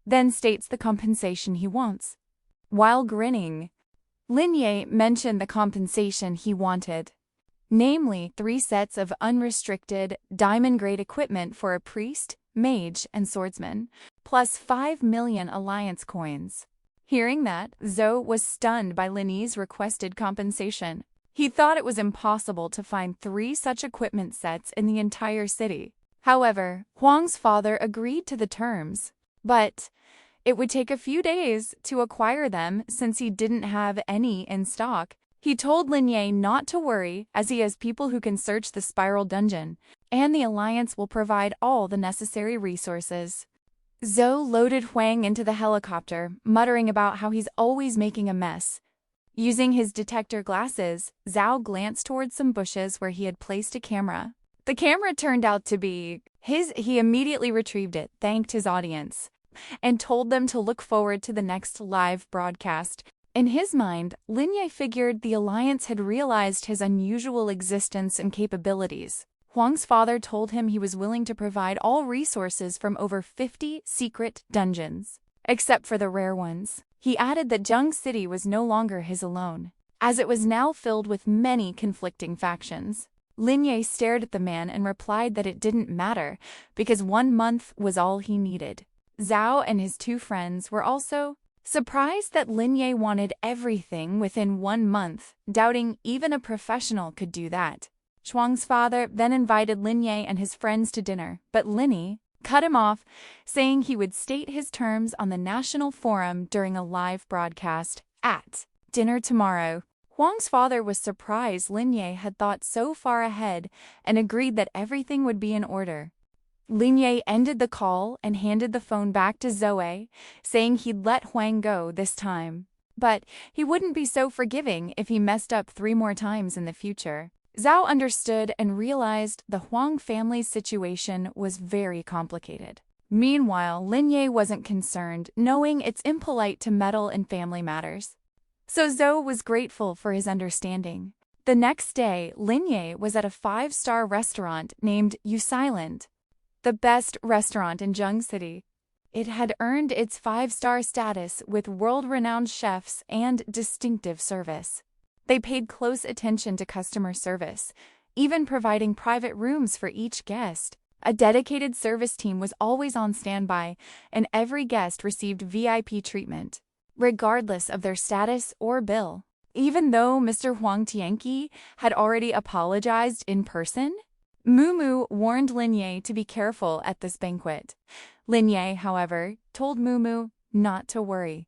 then states the compensation he wants. While grinning, Lin Ye mentioned the compensation he wanted, namely 3 sets of unrestricted, diamond-grade equipment for a priest, mage, and swordsman, plus 5 million alliance coins. Hearing that, Zhou was stunned by Lin Ye's requested compensation. He thought it was impossible to find 3 such equipment sets in the entire city. However, Huang's father agreed to the terms, but it would take a few days to acquire them since he didn't have any in stock. He told Lin Ye not to worry, as he has people who can search the spiral dungeon, and the Alliance will provide all the necessary resources. Zhou loaded Huang into the helicopter, muttering about how he's always making a mess. Using his detector glasses, Zhao glanced towards some bushes where he had placed a camera. The camera turned out to be his. He immediately retrieved it, thanked his audience, and told them to look forward to the next live broadcast. In his mind, Lin Ye figured the Alliance had realized his unusual existence and capabilities. Huang's father told him he was willing to provide all resources from over 50 secret dungeons, except for the rare ones. He added that Zheng City was no longer his alone, as it was now filled with many conflicting factions. Lin Ye stared at the man and replied that it didn't matter, because 1 month was all he needed. Zhao and his 2 friends were also surprised that Lin Ye wanted everything within 1 month, doubting even a professional could do that. Huang's father then invited Lin Ye and his friends to dinner, but Lin Ye cut him off, saying he would state his terms on the national forum during a live broadcast at dinner tomorrow. Huang's father was surprised Lin Ye had thought so far ahead and agreed that everything would be in order. Lin Ye ended the call and handed the phone back to Zoe, saying he'd let Huang go this time, but he wouldn't be so forgiving if he messed up 3 more times in the future. Zhao understood and realized the Huang family's situation was very complicated. Meanwhile, Lin Ye wasn't concerned, knowing it's impolite to meddle in family matters. So Zhou was grateful for his understanding. The next day, Lin Ye was at a 5-star restaurant named Yusiland, the best restaurant in Zheng City. It had earned its 5-star status with world-renowned chefs and distinctive service. They paid close attention to customer service, even providing private rooms for each guest. A dedicated service team was always on standby, and every guest received VIP treatment, regardless of their status or bill. Even though Mr. Huang Tianqi had already apologized in person, Mumu warned Lin Ye to be careful at this banquet. Lin Ye, however, told Mumu not to worry.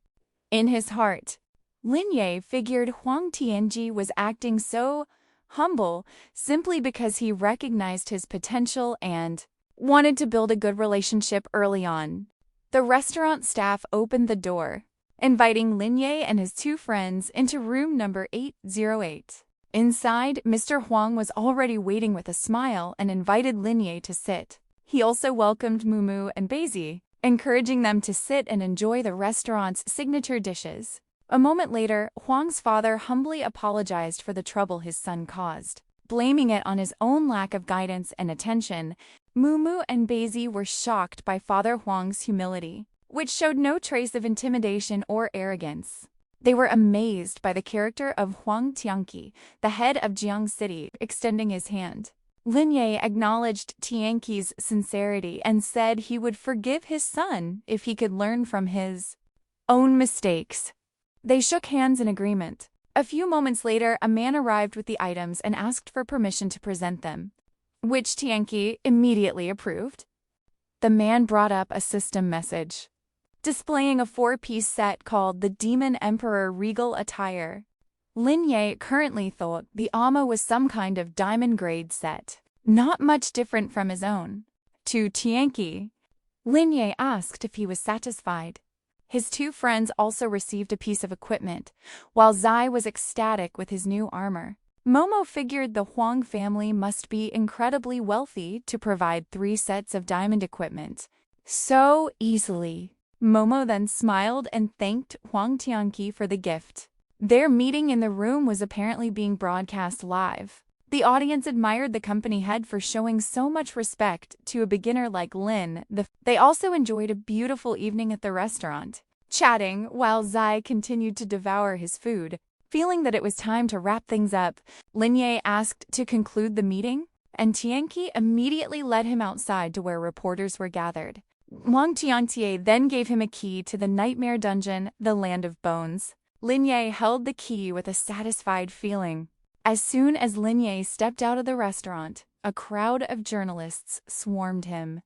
In his heart, Lin Ye figured Huang Tianqi was acting so humble simply because he recognized his potential and wanted to build a good relationship early on. The restaurant staff opened the door, inviting Lin Ye and his 2 friends into room number 808. Inside, Mr. Huang was already waiting with a smile and invited Lin Ye to sit. He also welcomed Mumu and Beizi, encouraging them to sit and enjoy the restaurant's signature dishes. A moment later, Huang's father humbly apologized for the trouble his son caused. Blaming it on his own lack of guidance and attention, Mumu and Beizi were shocked by Father Huang's humility, which showed no trace of intimidation or arrogance. They were amazed by the character of Huang Tianqi, the head of Jiang City, extending his hand. Lin Ye acknowledged Tianqi's sincerity and said he would forgive his son if he could learn from his own mistakes. They shook hands in agreement. A few moments later, a man arrived with the items and asked for permission to present them, which Tianqi immediately approved. The man brought up a system message, displaying a 4-piece set called the Demon Emperor Regal Attire. Lin Ye currently thought the armor was some kind of diamond-grade set, not much different from his own. To Tianqi, Lin Ye asked if he was satisfied. His 2 friends also received a piece of equipment, while Zai was ecstatic with his new armor. Momo figured the Huang family must be incredibly wealthy to provide 3 sets of diamond equipment so easily. Momo then smiled and thanked Huang Tianqi for the gift. Their meeting in the room was apparently being broadcast live. The audience admired the company head for showing so much respect to a beginner like Lin. They also enjoyed a beautiful evening at the restaurant, chatting while Zai continued to devour his food. Feeling that it was time to wrap things up, Lin Ye asked to conclude the meeting, and Tianqi immediately led him outside to where reporters were gathered. Huang Tianqi then gave him a key to the nightmare dungeon, the Land of Bones. Lin Ye held the key with a satisfied feeling. As soon as Lin Ye stepped out of the restaurant, a crowd of journalists swarmed him,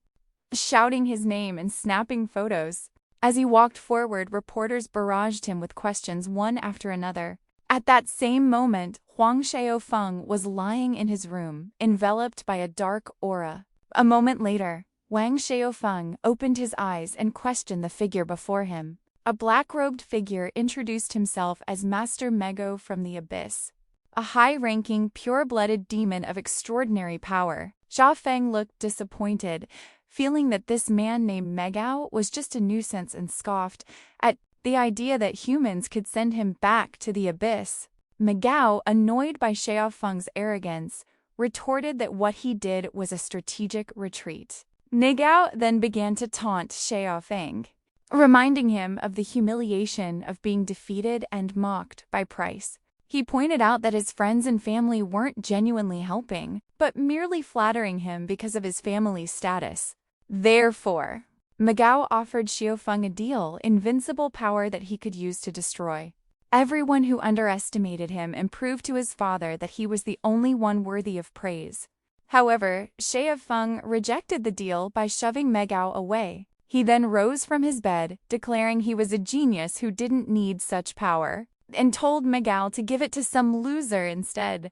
shouting his name and snapping photos. As he walked forward, reporters barraged him with questions one after another. At that same moment, Huang Xiaofeng was lying in his room, enveloped by a dark aura. A moment later, Wang Xiaofeng opened his eyes and questioned the figure before him. A black-robed figure introduced himself as Master Mego from the Abyss, a high-ranking, pure-blooded demon of extraordinary power. Xiaofeng looked disappointed, feeling that this man named Megao was just a nuisance, and scoffed at the idea that humans could send him back to the Abyss. Megao, annoyed by Xiaofeng's arrogance, retorted that what he did was a strategic retreat. Megao then began to taunt Xiaofeng, reminding him of the humiliation of being defeated and mocked by Price. He pointed out that his friends and family weren't genuinely helping, but merely flattering him because of his family's status. Therefore, Megao offered Xiaofeng a deal: invincible power that he could use to destroy everyone who underestimated him and prove to his father that he was the only one worthy of praise. However, Xiaofeng rejected the deal by shoving Megao away. He then rose from his bed, declaring he was a genius who didn't need such power, and told Megao to give it to some loser instead.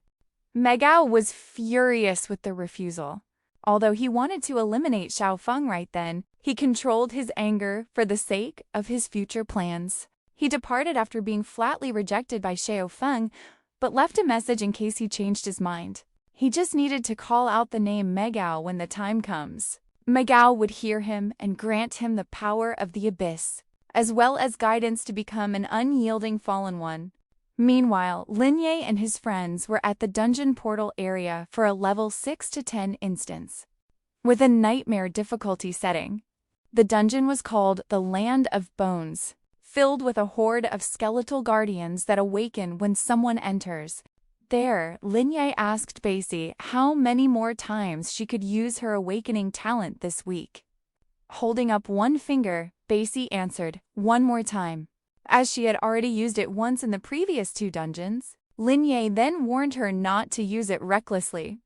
Megao was furious with the refusal. Although he wanted to eliminate Xiaofeng right then, he controlled his anger for the sake of his future plans. He departed after being flatly rejected by Xiaofeng, but left a message in case he changed his mind. He just needed to call out the name Megao when the time comes. Megao would hear him and grant him the power of the Abyss, as well as guidance to become an unyielding fallen one. Meanwhile, Linye and his friends were at the dungeon portal area for a level 6 to 10 instance, with a nightmare difficulty setting. The dungeon was called the Land of Bones, filled with a horde of skeletal guardians that awaken when someone enters. There, Linye asked Basie how many more times she could use her awakening talent this week. Holding up one finger, Basie answered, 1 more time. As she had already used it once in the previous 2 dungeons, Linye then warned her not to use it recklessly.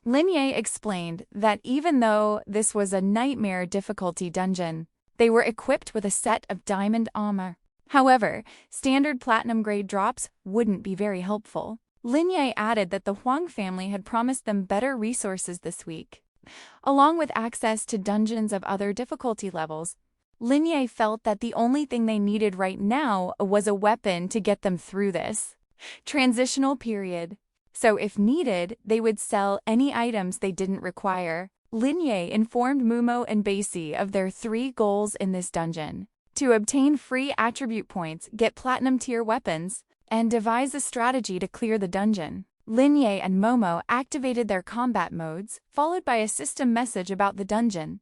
Linye explained that even though this was a nightmare difficulty dungeon, they were equipped with a set of diamond armor. However, standard platinum grade drops wouldn't be very helpful. Linye added that the Huang family had promised them better resources this week, along with access to dungeons of other difficulty levels. Linye felt that the only thing they needed right now was a weapon to get them through this transitional period. So if needed, they would sell any items they didn't require. Linye informed Mumo and Basie of their 3 goals in this dungeon: to obtain free attribute points, get platinum tier weapons, and devise a strategy to clear the dungeon. Linye and Momo activated their combat modes, followed by a system message about the dungeon,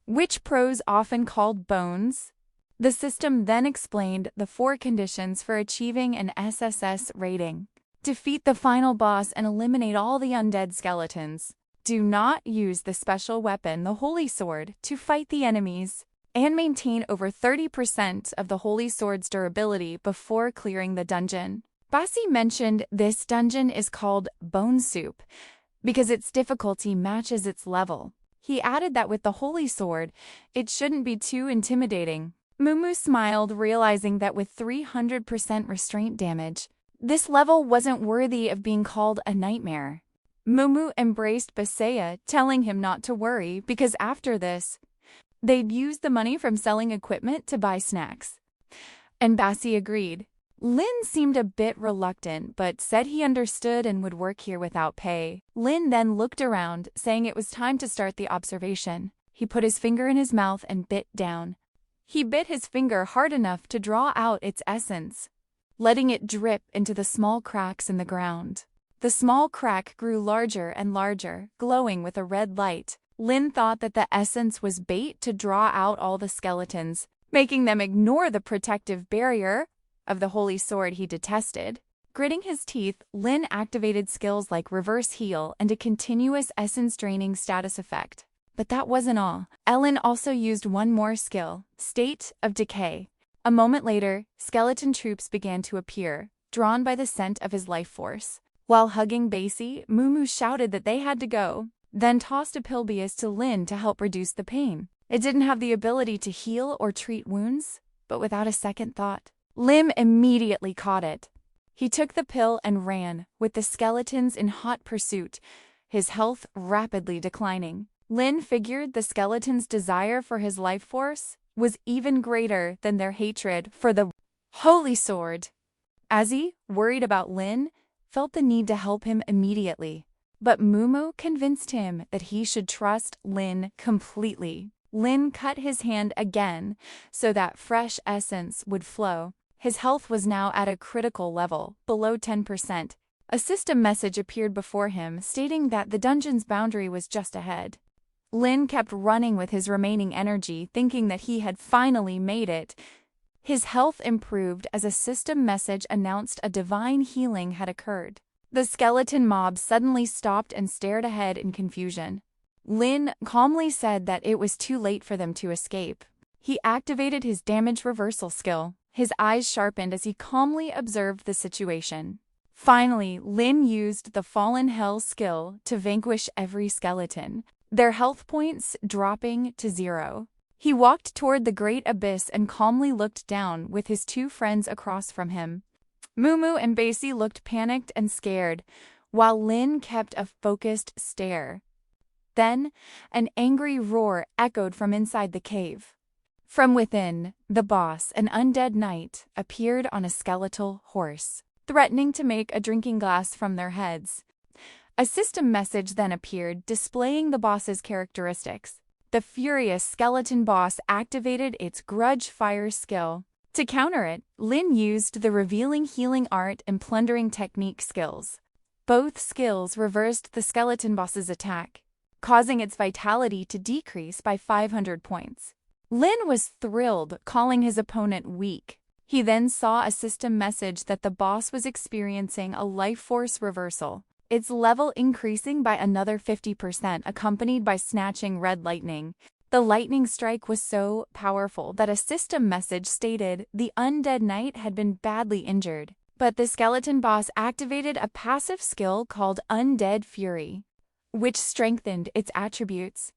which pros often called bones. The system then explained the 4 conditions for achieving an SSS rating: defeat the final boss and eliminate all the undead skeletons. Do not use the special weapon, the Holy Sword, to fight the enemies, and maintain over 30% of the Holy Sword's durability before clearing the dungeon. Basie mentioned this dungeon is called Bone Soup because its difficulty matches its level. He added that with the Holy Sword, it shouldn't be too intimidating. Mumu smiled, realizing that with 300% restraint damage, this level wasn't worthy of being called a nightmare. Mumu embraced Basaya, telling him not to worry because after this, they'd use the money from selling equipment to buy snacks. And Basie agreed. Lin seemed a bit reluctant, but said he understood and would work here without pay. Lin then looked around, saying it was time to start the observation. He put his finger in his mouth and bit down. He bit his finger hard enough to draw out its essence, letting it drip into the small cracks in the ground. The small crack grew larger and larger, glowing with a red light. Lin thought that the essence was bait to draw out all the skeletons, making them ignore the protective barrier of the Holy Sword he detested. Gritting his teeth, Lin activated skills like Reverse Heal and a continuous essence-draining status effect. But that wasn't all. Ellen also used one more skill, State of Decay. A moment later, skeleton troops began to appear, drawn by the scent of his life force. While hugging Basie, Mumu shouted that they had to go, then tossed a Pilbeus to Lin to help reduce the pain. It didn't have the ability to heal or treat wounds, but without a second thought, Lim immediately caught it. He took the pill and ran, with the skeletons in hot pursuit, his health rapidly declining. Lin figured the skeletons' desire for his life force was even greater than their hatred for the holy sword. Azzy, worried about Lin, felt the need to help him immediately. But Mumu convinced him that he should trust Lin completely. Lin cut his hand again so that fresh essence would flow. His health was now at a critical level, below 10%. A system message appeared before him stating that the dungeon's boundary was just ahead. Lin kept running with his remaining energy, thinking that he had finally made it. His health improved as a system message announced a divine healing had occurred. The skeleton mob suddenly stopped and stared ahead in confusion. Lin calmly said that it was too late for them to escape. He activated his damage reversal skill. His eyes sharpened as he calmly observed the situation. Finally, Lin used the Fallen Hell skill to vanquish every skeleton, their health points dropping to 0. He walked toward the great abyss and calmly looked down with his two friends across from him. Mumu and Basie looked panicked and scared, while Lin kept a focused stare. Then, an angry roar echoed from inside the cave. From within, the boss, an undead knight, appeared on a skeletal horse, threatening to make a drinking glass from their heads. A system message then appeared, displaying the boss's characteristics. The furious skeleton boss activated its grudge fire skill. To counter it, Lin used the revealing healing art and plundering technique skills. Both skills reversed the skeleton boss's attack, causing its vitality to decrease by 500 points. Lin was thrilled, calling his opponent weak. He then saw a system message that the boss was experiencing a life force reversal, its level increasing by another 50%, accompanied by snatching red lightning. The lightning strike was so powerful that a system message stated the undead knight had been badly injured. But the skeleton boss activated a passive skill called Undead Fury, which strengthened its attributes.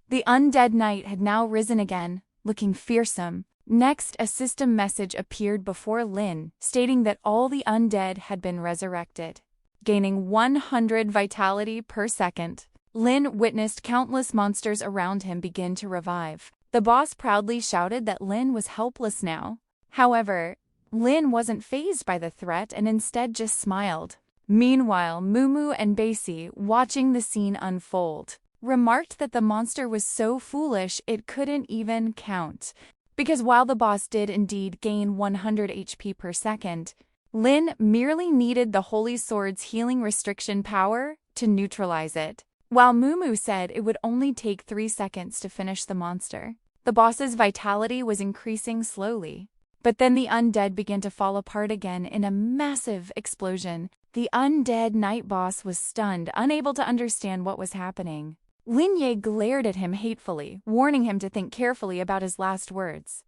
The undead knight had now risen again, looking fearsome. Next, a system message appeared before Lin, stating that all the undead had been resurrected, gaining 100 vitality per second. Lin witnessed countless monsters around him begin to revive. The boss proudly shouted that Lin was helpless now. However, Lin wasn't fazed by the threat and instead just smiled. Meanwhile, Mumu and Basie, watching the scene unfold, remarked that the monster was so foolish it couldn't even count. Because while the boss did indeed gain 100 HP per second, Lin merely needed the Holy Sword's healing restriction power to neutralize it. While Mumu said it would only take 3 seconds to finish the monster, the boss's vitality was increasing slowly. But then the undead began to fall apart again in a massive explosion. The undead night boss was stunned, unable to understand what was happening. Lin Ye glared at him hatefully, warning him to think carefully about his last words.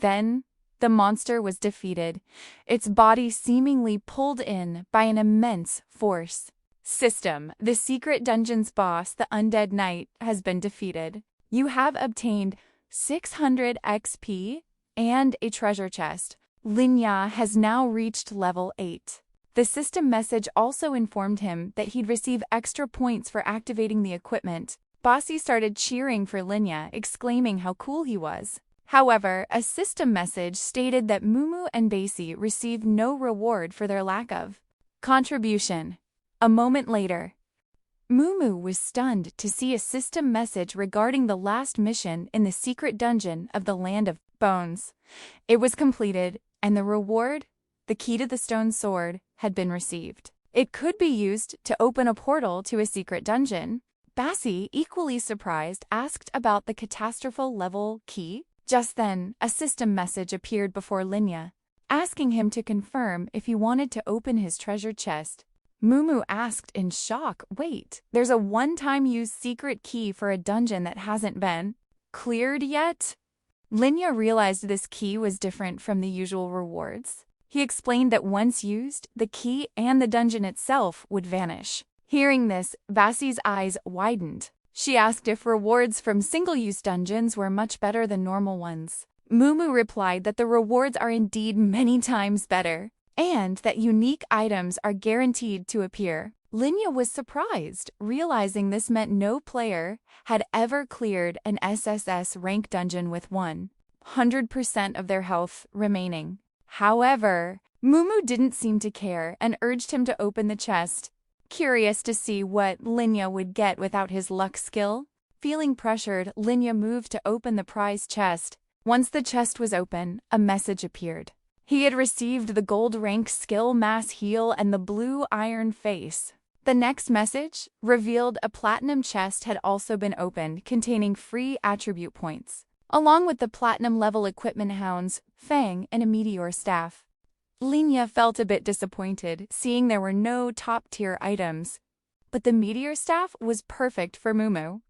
Then, the monster was defeated, its body seemingly pulled in by an immense force. System: the secret dungeon's boss, the undead knight, has been defeated. You have obtained 600 XP and a treasure chest. Lin Ya has now reached level 8. The system message also informed him that he'd receive extra points for activating the equipment. Basie started cheering for Lin Ya, exclaiming how cool he was. However, a system message stated that Mumu and Basie received no reward for their lack of contribution. A moment later, Mumu was stunned to see a system message regarding the last mission in the secret dungeon of the Land of Bones. It was completed, and the reward, the key to the stone sword, had been received. It could be used to open a portal to a secret dungeon. Basie, equally surprised, asked about the catastrophal level key. Just then, a system message appeared before Lin Ya, asking him to confirm if he wanted to open his treasure chest. Mumu asked in shock, "Wait, there's a one-time use secret key for a dungeon that hasn't been cleared yet?" Lin Ya realized this key was different from the usual rewards. He explained that once used, the key and the dungeon itself would vanish. Hearing this, Basie's eyes widened. She asked if rewards from single-use dungeons were much better than normal ones. Mumu replied that the rewards are indeed many times better. and that unique items are guaranteed to appear. Linya was surprised, realizing this meant no player had ever cleared an SSS rank dungeon with 100% of their health remaining. However, Mumu didn't seem to care and urged him to open the chest, curious to see what Linya would get without his luck skill. Feeling pressured, Linya moved to open the prize chest. Once the chest was open, a message appeared. He had received the gold rank skill mass heal and the blue iron face. The next message revealed a platinum chest had also been opened, containing free attribute points, along with the platinum level equipment hounds, Fang, and a meteor staff. Linya felt a bit disappointed, seeing there were no top-tier items. But the meteor staff was perfect for Mumu.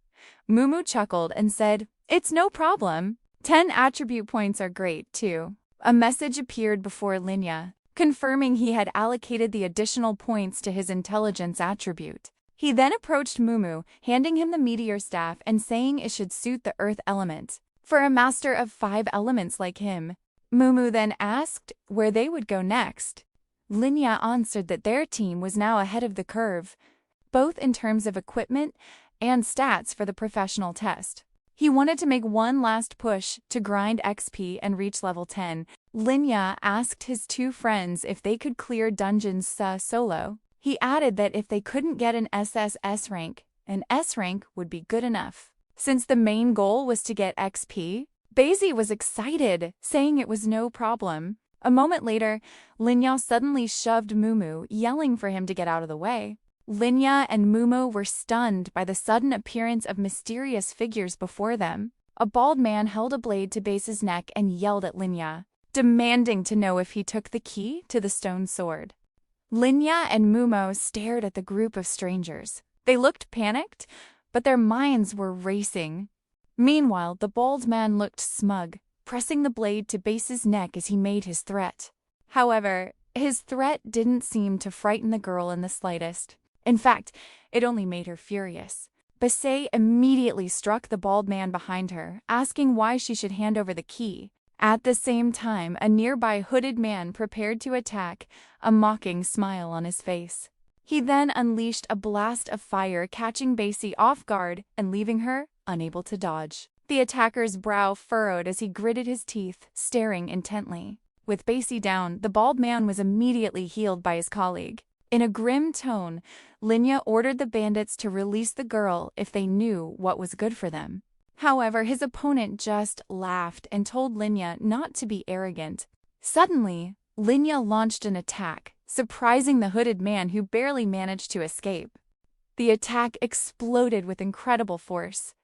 Mumu chuckled and said, "It's no problem. 10 attribute points are great, too." A message appeared before Linya, confirming he had allocated the additional points to his intelligence attribute. He then approached Mumu, handing him the meteor staff and saying it should suit the earth element. For a master of 5 elements like him, Mumu then asked where they would go next. Linya answered that their team was now ahead of the curve, both in terms of equipment and stats for the professional test. He wanted to make one last push to grind XP and reach level 10. Linya asked his 2 friends if they could clear dungeons solo. He added that if they couldn't get an SSS rank, an S rank would be good enough. Since the main goal was to get XP, Basie was excited, saying it was no problem. A moment later, Linya suddenly shoved Mumu, yelling for him to get out of the way. Linya and Mumu were stunned by the sudden appearance of mysterious figures before them. A bald man held a blade to Basie's neck and yelled at Linya, demanding to know if he took the key to the stone sword. Linya and Mumu stared at the group of strangers. They looked panicked, but their minds were racing. Meanwhile, the bald man looked smug, pressing the blade to Basie's neck as he made his threat. However, his threat didn't seem to frighten the girl in the slightest. In fact, it only made her furious. Basie immediately struck the bald man behind her, asking why she should hand over the key. At the same time, a nearby hooded man prepared to attack, a mocking smile on his face. He then unleashed a blast of fire, catching Basie off guard and leaving her unable to dodge. The attacker's brow furrowed as he gritted his teeth, staring intently. With Basie down, the bald man was immediately healed by his colleague. In a grim tone, Linya ordered the bandits to release the girl if they knew what was good for them. However, his opponent just laughed and told Linya not to be arrogant. Suddenly, Linya launched an attack, surprising the hooded man who barely managed to escape. The attack exploded with incredible force.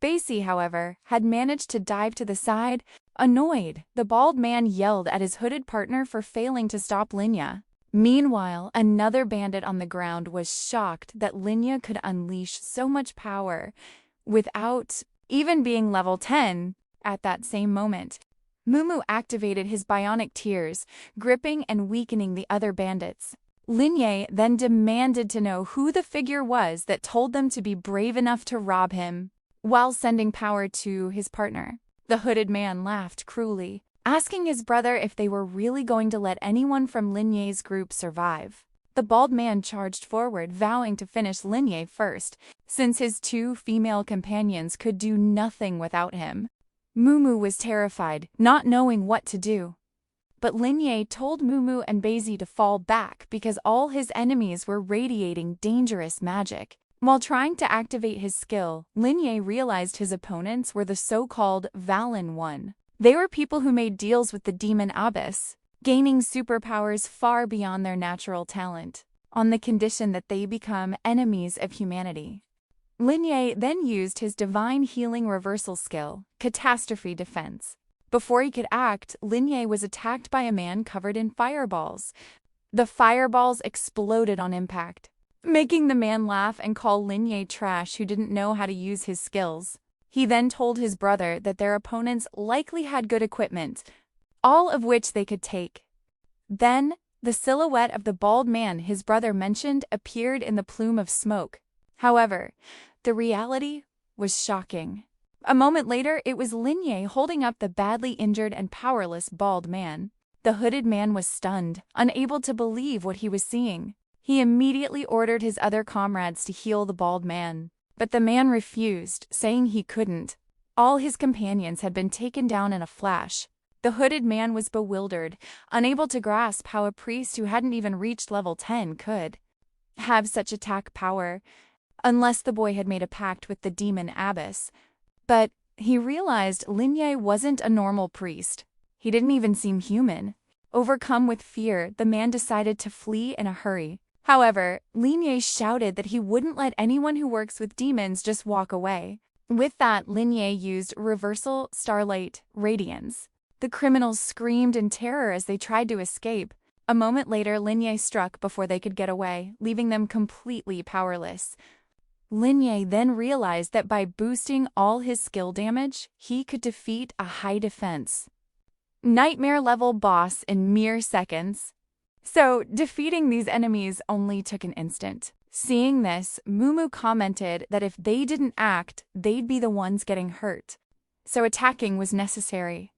Basie, however, had managed to dive to the side. Annoyed, the bald man yelled at his hooded partner for failing to stop Linya. Meanwhile, another bandit on the ground was shocked that Linya could unleash so much power without even being level 10 at that same moment. Mumu activated his bionic tears, gripping and weakening the other bandits. Linya then demanded to know who the figure was that told them to be brave enough to rob him, while sending power to his partner. The hooded man laughed cruelly, asking his brother if they were really going to let anyone from Linya's group survive. The bald man charged forward, vowing to finish Linya first, since his 2 female companions could do nothing without him. Mumu was terrified, not knowing what to do. But Linya told Mumu and Basie to fall back because all his enemies were radiating dangerous magic. While trying to activate his skill, Linya realized his opponents were the so-called Valen One. They were people who made deals with the demon Abyss, gaining superpowers far beyond their natural talent, on the condition that they become enemies of humanity. Linya then used his divine healing reversal skill, Catastrophe Defense. Before he could act, Linya was attacked by a man covered in fireballs. The fireballs exploded on impact, making the man laugh and call Linya trash who didn't know how to use his skills. He then told his brother that their opponents likely had good equipment, all of which they could take. Then, the silhouette of the bald man his brother mentioned appeared in the plume of smoke. However, the reality was shocking. A moment later, it was Linya holding up the badly injured and powerless bald man. The hooded man was stunned, unable to believe what he was seeing. He immediately ordered his other comrades to heal the bald man. But the man refused, saying he couldn't. All his companions had been taken down in a flash. The hooded man was bewildered, unable to grasp how a priest who hadn't even reached level 10 could have such attack power, unless the boy had made a pact with the demon abbess. But he realized Linye wasn't a normal priest. He didn't even seem human. Overcome with fear, the man decided to flee in a hurry. However, Linye shouted that he wouldn't let anyone who works with demons just walk away. With that, Linye used Reversal Starlight Radiance. The criminals screamed in terror as they tried to escape. A moment later, Linye struck before they could get away, leaving them completely powerless. Linye then realized that by boosting all his skill damage, he could defeat a high defense nightmare-level boss in mere seconds. So, defeating these enemies only took an instant. Seeing this, Mumu commented that if they didn't act, they'd be the ones getting hurt. So attacking was necessary.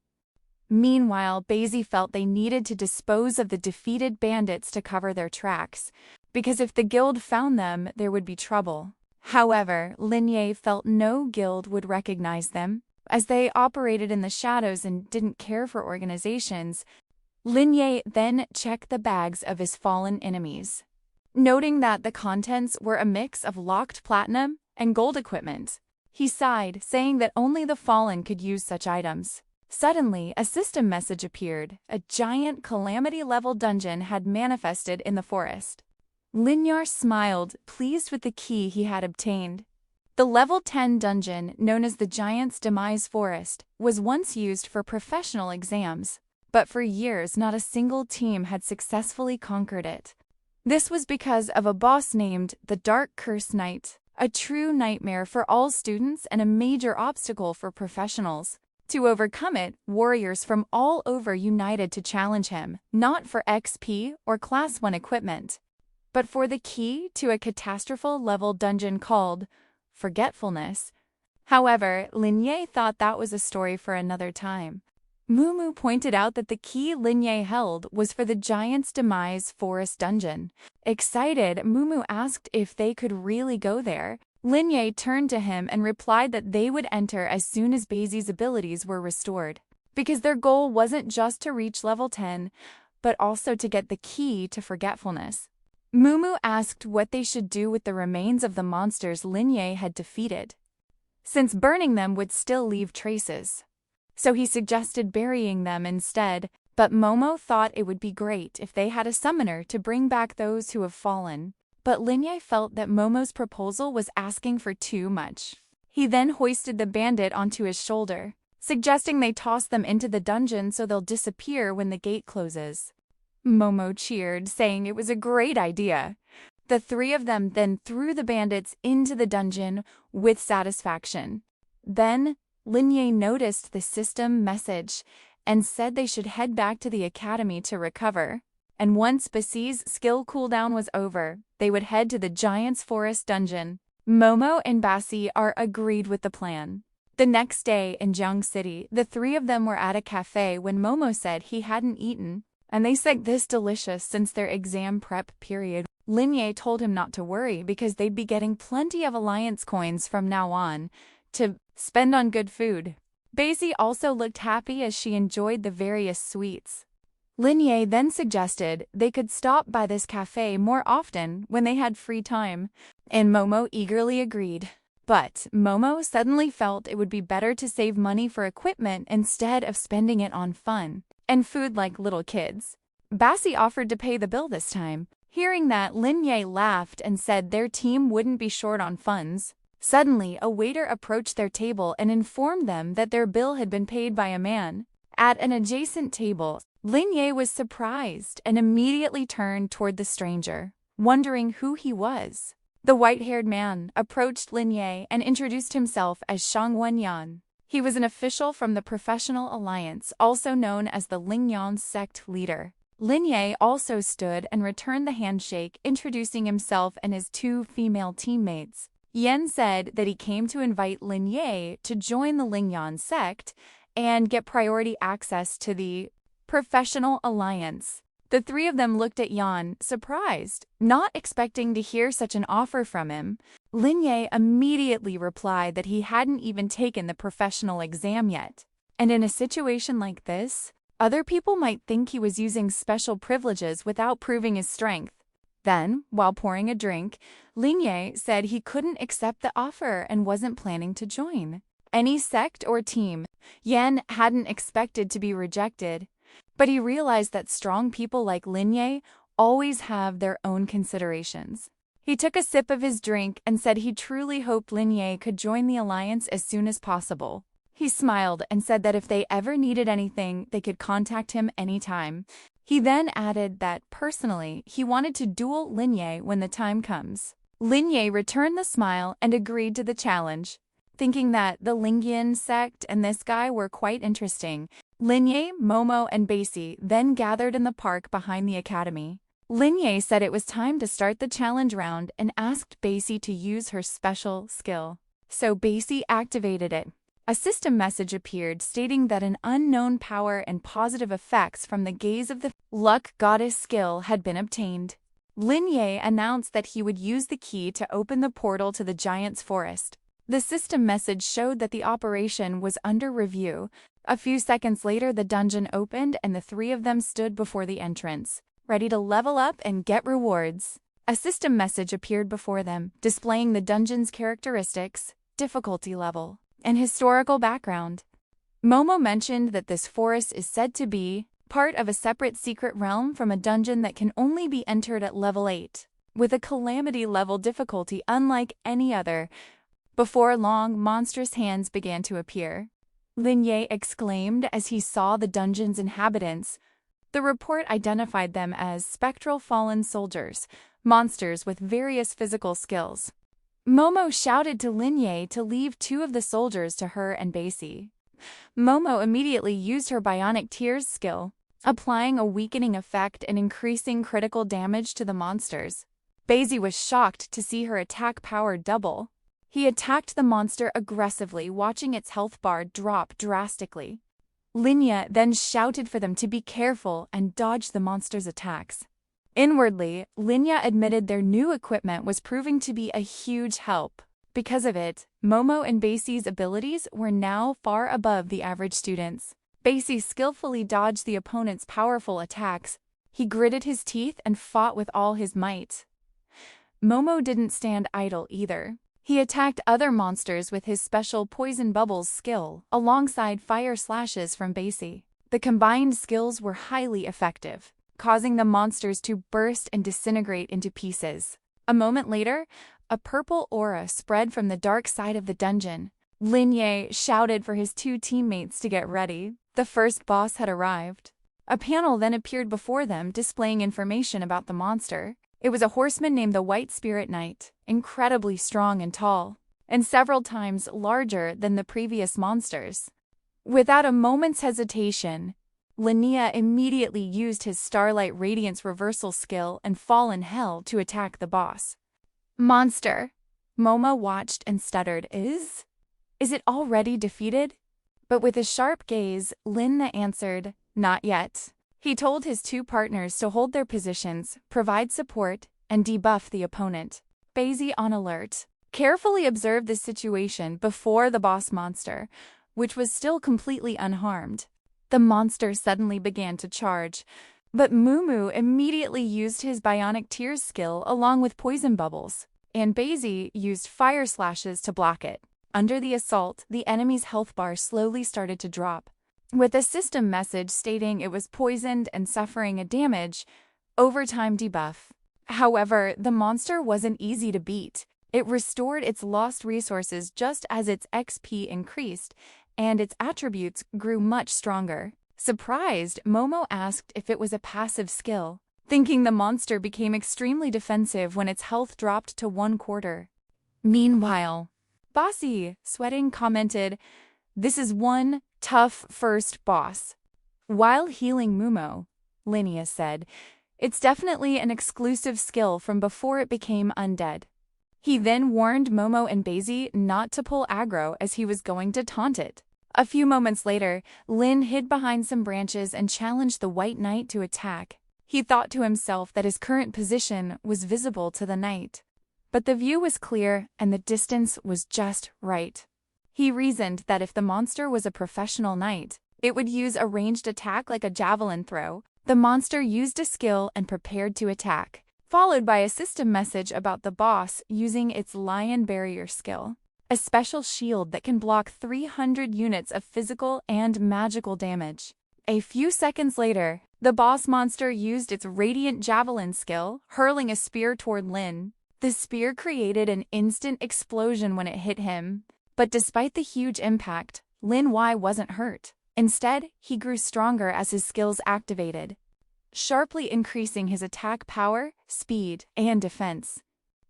Meanwhile, Basie felt they needed to dispose of the defeated bandits to cover their tracks, because if the guild found them, there would be trouble. However, Linye felt no guild would recognize them, as they operated in the shadows and didn't care for organizations. Linye then checked the bags of his fallen enemies, noting that the contents were a mix of locked platinum and gold equipment. He sighed, saying that only the fallen could use such items. Suddenly, a system message appeared. A giant calamity-level dungeon had manifested in the forest. Linyar smiled, pleased with the key he had obtained. The level 10 dungeon, known as the Giant's Demise Forest, was once used for professional exams, but for years not a single team had successfully conquered it. This was because of a boss named the Dark Curse Knight, a true nightmare for all students and a major obstacle for professionals. To overcome it, warriors from all over united to challenge him, not for XP or Class 1 equipment, but for the key to a catastrophal-level dungeon called Forgetfulness. However, Linye thought that was a story for another time. Mumu pointed out that the key Linye held was for the Giant's Demise Forest dungeon. Excited, Mumu asked if they could really go there. Linye turned to him and replied that they would enter as soon as Basie's abilities were restored, because their goal wasn't just to reach level 10, but also to get the key to Forgetfulness. Mumu asked what they should do with the remains of the monsters Linye had defeated, since burning them would still leave traces. So he suggested burying them instead, but Momo thought it would be great if they had a summoner to bring back those who have fallen. But Linye felt that Momo's proposal was asking for too much. He then hoisted the bandit onto his shoulder, suggesting they toss them into the dungeon so they'll disappear when the gate closes. Momo cheered, saying it was a great idea. The three of them then threw the bandits into the dungeon with satisfaction. Then, Linye noticed the system message and said they should head back to the academy to recover. And once Basie's skill cooldown was over, they would head to the Giant's Forest dungeon. Momo and Basie agreed with the plan. The next day in Jiang City, the three of them were at a cafe when Momo said he hadn't eaten, and they said this delicious since their exam prep period. Linye told him not to worry because they'd be getting plenty of alliance coins from now on to spend on good food. Basie also looked happy as she enjoyed the various sweets. Linye then suggested they could stop by this cafe more often when they had free time, and Momo eagerly agreed. But Momo suddenly felt it would be better to save money for equipment instead of spending it on fun and food like little kids. Basie offered to pay the bill this time. Hearing that, Linye laughed and said their team wouldn't be short on funds. Suddenly, a waiter approached their table and informed them that their bill had been paid by a man. At an adjacent table, Linye was surprised and immediately turned toward the stranger, wondering who he was. The white-haired man approached Linye and introduced himself as Shang Wenyan. He was an official from the Professional Alliance, also known as the Lingyan sect leader. Linye also stood and returned the handshake, introducing himself and his two female teammates. Yen said that he came to invite Linye to join the Lingyan sect and get priority access to the Professional alliance. The three of them looked at Yan, surprised, not expecting to hear such an offer from him. Linye immediately replied that he hadn't even taken the professional exam yet. And in a situation like this, other people might think he was using special privileges without proving his strength. Then, while pouring a drink, Linye said he couldn't accept the offer and wasn't planning to join any sect or team. Yan hadn't expected to be rejected, but he realized that strong people like Linye always have their own considerations. He took a sip of his drink and said he truly hoped Linye could join the alliance as soon as possible. He smiled and said that if they ever needed anything, they could contact him anytime. He then added that, personally, he wanted to duel Linye when the time comes. Linye returned the smile and agreed to the challenge. Thinking that the Lingyan sect and this guy were quite interesting, Linye, Momo, and Basie then gathered in the park behind the academy. Linye said it was time to start the challenge round and asked Basie to use her special skill. So Basie activated it. A system message appeared stating that an unknown power and positive effects from the gaze of the luck goddess skill had been obtained. Linye announced that he would use the key to open the portal to the giant's forest. The system message showed that the operation was under review. A few seconds later, the dungeon opened and the three of them stood before the entrance, ready to level up and get rewards. A system message appeared before them, displaying the dungeon's characteristics, difficulty level, and historical background. Momo mentioned that this forest is said to be part of a separate secret realm from a dungeon that can only be entered at level 8, with a calamity level difficulty unlike any other. Before long, monstrous hands began to appear. Linye exclaimed as he saw the dungeon's inhabitants. The report identified them as spectral fallen soldiers, monsters with various physical skills. Momo shouted to Linye to leave two of the soldiers to her and Basie. Momo immediately used her bionic tears skill, applying a weakening effect and increasing critical damage to the monsters. Basie was shocked to see her attack power double. He attacked the monster aggressively, watching its health bar drop drastically. Linye then shouted for them to be careful and dodge the monster's attacks. Inwardly, Linye admitted their new equipment was proving to be a huge help. Because of it, Momo and Basie's abilities were now far above the average students. Basie skillfully dodged the opponent's powerful attacks. He gritted his teeth and fought with all his might. Momo didn't stand idle either. He attacked other monsters with his special Poison Bubbles skill, alongside fire slashes from Basie. The combined skills were highly effective, causing the monsters to burst and disintegrate into pieces. A moment later, a purple aura spread from the dark side of the dungeon. Linye shouted for his two teammates to get ready. The first boss had arrived. A panel then appeared before them, displaying information about the monster. It was a horseman named the White Spirit Knight, incredibly strong and tall, and several times larger than the previous monsters. Without a moment's hesitation, Linye immediately used his Starlight Radiance reversal skill and Fallen Hell to attack the boss. Monster! Momo watched and stuttered, Is it already defeated? But with a sharp gaze, Linye answered, Not yet. He told his two partners to hold their positions, provide support, and debuff the opponent. Basie, on alert, carefully observed the situation before the boss monster, which was still completely unharmed. The monster suddenly began to charge, but Mumu immediately used his Bionic Tears skill along with Poison Bubbles, and Basie used Fire Slashes to block it. Under the assault, the enemy's health bar slowly started to drop, with a system message stating it was poisoned and suffering a damage overtime debuff. However, the monster wasn't easy to beat. It restored its lost resources just as its XP increased, and its attributes grew much stronger. Surprised, Momo asked if it was a passive skill, thinking the monster became extremely defensive when its health dropped to 1/4. Meanwhile, Basie, sweating, commented, This is one tough first boss. While healing Momo, Linye said, It's definitely an exclusive skill from before it became undead. He then warned Momo and Basie not to pull aggro as he was going to taunt it. A few moments later, Lin hid behind some branches and challenged the White Knight to attack. He thought to himself that his current position was visible to the knight. But the view was clear and the distance was just right. He reasoned that if the monster was a professional knight, it would use a ranged attack like a javelin throw. The monster used a skill and prepared to attack, followed by a system message about the boss using its lion barrier skill, a special shield that can block 300 units of physical and magical damage. A few seconds later, the boss monster used its radiant javelin skill, hurling a spear toward Lin. The spear created an instant explosion when it hit him, but despite the huge impact, Lin Y wasn't hurt. Instead, he grew stronger as his skills activated, sharply increasing his attack power, speed, and defense.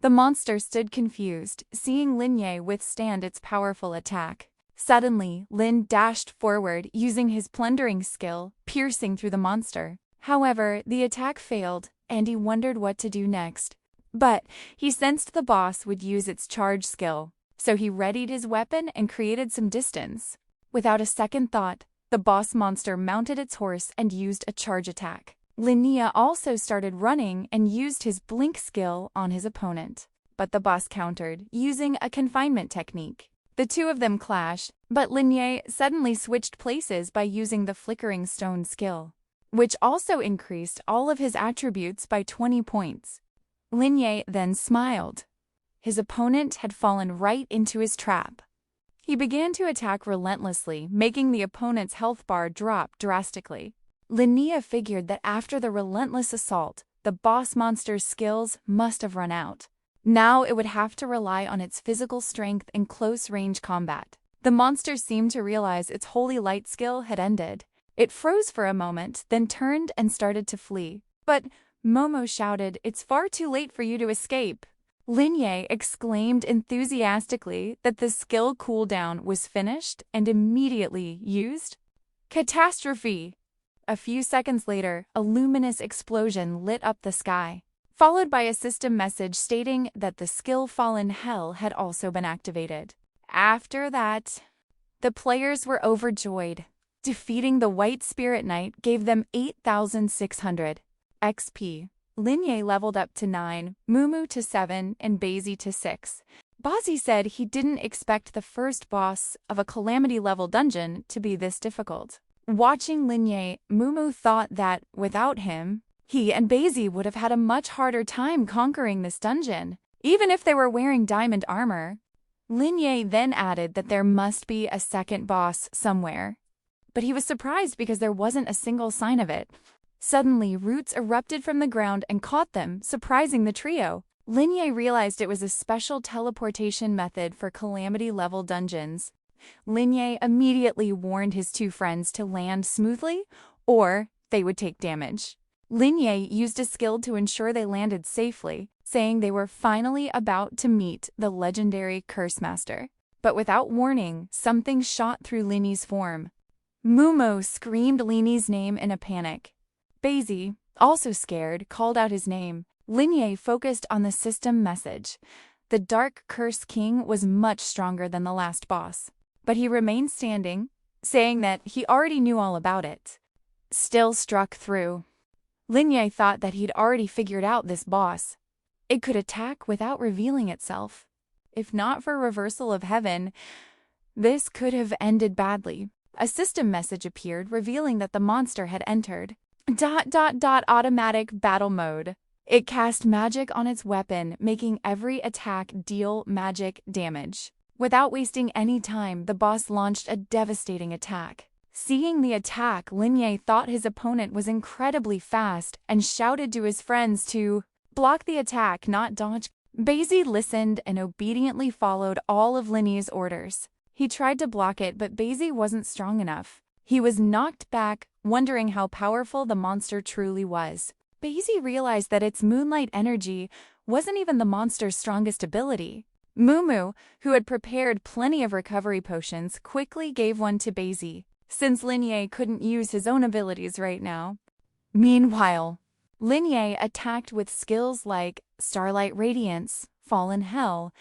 The monster stood confused, seeing Lin Ye withstand its powerful attack. Suddenly, Lin dashed forward using his plundering skill, piercing through the monster. However, the attack failed, and he wondered what to do next. But he sensed the boss would use its charge skill, so he readied his weapon and created some distance. Without a second thought, the boss monster mounted its horse and used a charge attack. Linnea also started running and used his blink skill on his opponent, but the boss countered, using a confinement technique. The two of them clashed, but Linnea suddenly switched places by using the flickering stone skill, which also increased all of his attributes by 20 points. Linnea then smiled. His opponent had fallen right into his trap. He began to attack relentlessly, making the opponent's health bar drop drastically. Linnea figured that after the relentless assault, the boss monster's skills must have run out. Now it would have to rely on its physical strength in close-range combat. The monster seemed to realize its holy light skill had ended. It froze for a moment, then turned and started to flee. But Momo shouted, "It's far too late for you to escape." Linnea exclaimed enthusiastically that the skill cooldown was finished and immediately used. Catastrophe! A few seconds later, a luminous explosion lit up the sky, followed by a system message stating that the skill Fallen Hell had also been activated. After that, the players were overjoyed. Defeating the White Spirit Knight gave them 8,600 XP. Linnea leveled up to 9, Mumu to 7, and Basie to 6. Basie said he didn't expect the first boss of a Calamity-level dungeon to be this difficult. Watching Linnea, Mumu thought that, without him, he and Basie would have had a much harder time conquering this dungeon, even if they were wearing diamond armor. Linnea then added that there must be a second boss somewhere, but he was surprised because there wasn't a single sign of it. Suddenly, roots erupted from the ground and caught them, surprising the trio. Linnea realized it was a special teleportation method for Calamity-level dungeons. Linnea immediately warned his two friends to land smoothly, or they would take damage. Linnea used a skill to ensure they landed safely, saying they were finally about to meet the legendary Curse Master. But without warning, something shot through Linnea's form. Mumu screamed Linnea's name in a panic. Basie, also scared, called out his name. Linnea focused on the system message. The Dark Curse King was much stronger than the last boss, but he remained standing, saying that he already knew all about it. Still struck through. Linnea thought that he'd already figured out this boss. It could attack without revealing itself. If not for Reversal of Heaven, this could have ended badly. A system message appeared revealing that the monster had entered. Automatic battle mode. It cast magic on its weapon, making every attack deal magic damage. Without wasting any time, the boss launched a devastating attack. Seeing the attack, Linnea thought his opponent was incredibly fast and shouted to his friends to block the attack, not dodge. Basie listened and obediently followed all of Linnea's orders. He tried to block it, but Basie wasn't strong enough. He was knocked back, wondering how powerful the monster truly was. Basie realized that its moonlight energy wasn't even the monster's strongest ability. Mumu, who had prepared plenty of recovery potions, quickly gave one to Basie, since Linnea couldn't use his own abilities right now. Meanwhile, Linnea attacked with skills like Starlight Radiance, Fallen Hell,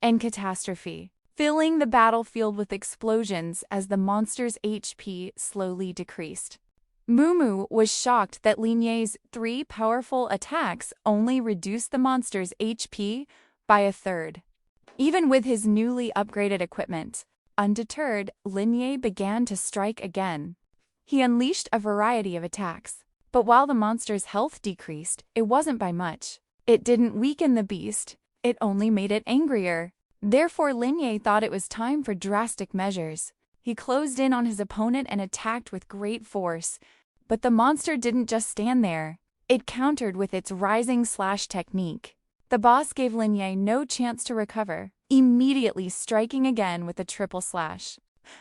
and Catastrophe. filling the battlefield with explosions as the monster's HP slowly decreased. Mumu was shocked that Linye's 3 powerful attacks only reduced the monster's HP by a third. Even with his newly upgraded equipment, undeterred, Linye began to strike again. He unleashed a variety of attacks, but while the monster's health decreased, it wasn't by much. It didn't weaken the beast, it only made it angrier. Therefore, Linye thought it was time for drastic measures. He closed in on his opponent and attacked with great force. But the monster didn't just stand there. It countered with its rising slash technique. The boss gave Linye no chance to recover, immediately striking again with a triple slash.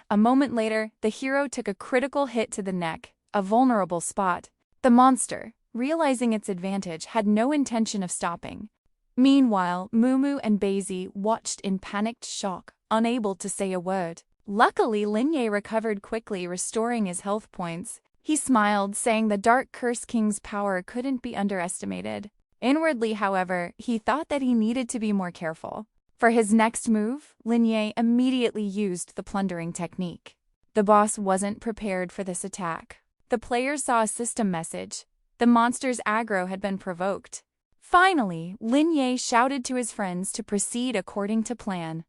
A moment later, the hero took a critical hit to the neck, a vulnerable spot. The monster, realizing its advantage, had no intention of stopping. Meanwhile, Mumu and Basie watched in panicked shock, unable to say a word. Luckily, Linye recovered quickly, restoring his health points. He smiled, saying the Dark Curse King's power couldn't be underestimated. Inwardly, however, he thought that he needed to be more careful. For his next move, Linye immediately used the plundering technique. The boss wasn't prepared for this attack. The player saw a system message. The monster's aggro had been provoked. Finally, Linye shouted to his friends to proceed according to plan.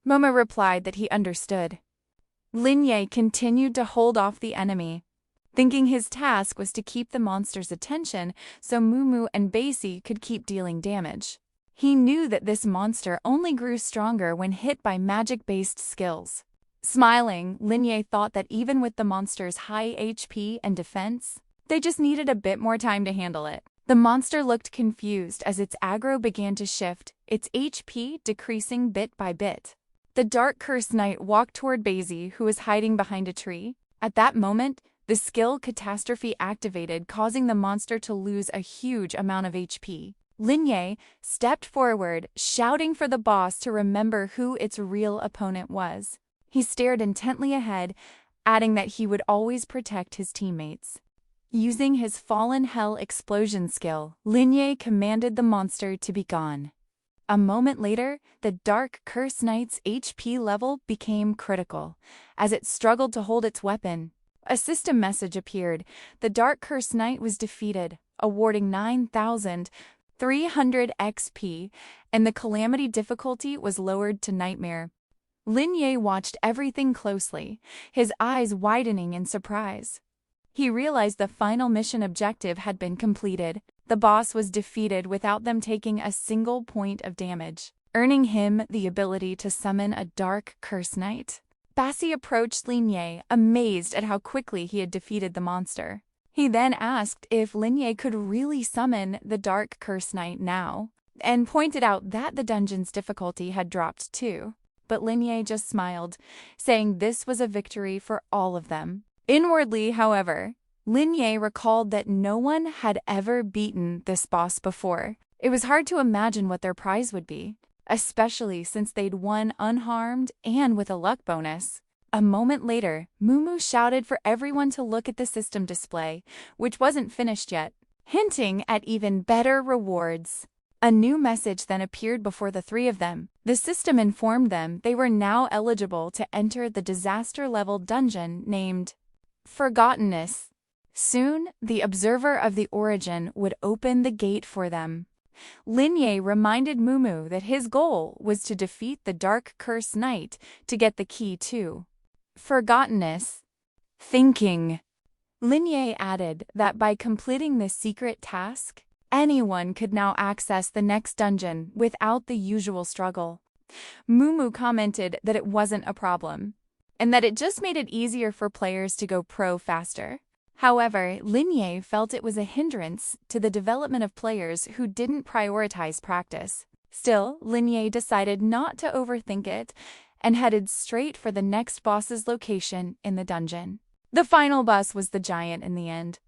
Momo replied that he understood. Linye continued to hold off the enemy, thinking his task was to keep the monster's attention so Mumu and Basie could keep dealing damage. He knew that this monster only grew stronger when hit by magic-based skills. Smiling, Linye thought that even with the monster's high HP and defense, they just needed a bit more time to handle it. The monster looked confused as its aggro began to shift, its HP decreasing bit by bit. The Dark Curse Knight walked toward Basie, who was hiding behind a tree. At that moment, the skill Catastrophe activated, causing the monster to lose a huge amount of HP. Linye stepped forward, shouting for the boss to remember who its real opponent was. He stared intently ahead, adding that he would always protect his teammates. Using his Fallen Hell explosion skill, Linye commanded the monster to be gone. A moment later, the Dark Curse Knight's HP level became critical, as it struggled to hold its weapon. A system message appeared. The Dark Curse Knight was defeated, awarding 9,300 XP, and the calamity difficulty was lowered to Nightmare. Linye watched everything closely, his eyes widening in surprise. He realized the final mission objective had been completed. The boss was defeated without them taking a single point of damage, earning him the ability to summon a Dark Curse Knight. Basie approached Linye, amazed at how quickly he had defeated the monster. He then asked if Linye could really summon the Dark Curse Knight now, and pointed out that the dungeon's difficulty had dropped too. But Linye just smiled, saying this was a victory for all of them. Inwardly, however, Linye recalled that no one had ever beaten this boss before. It was hard to imagine what their prize would be, especially since they'd won unharmed and with a luck bonus. A moment later, Mumu shouted for everyone to look at the system display, which wasn't finished yet, hinting at even better rewards. A new message then appeared before the three of them. The system informed them they were now eligible to enter the disaster-level dungeon named Forgottenness. Soon, the Observer of the Origin would open the gate for them. Linye reminded Mumu that his goal was to defeat the Dark Curse Knight to get the key to Forgottenness. Thinking. Linye added that by completing this secret task, anyone could now access the next dungeon without the usual struggle. Mumu commented that it wasn't a problem, and that it just made it easier for players to go pro faster. However, Linye felt it was a hindrance to the development of players who didn't prioritize practice. Still, Linye decided not to overthink it and headed straight for the next boss's location in the dungeon. The final boss was the giant in the end.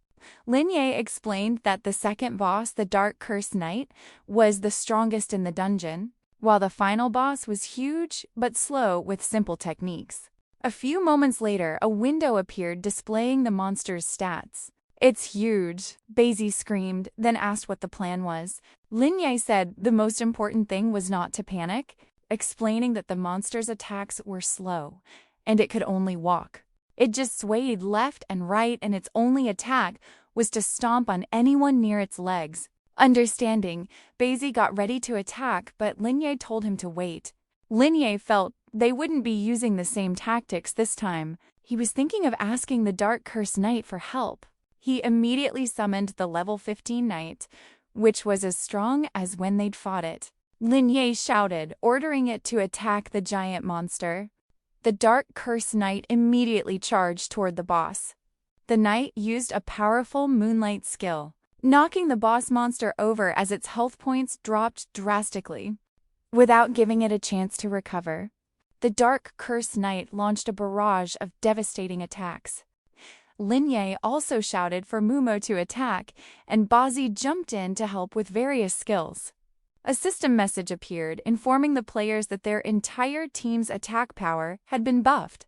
Linye explained that the second boss, the Dark Curse Knight, was the strongest in the dungeon, while the final boss was huge but slow with simple techniques. A few moments later, a window appeared displaying the monster's stats. "It's huge," Basie screamed, then asked what the plan was. Linye said the most important thing was not to panic. explaining that the monster's attacks were slow, and it could only walk. It just swayed left and right, and its only attack was to stomp on anyone near its legs. Understanding, Basie got ready to attack, but Linye told him to wait. Linye felt they wouldn't be using the same tactics this time. He was thinking of asking the Dark Curse Knight for help. He immediately summoned the level 15 knight, which was as strong as when they'd fought it. Linye shouted, ordering it to attack the giant monster. The Dark Curse Knight immediately charged toward the boss. The knight used a powerful moonlight skill, knocking the boss monster over as its health points dropped drastically. Without giving it a chance to recover, the Dark Curse Knight launched a barrage of devastating attacks. Linye also shouted for Mumo to attack, and Basie jumped in to help with various skills. A system message appeared informing the players that their entire team's attack power had been buffed.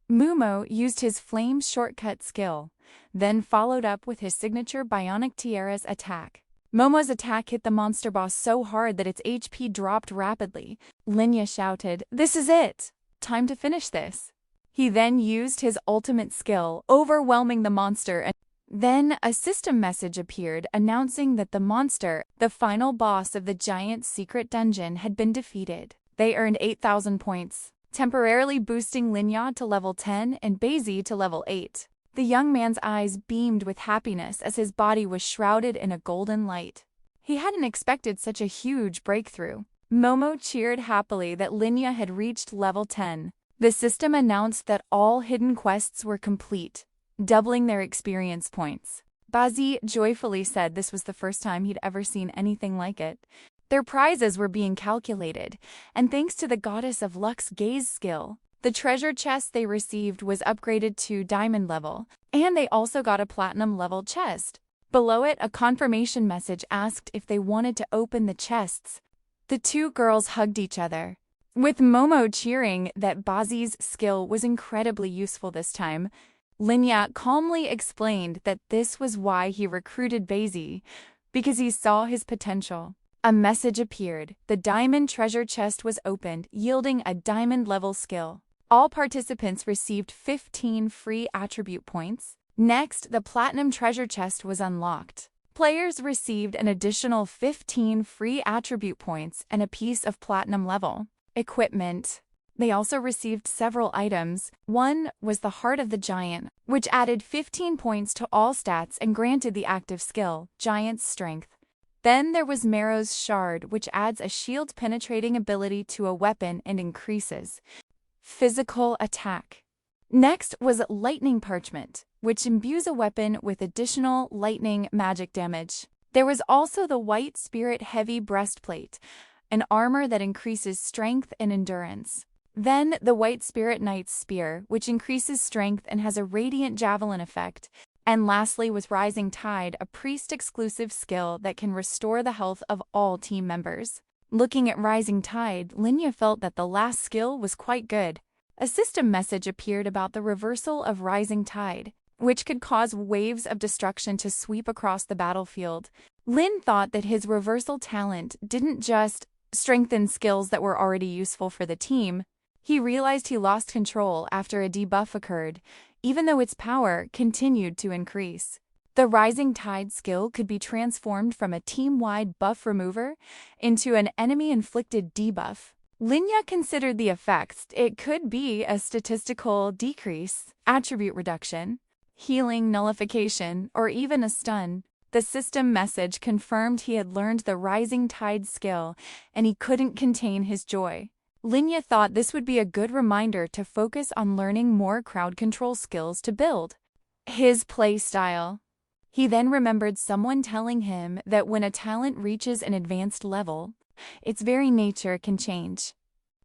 Mumo used his Flame Shortcut skill, then followed up with his signature Bionic Tiara's attack. Momo's attack hit the monster boss so hard that its HP dropped rapidly. Linye shouted, "This is it! Time to finish this." He then used his ultimate skill, overwhelming the monster, and then a system message appeared announcing that the monster, the final boss of the giant secret dungeon, had been defeated. They earned 8,000 points, temporarily boosting Linye to level 10 and Basie to level 8. The young man's eyes beamed with happiness as his body was shrouded in a golden light. He hadn't expected such a huge breakthrough. Momo cheered happily that Linye had reached level 10. The system announced that all hidden quests were complete, doubling their experience points. Basie joyfully said this was the first time he'd ever seen anything like it. Their prizes were being calculated, and thanks to the Goddess of Luck's gaze skill, the treasure chest they received was upgraded to diamond level, and they also got a platinum level chest. Below it, a confirmation message asked if they wanted to open the chests. The two girls hugged each other, with Momo cheering that Basie's skill was incredibly useful this time. Linye calmly explained that this was why he recruited Basie, because he saw his potential. A message appeared. The diamond treasure chest was opened, yielding a diamond level skill. All participants received 15 free attribute points. Next, the platinum treasure chest was unlocked. Players received an additional 15 free attribute points and a piece of platinum level equipment. They also received several items. One was the Heart of the Giant, which added 15 points to all stats and granted the active skill, Giant's Strength. Then there was Marrow's Shard, which adds a shield-penetrating ability to a weapon and increases physical attack. Next was Lightning Parchment, which imbues a weapon with additional lightning magic damage. There was also the White Spirit Heavy Breastplate, an armor that increases strength and endurance. Then the White Spirit Knight's Spear, which increases strength and has a radiant javelin effect. And lastly was Rising Tide, a priest-exclusive skill that can restore the health of all team members. Looking at Rising Tide, Linye felt that the last skill was quite good. A system message appeared about the reversal of Rising Tide, which could cause waves of destruction to sweep across the battlefield. Lin thought that his reversal talent didn't just strengthen skills that were already useful for the team. He realized he lost control after a debuff occurred, even though its power continued to increase. The Rising Tide skill could be transformed from a team-wide buff remover into an enemy-inflicted debuff. Linye considered the effects. It could be a statistical decrease, attribute reduction, healing nullification, or even a stun. The system message confirmed he had learned the Rising Tide skill, and he couldn't contain his joy. Linye thought this would be a good reminder to focus on learning more crowd control skills to build his play style. He then remembered someone telling him that when a talent reaches an advanced level, its very nature can change.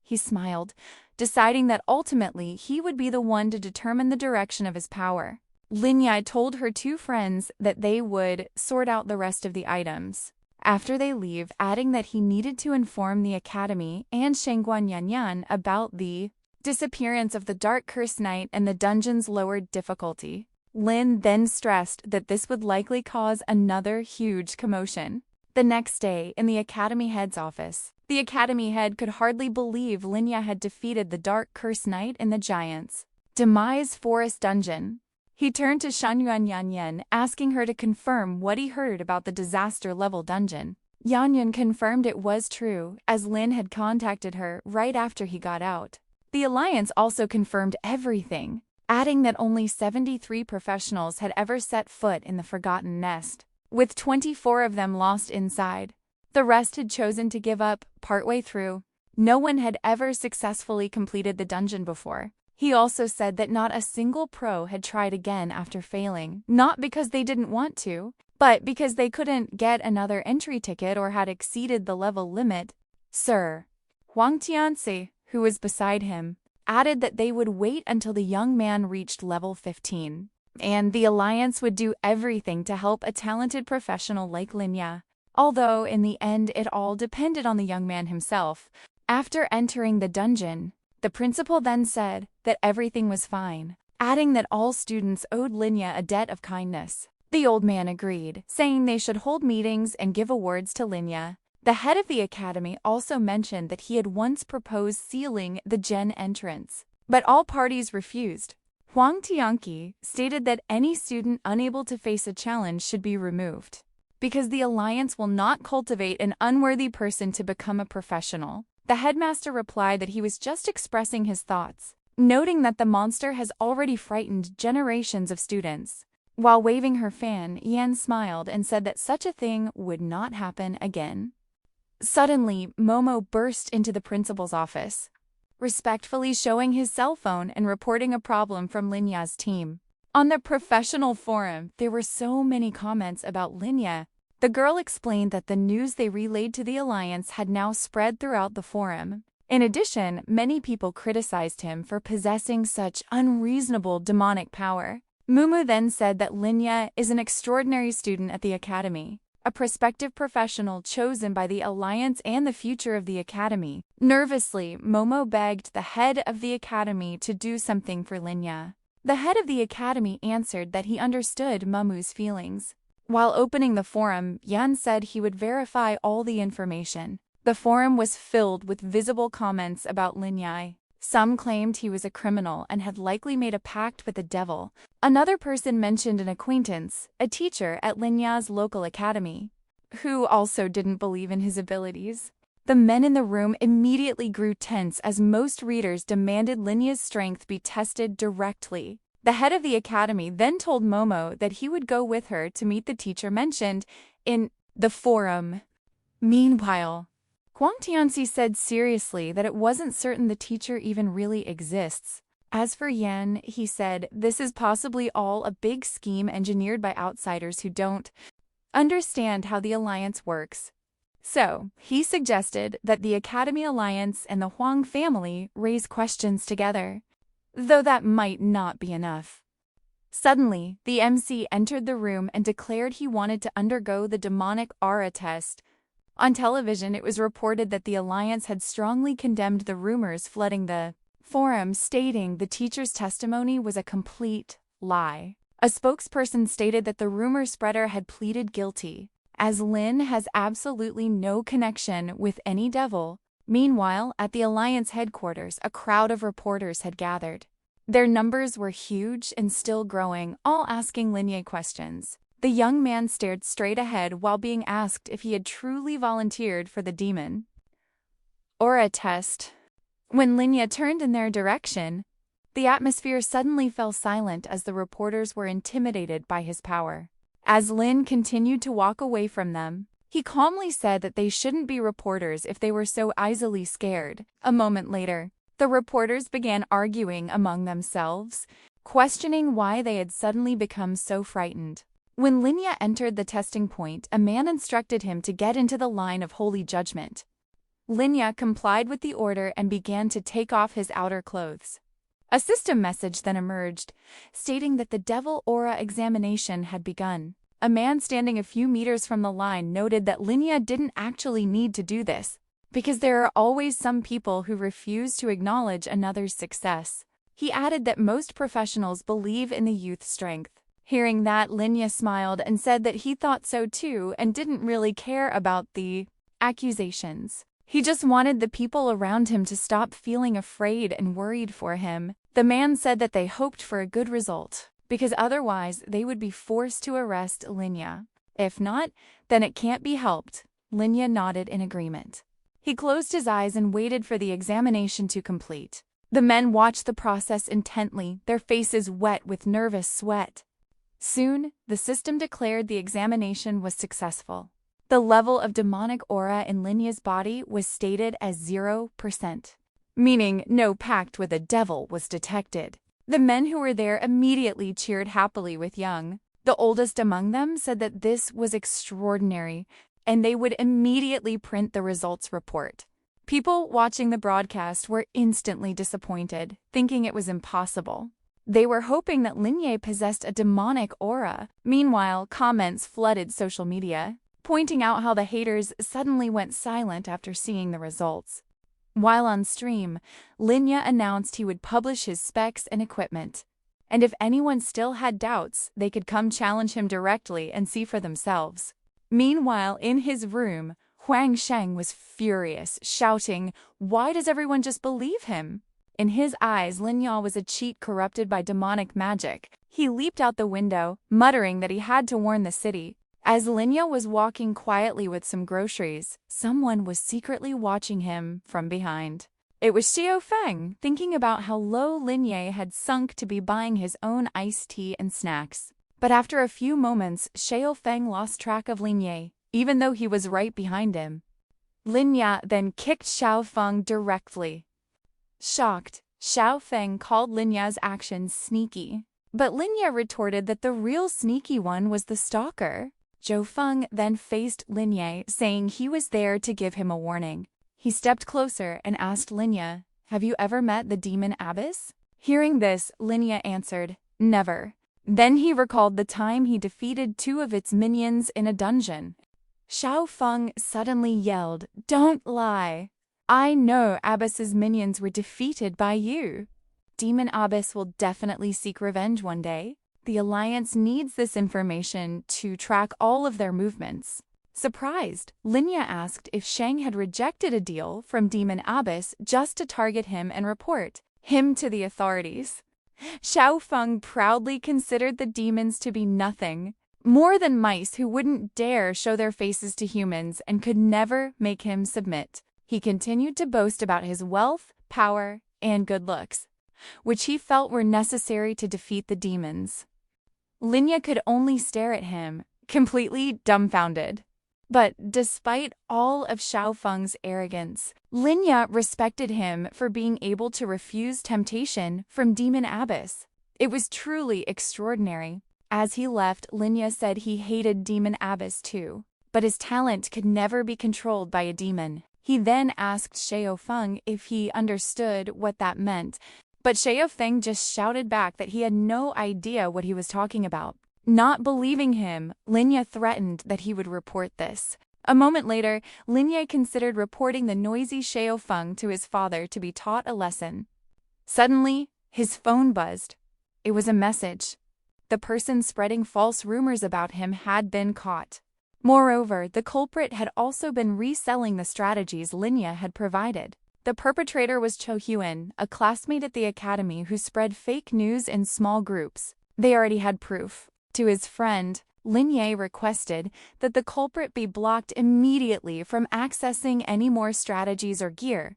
He smiled, deciding that ultimately he would be the one to determine the direction of his power. Linye told her two friends that they would sort out the rest of the items after they leave, adding that he needed to inform the academy and Shengguan Yanyan about the disappearance of the Dark Curse Knight and the dungeon's lowered difficulty. Lin then stressed that this would likely cause another huge commotion. The next day, in the academy head's office, the academy head could hardly believe Linya had defeated the Dark Curse Knight in the Giants' Demise Forest Dungeon. He turned to Shunyuan Yanyan, asking her to confirm what he heard about the disaster-level dungeon. Yanyan confirmed it was true, as Lin had contacted her right after he got out. The Alliance also confirmed everything, adding that only 73 professionals had ever set foot in the Forgotten Nest, with 24 of them lost inside. The rest had chosen to give up partway through. No one had ever successfully completed the dungeon before. He also said that not a single pro had tried again after failing, not because they didn't want to, but because they couldn't get another entry ticket or had exceeded the level limit. Sir Huang Tianzi, who was beside him, added that they would wait until the young man reached level 15, and the Alliance would do everything to help a talented professional like Linya, although in the end it all depended on the young man himself. After entering the dungeon, the principal then said that everything was fine, adding that all students owed Linya a debt of kindness. The old man agreed, saying they should hold meetings and give awards to Linya. The head of the academy also mentioned that he had once proposed sealing the Gen entrance, but all parties refused. Huang Tianqi stated that any student unable to face a challenge should be removed, because the Alliance will not cultivate an unworthy person to become a professional. The headmaster replied that he was just expressing his thoughts, noting that the monster has already frightened generations of students. While waving her fan, Yan smiled and said that such a thing would not happen again. Suddenly, Momo burst into the principal's office, respectfully showing his cell phone and reporting a problem from Linya's team. On the professional forum, there were so many comments about Linya. The girl explained that the news they relayed to the Alliance had now spread throughout the forum. In addition, many people criticized him for possessing such unreasonable demonic power. Mumu then said that Linya is an extraordinary student at the academy, a prospective professional chosen by the Alliance and the future of the academy. Nervously, Momo begged the head of the academy to do something for Linya. The head of the academy answered that he understood Mumu's feelings. While opening the forum, Yan said he would verify all the information. The forum was filled with visible comments about Linya. Some claimed he was a criminal and had likely made a pact with the devil. Another person mentioned an acquaintance, a teacher at Linya's local academy, who also didn't believe in his abilities. The men in the room immediately grew tense as most readers demanded Linya's strength be tested directly. The head of the academy then told Momo that he would go with her to meet the teacher mentioned in the forum. Meanwhile, Huang Tianzi said seriously that it wasn't certain the teacher even really exists. As for Yan, he said this is possibly all a big scheme engineered by outsiders who don't understand how the Alliance works. So, he suggested that the Academy Alliance and the Huang family raise questions together, though that might not be enough. Suddenly, the MC entered the room and declared he wanted to undergo the demonic aura test. On television, it was reported that the Alliance had strongly condemned the rumors flooding the forum, stating the teacher's testimony was a complete lie. A spokesperson stated that the rumor spreader had pleaded guilty, as Lin has absolutely no connection with any devil. Meanwhile, at the Alliance headquarters, a crowd of reporters had gathered. Their numbers were huge and still growing, all asking Linya questions. The young man stared straight ahead while being asked if he had truly volunteered for the demon aura test. When Linya turned in their direction, the atmosphere suddenly fell silent as the reporters were intimidated by his power. As Lin continued to walk away from them, he calmly said that they shouldn't be reporters if they were so easily scared. A moment later, the reporters began arguing among themselves, questioning why they had suddenly become so frightened. When Linya entered the testing point, a man instructed him to get into the line of holy judgment. Linya complied with the order and began to take off his outer clothes. A system message then emerged, stating that the devil aura examination had begun. A man standing a few meters from the line noted that Linya didn't actually need to do this, because there are always some people who refuse to acknowledge another's success. He added that most professionals believe in the youth's strength. Hearing that, Linya smiled and said that he thought so too and didn't really care about the accusations. He just wanted the people around him to stop feeling afraid and worried for him. The man said that they hoped for a good result, because otherwise they would be forced to arrest Linya. If not, then it can't be helped. Linya nodded in agreement. He closed his eyes and waited for the examination to complete. The men watched the process intently, their faces wet with nervous sweat. Soon, the system declared the examination was successful. The level of demonic aura in Linya's body was stated as 0%, meaning no pact with a devil was detected. The men who were there immediately cheered happily with Young. The oldest among them said that this was extraordinary, and they would immediately print the results report. People watching the broadcast were instantly disappointed, thinking it was impossible. They were hoping that Linya possessed a demonic aura. Meanwhile, comments flooded social media, pointing out how the haters suddenly went silent after seeing the results. While on stream, Linya announced he would publish his specs and equipment, and if anyone still had doubts, they could come challenge him directly and see for themselves. Meanwhile, in his room, Huang Sheng was furious, shouting, "Why does everyone just believe him?" In his eyes, Linya was a cheat corrupted by demonic magic. He leaped out the window, muttering that he had to warn the city. As Linya was walking quietly with some groceries, someone was secretly watching him from behind. It was Xiao Feng, thinking about how low Linya had sunk to be buying his own iced tea and snacks. But after a few moments, Xiao Feng lost track of Linya, even though he was right behind him. Linya then kicked Xiao Feng directly. Shocked, Xiao Feng called Linya's actions sneaky. But Linya retorted that the real sneaky one was the stalker. Zhou Feng then faced Linya, saying he was there to give him a warning. He stepped closer and asked Linya, "Have you ever met the demon abbess?" Hearing this, Linya answered, "Never." Then he recalled the time he defeated 2 of its minions in a dungeon. Xiao Feng suddenly yelled, "Don't lie! I know Abbess's minions were defeated by you. Demon Abbess will definitely seek revenge one day. The Alliance needs this information to track all of their movements." Surprised, Linya asked if Shang had rejected a deal from Demon Abbess just to target him and report him to the authorities. Xiao Feng proudly considered the demons to be nothing, more than mice who wouldn't dare show their faces to humans and could never make him submit. He continued to boast about his wealth, power, and good looks, which he felt were necessary to defeat the demons. Linya could only stare at him, completely dumbfounded. But despite all of Xiao Feng's arrogance, Linya respected him for being able to refuse temptation from Demon Abbess. It was truly extraordinary. As he left, Linya said he hated Demon Abbess too, but his talent could never be controlled by a demon. He then asked Xiao Feng if he understood what that meant, but Xiao Feng just shouted back that he had no idea what he was talking about. Not believing him, Linya threatened that he would report this. A moment later, Linya considered reporting the noisy Xiao Feng to his father to be taught a lesson. Suddenly, his phone buzzed. It was a message. The person spreading false rumors about him had been caught. Moreover, the culprit had also been reselling the strategies Linya had provided. The perpetrator was Cho Hyun, a classmate at the academy who spread fake news in small groups. They already had proof. To his friend, Linya requested that the culprit be blocked immediately from accessing any more strategies or gear.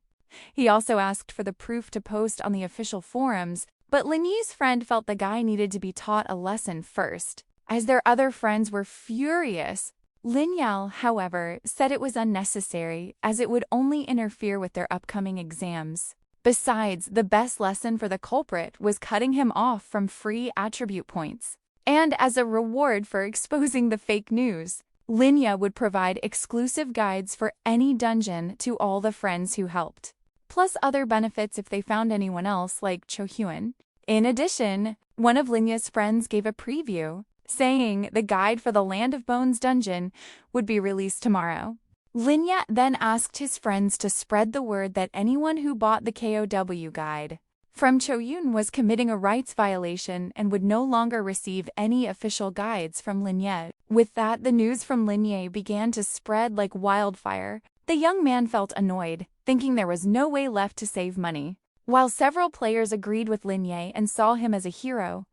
He also asked for the proof to post on the official forums, but Linya's friend felt the guy needed to be taught a lesson first. As their other friends were furious, Linya, however, said it was unnecessary as it would only interfere with their upcoming exams. Besides, the best lesson for the culprit was cutting him off from free attribute points. And as a reward for exposing the fake news, Linya would provide exclusive guides for any dungeon to all the friends who helped, plus other benefits if they found anyone else like Cho Hyun. In addition, one of Linya's friends gave a preview, saying the guide for the Land of Bones dungeon would be released tomorrow. Linya then asked his friends to spread the word that anyone who bought the KOW guide from Choyun was committing a rights violation and would no longer receive any official guides from Linye. With that, the news from Linye began to spread like wildfire. The young man felt annoyed, thinking there was no way left to save money. While several players agreed with Linye and saw him as a hero,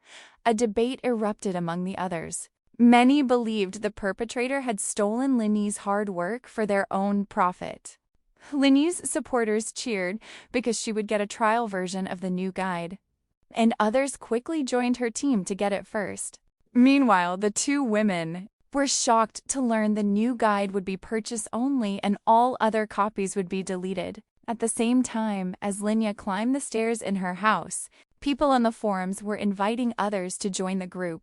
a debate erupted among the others. Many believed the perpetrator had stolen Linye's hard work for their own profit. Linye's supporters cheered because she would get a trial version of the new guide, and others quickly joined her team to get it first. Meanwhile, the two women were shocked to learn the new guide would be purchase only and all other copies would be deleted. At the same time as Linye climbed the stairs in her house, people on the forums were inviting others to join the group,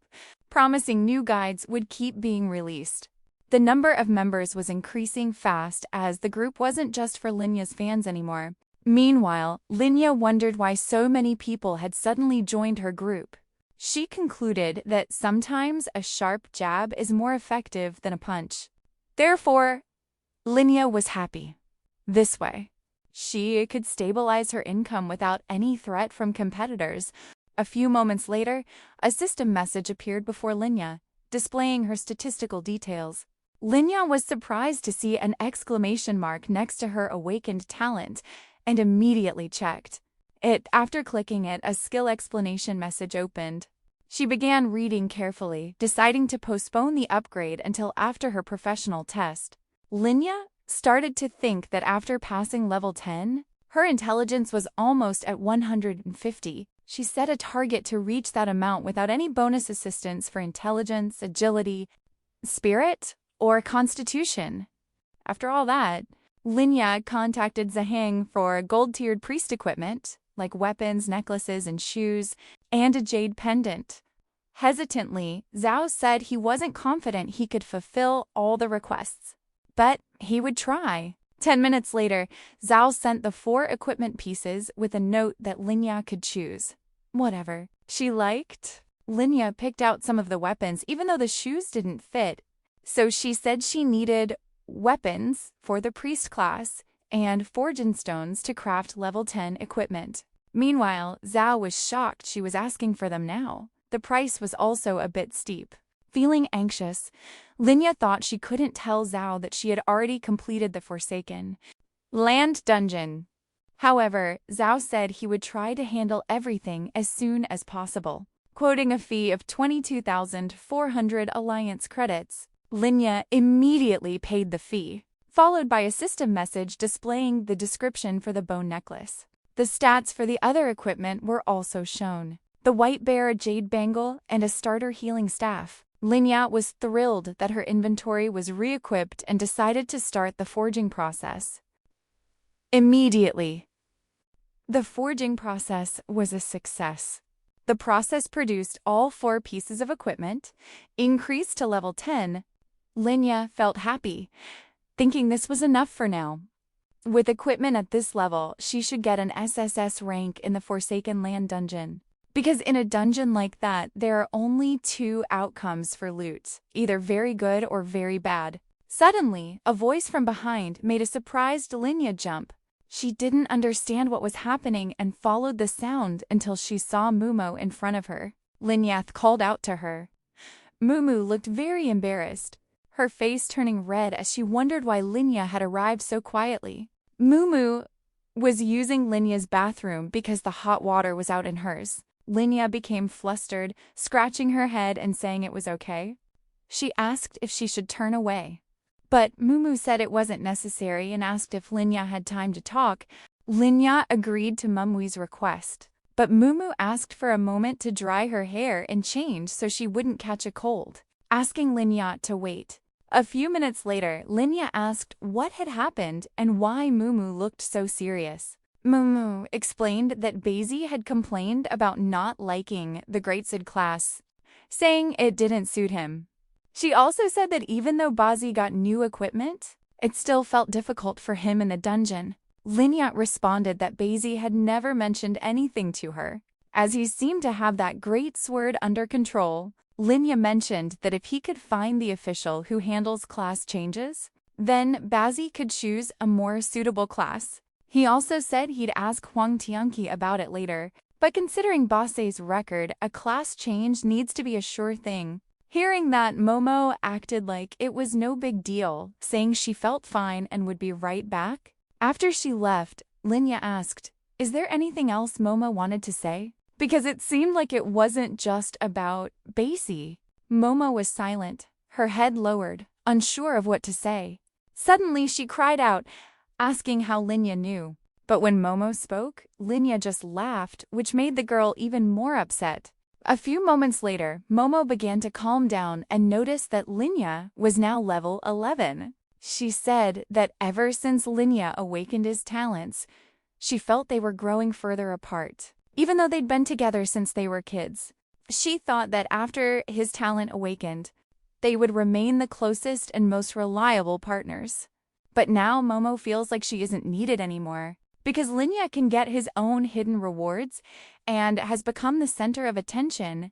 promising new guides would keep being released. The number of members was increasing fast as the group wasn't just for Linye's fans anymore. Meanwhile, Linye wondered why so many people had suddenly joined her group. She concluded that sometimes a sharp jab is more effective than a punch. Therefore, Linye was happy. This way, she could stabilize her income without any threat from competitors. A few moments later, a system message appeared before Linye, displaying her statistical details. Linye was surprised to see an exclamation mark next to her awakened talent and immediately checked it. After clicking it, a skill explanation message opened. She began reading carefully, deciding to postpone the upgrade until after her professional test. Linye started to think that after passing level 10, her intelligence was almost at 150. She set a target to reach that amount without any bonus assistance for intelligence, agility, spirit, or constitution. After all that, Linye contacted Zhang for gold-tiered priest equipment, like weapons, necklaces, and shoes, and a jade pendant. Hesitantly, Zhao said he wasn't confident he could fulfill all the requests, but he would try. 10 minutes later, Zhao sent the 4 equipment pieces with a note that Linye could choose whatever she liked. Linye picked out some of the weapons even though the shoes didn't fit, so she said she needed weapons for the priest class and forging stones to craft level 10 equipment. Meanwhile, Zhao was shocked she was asking for them now. The price was also a bit steep. Feeling anxious, Linye thought she couldn't tell Zhao that she had already completed the Forsaken Land dungeon. However, Zhao said he would try to handle everything as soon as possible. Quoting a fee of 22,400 alliance credits, Linye immediately paid the fee, followed by a system message displaying the description for the bone necklace. The stats for the other equipment were also shown: the white bear jade bangle and a starter healing staff. Linye was thrilled that her inventory was re-equipped and decided to start the forging process immediately. The forging process was a success. The process produced all 4 pieces of equipment, increased to level 10. Linye felt happy, thinking this was enough for now. With equipment at this level, she should get an SSS rank in the Forsaken Land dungeon. Because in a dungeon like that, there are only 2 outcomes for loot, either very good or very bad. Suddenly, a voice from behind made a surprised Linye jump. She didn't understand what was happening and followed the sound until she saw Mumu in front of her. Linye called out to her. Mumu looked very embarrassed, her face turning red as she wondered why Linye had arrived so quietly. Mumu was using Linye's bathroom because the hot water was out in hers. Linye became flustered, scratching her head and saying it was okay. She asked if she should turn away, but Mumu said it wasn't necessary and asked if Linye had time to talk. Linye agreed to Mumu's request, but Mumu asked for a moment to dry her hair and change so she wouldn't catch a cold, asking Linye to wait. A few minutes later, Linye asked what had happened and why Mumu looked so serious. Mumu explained that Bazi had complained about not liking the Great Sid class, saying it didn't suit him. She also said that even though Bazi got new equipment, it still felt difficult for him in the dungeon. Linye responded that Bazi had never mentioned anything to her, as he seemed to have that great sword under control. Linye mentioned that if he could find the official who handles class changes, then Bazi could choose a more suitable class. He also said he'd ask Huang Tianqi about it later. But considering Base's record, a class change needs to be a sure thing. Hearing that, Momo acted like it was no big deal, saying she felt fine and would be right back. After she left, Linya asked, "Is there anything else Momo wanted to say?" Because it seemed like it wasn't just about Base. Momo was silent, her head lowered, unsure of what to say. Suddenly she cried out, asking how Linya knew. But when Momo spoke, Linya just laughed, which made the girl even more upset. A few moments later, Momo began to calm down and noticed that Linya was now level 11. She said that ever since Linya awakened his talents, she felt they were growing further apart, even though they'd been together since they were kids. She thought that after his talent awakened, they would remain the closest and most reliable partners. But now Momo feels like she isn't needed anymore, because Linya can get his own hidden rewards and has become the center of attention.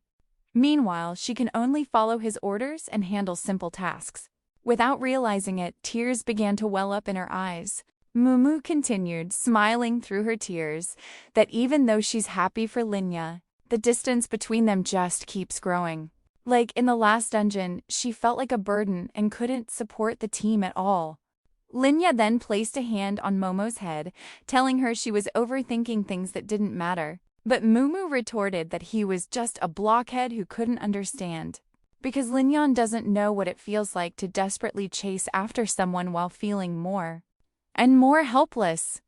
Meanwhile, she can only follow his orders and handle simple tasks. Without realizing it, tears began to well up in her eyes. Mumu continued, smiling through her tears, that even though she's happy for Linya, the distance between them just keeps growing. Like in the last dungeon, she felt like a burden and couldn't support the team at all. Linya then placed a hand on Momo's head, telling her she was overthinking things that didn't matter. But Mumu retorted that he was just a blockhead who couldn't understand. Because Linyan doesn't know what it feels like to desperately chase after someone while feeling more and more helpless.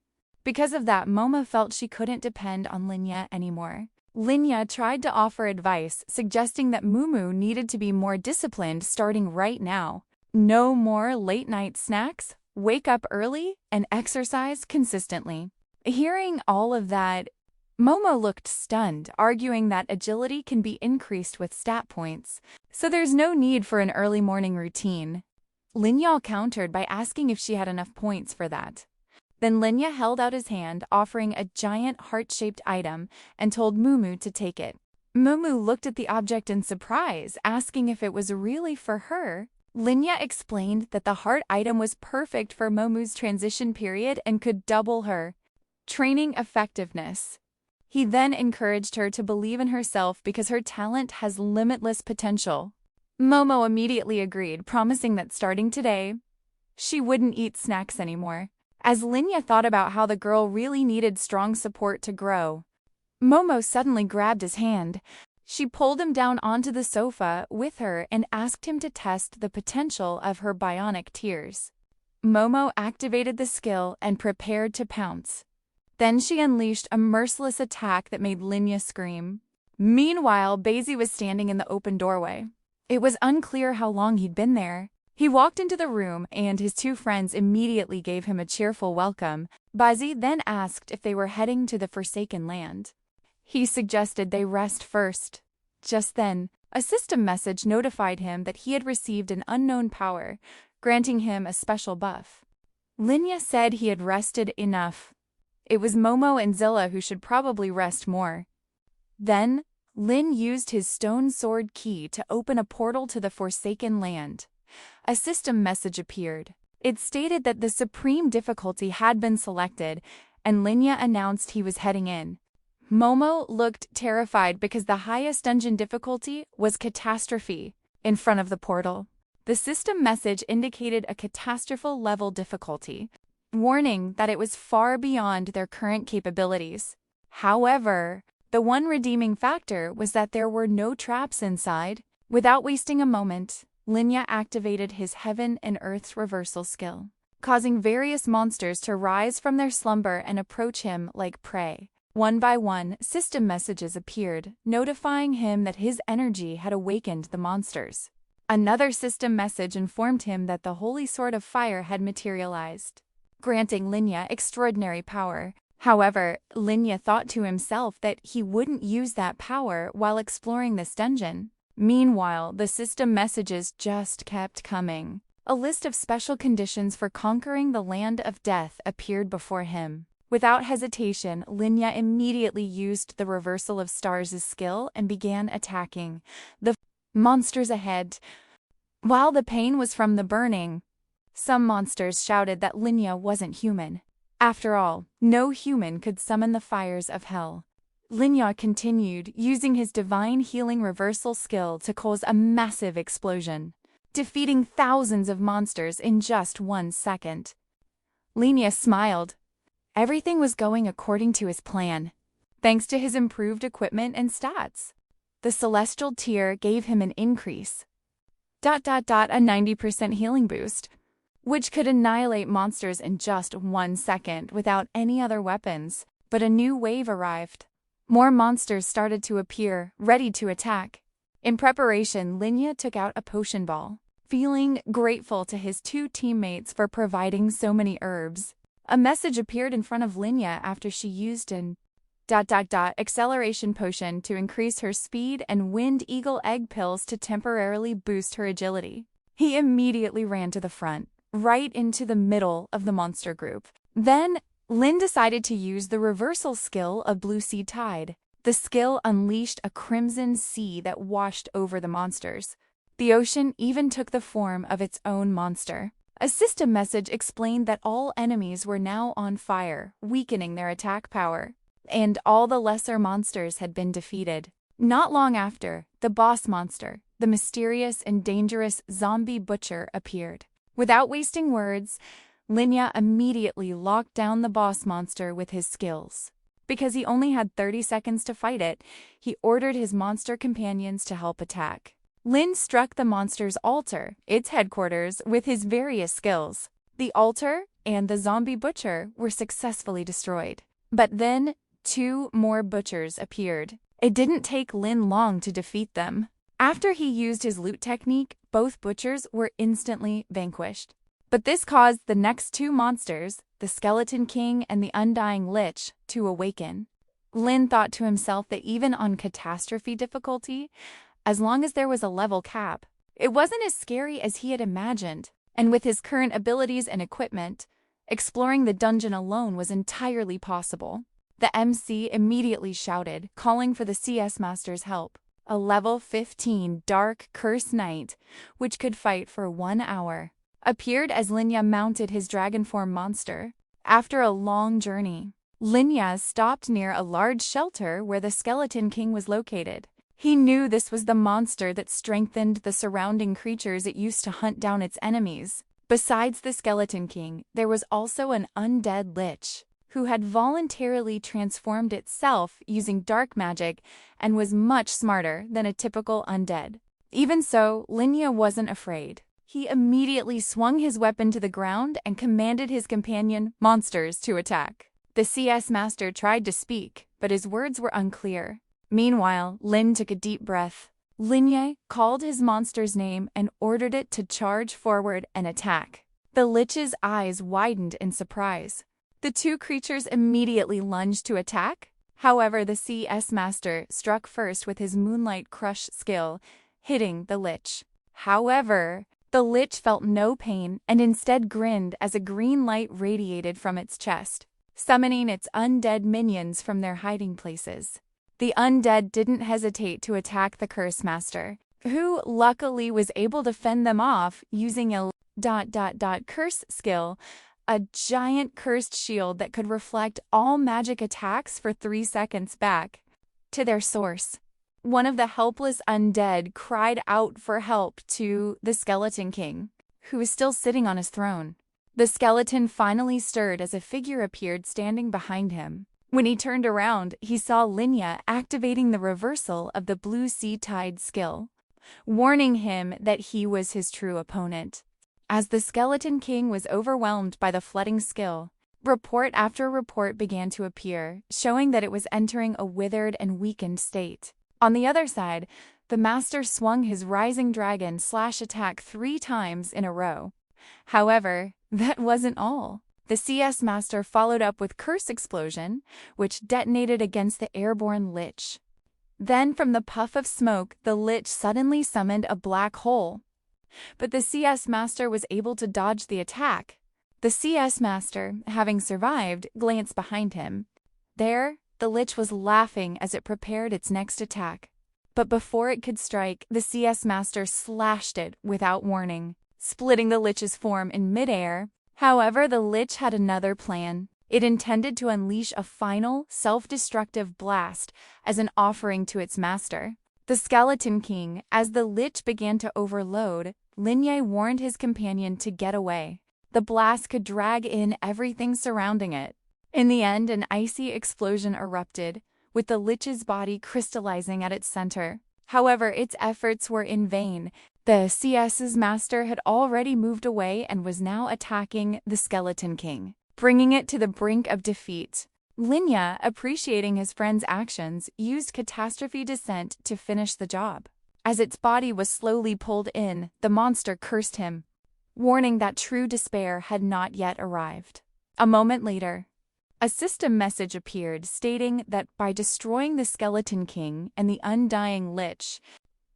Because of that, Momo felt she couldn't depend on Linya anymore. Linya tried to offer advice, suggesting that Mumu needed to be more disciplined starting right now. No more late-night snacks, wake up early, and exercise consistently. Hearing all of that, Momo looked stunned, arguing that agility can be increased with stat points, so there's no need for an early morning routine. Linya countered by asking if she had enough points for that. Then Linya held out his hand, offering a giant heart-shaped item, and told Mumu to take it. Mumu looked at the object in surprise, asking if it was really for her. Linya explained that the heart item was perfect for Momu's transition period and could double her training effectiveness. He then encouraged her to believe in herself because her talent has limitless potential. Momo immediately agreed, promising that starting today, she wouldn't eat snacks anymore. As Linya thought about how the girl really needed strong support to grow, Momo suddenly grabbed his hand. She pulled him down onto the sofa with her and asked him to test the potential of her bionic tears. Momo activated the skill and prepared to pounce. Then she unleashed a merciless attack that made Linya scream. Meanwhile, Basie was standing in the open doorway. It was unclear how long he'd been there. He walked into the room, and his two friends immediately gave him a cheerful welcome. Basie then asked if they were heading to the Forsaken Land. He suggested they rest first. Just then, a system message notified him that he had received an unknown power, granting him a special buff. Linya said he had rested enough. It was Momo and Zilla who should probably rest more. Then, Lin used his stone sword key to open a portal to the Forsaken Land. A system message appeared. It stated that the supreme difficulty had been selected, and Linya announced he was heading in. Momo looked terrified because the highest dungeon difficulty was Catastrophe in front of the portal. The system message indicated a catastrophe level difficulty, warning that it was far beyond their current capabilities. However, the one redeeming factor was that there were no traps inside. Without wasting a moment, Linya activated his Heaven and Earth's reversal skill, causing various monsters to rise from their slumber and approach him like prey. One by one, system messages appeared, notifying him that his energy had awakened the monsters. Another system message informed him that the Holy Sword of Fire had materialized, granting Linya extraordinary power. However, Linya thought to himself that he wouldn't use that power while exploring this dungeon. Meanwhile, the system messages just kept coming. A list of special conditions for conquering the Land of Death appeared before him. Without hesitation, Linya immediately used the Reversal of Stars' skill and began attacking the monsters ahead. While the pain was from the burning, some monsters shouted that Linya wasn't human. After all, no human could summon the fires of hell. Linhwa continued, using his divine healing reversal skill to cause a massive explosion, defeating thousands of monsters in just 1 second. Linhwa smiled. Everything was going according to his plan, thanks to his improved equipment and stats. The celestial tier gave him an increase. A 90% healing boost, which could annihilate monsters in just 1 second without any other weapons. But a new wave arrived. More monsters started to appear, ready to attack. In preparation, Linhwa took out a potion ball, feeling grateful to his 2 teammates for providing so many herbs. A message appeared in front of Linhwa after she used an acceleration potion to increase her speed and wind eagle egg pills to temporarily boost her agility. He immediately ran to the front, right into the middle of the monster group. Then, Lin decided to use the reversal skill of Blue Sea Tide. The skill unleashed a crimson sea that washed over the monsters. The ocean even took the form of its own monster. A system message explained that all enemies were now on fire, weakening their attack power, and all the lesser monsters had been defeated. Not long after, the boss monster, the mysterious and dangerous zombie butcher, appeared. Without wasting words, Linhwa immediately locked down the boss monster with his skills. Because he only had 30 seconds to fight it, he ordered his monster companions to help attack. Lin struck the monster's altar, its headquarters, with his various skills. The altar and the zombie butcher were successfully destroyed. But then, 2 more butchers appeared. It didn't take Lin long to defeat them. After he used his loot technique, both butchers were instantly vanquished. But this caused the next 2 monsters, the Skeleton King and the Undying Lich, to awaken. Lin thought to himself that even on catastrophe difficulty, as long as there was a level cap, it wasn't as scary as he had imagined. And with his current abilities and equipment, exploring the dungeon alone was entirely possible. The MC immediately shouted, calling for the CS Master's help. A level 15 Dark Curse Knight, which could fight for 1 hour, appeared as Linhwa mounted his dragon form monster. After a long journey, Linhwa stopped near a large shelter where the Skeleton King was located. He knew this was the monster that strengthened the surrounding creatures it used to hunt down its enemies. Besides the Skeleton King, there was also an undead lich, who had voluntarily transformed itself using dark magic and was much smarter than a typical undead. Even so, Linhwa wasn't afraid. He immediately swung his weapon to the ground and commanded his companion monsters to attack. The CS Master tried to speak, but his words were unclear. Meanwhile, Lin took a deep breath. Linhwa called his monster's name and ordered it to charge forward and attack. The Lich's eyes widened in surprise. The 2 creatures immediately lunged to attack. However, the CS Master struck first with his Moonlight Crush skill, hitting the Lich. However, the Lich felt no pain and instead grinned as a green light radiated from its chest, summoning its undead minions from their hiding places. The undead didn't hesitate to attack the Curse Master, who luckily was able to fend them off using a curse skill, a giant cursed shield that could reflect all magic attacks for 3 seconds back to their source. One of the helpless undead cried out for help to the Skeleton King, who was still sitting on his throne. The skeleton finally stirred as a figure appeared standing behind him. When he turned around, he saw Linhwa activating the reversal of the Blue Sea Tide skill, warning him that he was his true opponent. As the Skeleton King was overwhelmed by the flooding skill, report after report began to appear, showing that it was entering a withered and weakened state. On the other side, the Master swung his Rising Dragon slash attack 3 times in a row. However, that wasn't all. The CS Master followed up with Curse Explosion, which detonated against the airborne Lich. Then from the puff of smoke, the Lich suddenly summoned a black hole. But the CS Master was able to dodge the attack. The CS Master, having survived, glanced behind him. There, the Lich was laughing as it prepared its next attack. But before it could strike, the CS Master slashed it without warning, splitting the Lich's form in midair. However, the Lich had another plan. It intended to unleash a final, self-destructive blast as an offering to its master. The Skeleton King, as the lich began to overload, Linye warned his companion to get away. The blast could drag in everything surrounding it. In the end, an icy explosion erupted, with the lich's body crystallizing at its center. However, its efforts were in vain. The CS's master had already moved away and was now attacking the Skeleton King, bringing it to the brink of defeat. Linya, appreciating his friend's actions, used Catastrophe Descent to finish the job. As its body was slowly pulled in, the monster cursed him, warning that true despair had not yet arrived. A moment later, a system message appeared stating that by destroying the Skeleton King and the Undying Lich,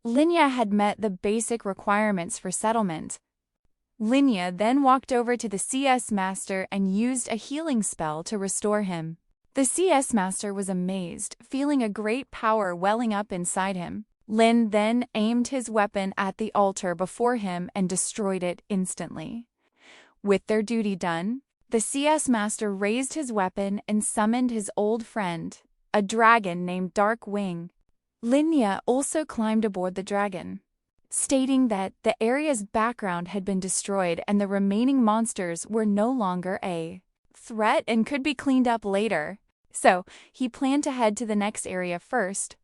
Linya had met the basic requirements for settlement. Linya then walked over to the CS Master and used a healing spell to restore him. The CS Master was amazed, feeling a great power welling up inside him. Lin then aimed his weapon at the altar before him and destroyed it instantly. With their duty done, the CS Master raised his weapon and summoned his old friend, a dragon named Dark Wing. Linya also climbed aboard the dragon, stating that the area's background had been destroyed and the remaining monsters were no longer a threat and could be cleaned up later. So, he planned to head to the next area first.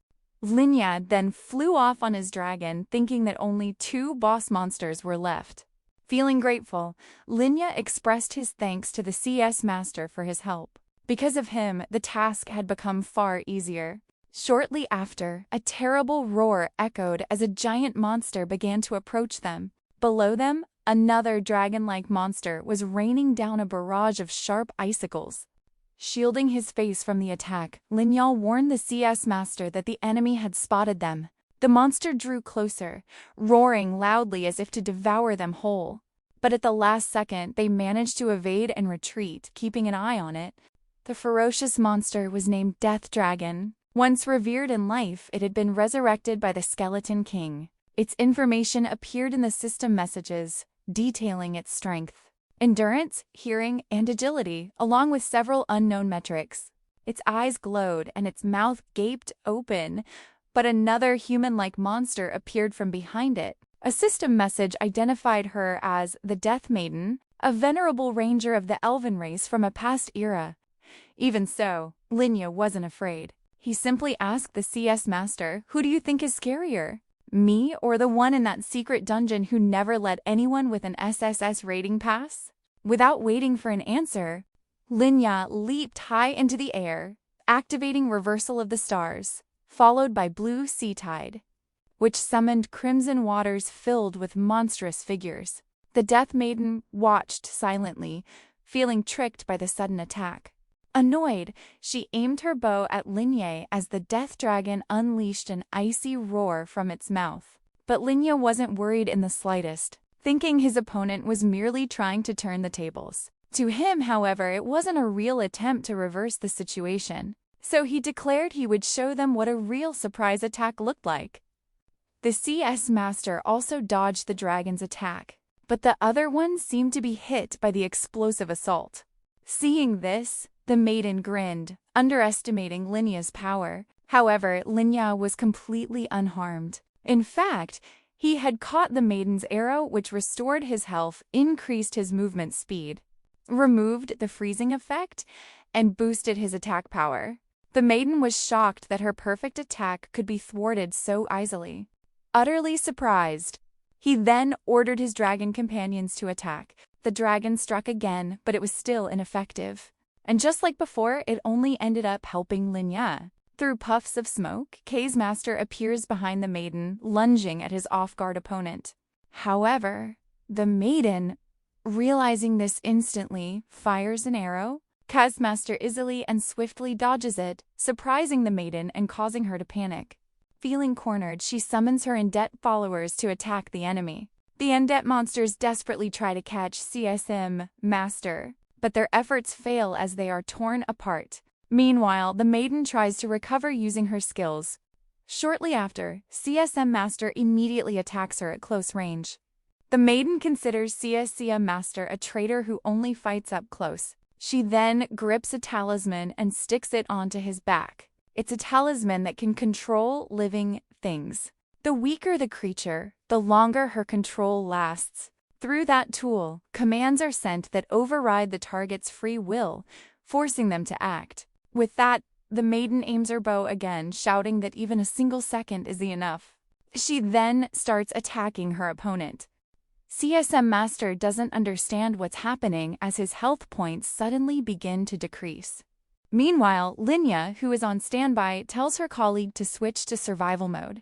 Linya then flew off on his dragon, thinking that only 2 boss monsters were left. Feeling grateful, Linya expressed his thanks to the CS Master for his help. Because of him, the task had become far easier. Shortly after, a terrible roar echoed as a giant monster began to approach them. Below them, another dragon-like monster was raining down a barrage of sharp icicles. Shielding his face from the attack, Linya warned the CS Master that the enemy had spotted them. The monster drew closer, roaring loudly as if to devour them whole. But at the last second, they managed to evade and retreat, keeping an eye on it. The ferocious monster was named Death Dragon. Once revered in life, it had been resurrected by the Skeleton King. Its information appeared in the system messages, detailing its strength, endurance, hearing, and agility, along with several unknown metrics. Its eyes glowed and its mouth gaped open, but another human-like monster appeared from behind it. A system message identified her as the Death Maiden, a venerable ranger of the elven race from a past era. Even so, Linya wasn't afraid. He simply asked the CS Master, "Who do you think is scarier? Me or the one in that secret dungeon who never let anyone with an SSS rating pass?" Without waiting for an answer, Linya leaped high into the air, activating Reversal of the Stars, followed by Blue Sea Tide, which summoned crimson waters filled with monstrous figures. The Death Maiden watched silently, feeling tricked by the sudden attack. Annoyed, she aimed her bow at Linya as the Death Dragon unleashed an icy roar from its mouth. But Linya wasn't worried in the slightest, thinking his opponent was merely trying to turn the tables. To him, however, it wasn't a real attempt to reverse the situation, so he declared he would show them what a real surprise attack looked like. The CS Master also dodged the dragon's attack, but the other one seemed to be hit by the explosive assault. Seeing this, the maiden grinned, underestimating Linya's power. However, Linya was completely unharmed. In fact, he had caught the maiden's arrow, which restored his health, increased his movement speed, removed the freezing effect, and boosted his attack power. The maiden was shocked that her perfect attack could be thwarted so easily. Utterly surprised, he then ordered his dragon companions to attack. The dragon struck again, but it was still ineffective. And just like before, it only ended up helping Linya. Through puffs of smoke, K's master appears behind the maiden, lunging at his off-guard opponent. However, the maiden, realizing this instantly, fires an arrow. K's master easily and swiftly dodges it, surprising the maiden and causing her to panic. Feeling cornered, she summons her undead followers to attack the enemy. The undead monsters desperately try to catch CSM Master, but their efforts fail as they are torn apart. Meanwhile, the maiden tries to recover using her skills. Shortly after, CSM Master immediately attacks her at close range. The maiden considers CSM Master a traitor who only fights up close. She then grips a talisman and sticks it onto his back. It's a talisman that can control living things. The weaker the creature, the longer her control lasts. Through that tool, commands are sent that override the target's free will, forcing them to act. With that, the maiden aims her bow again, shouting that even a single second is enough. She then starts attacking her opponent. CSM Master doesn't understand what's happening as his health points suddenly begin to decrease. Meanwhile, Linya, who is on standby, tells her colleague to switch to survival mode.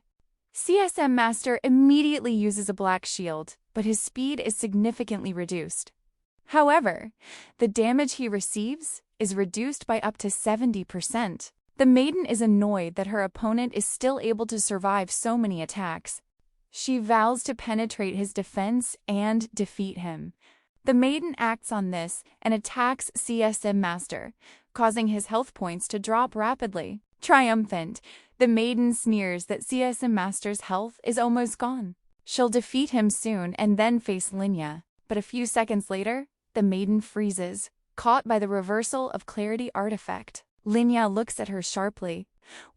CSM Master immediately uses a black shield, but his speed is significantly reduced. However, the damage he receives is reduced by up to 70%. The maiden is annoyed that her opponent is still able to survive so many attacks. She vows to penetrate his defense and defeat him. The maiden acts on this and attacks CSM Master, causing his health points to drop rapidly. Triumphant, the maiden sneers that CSM Master's health is almost gone. She'll defeat him soon and then face Linya, but a few seconds later, the maiden freezes, caught by the reversal of clarity artifact. Linya looks at her sharply.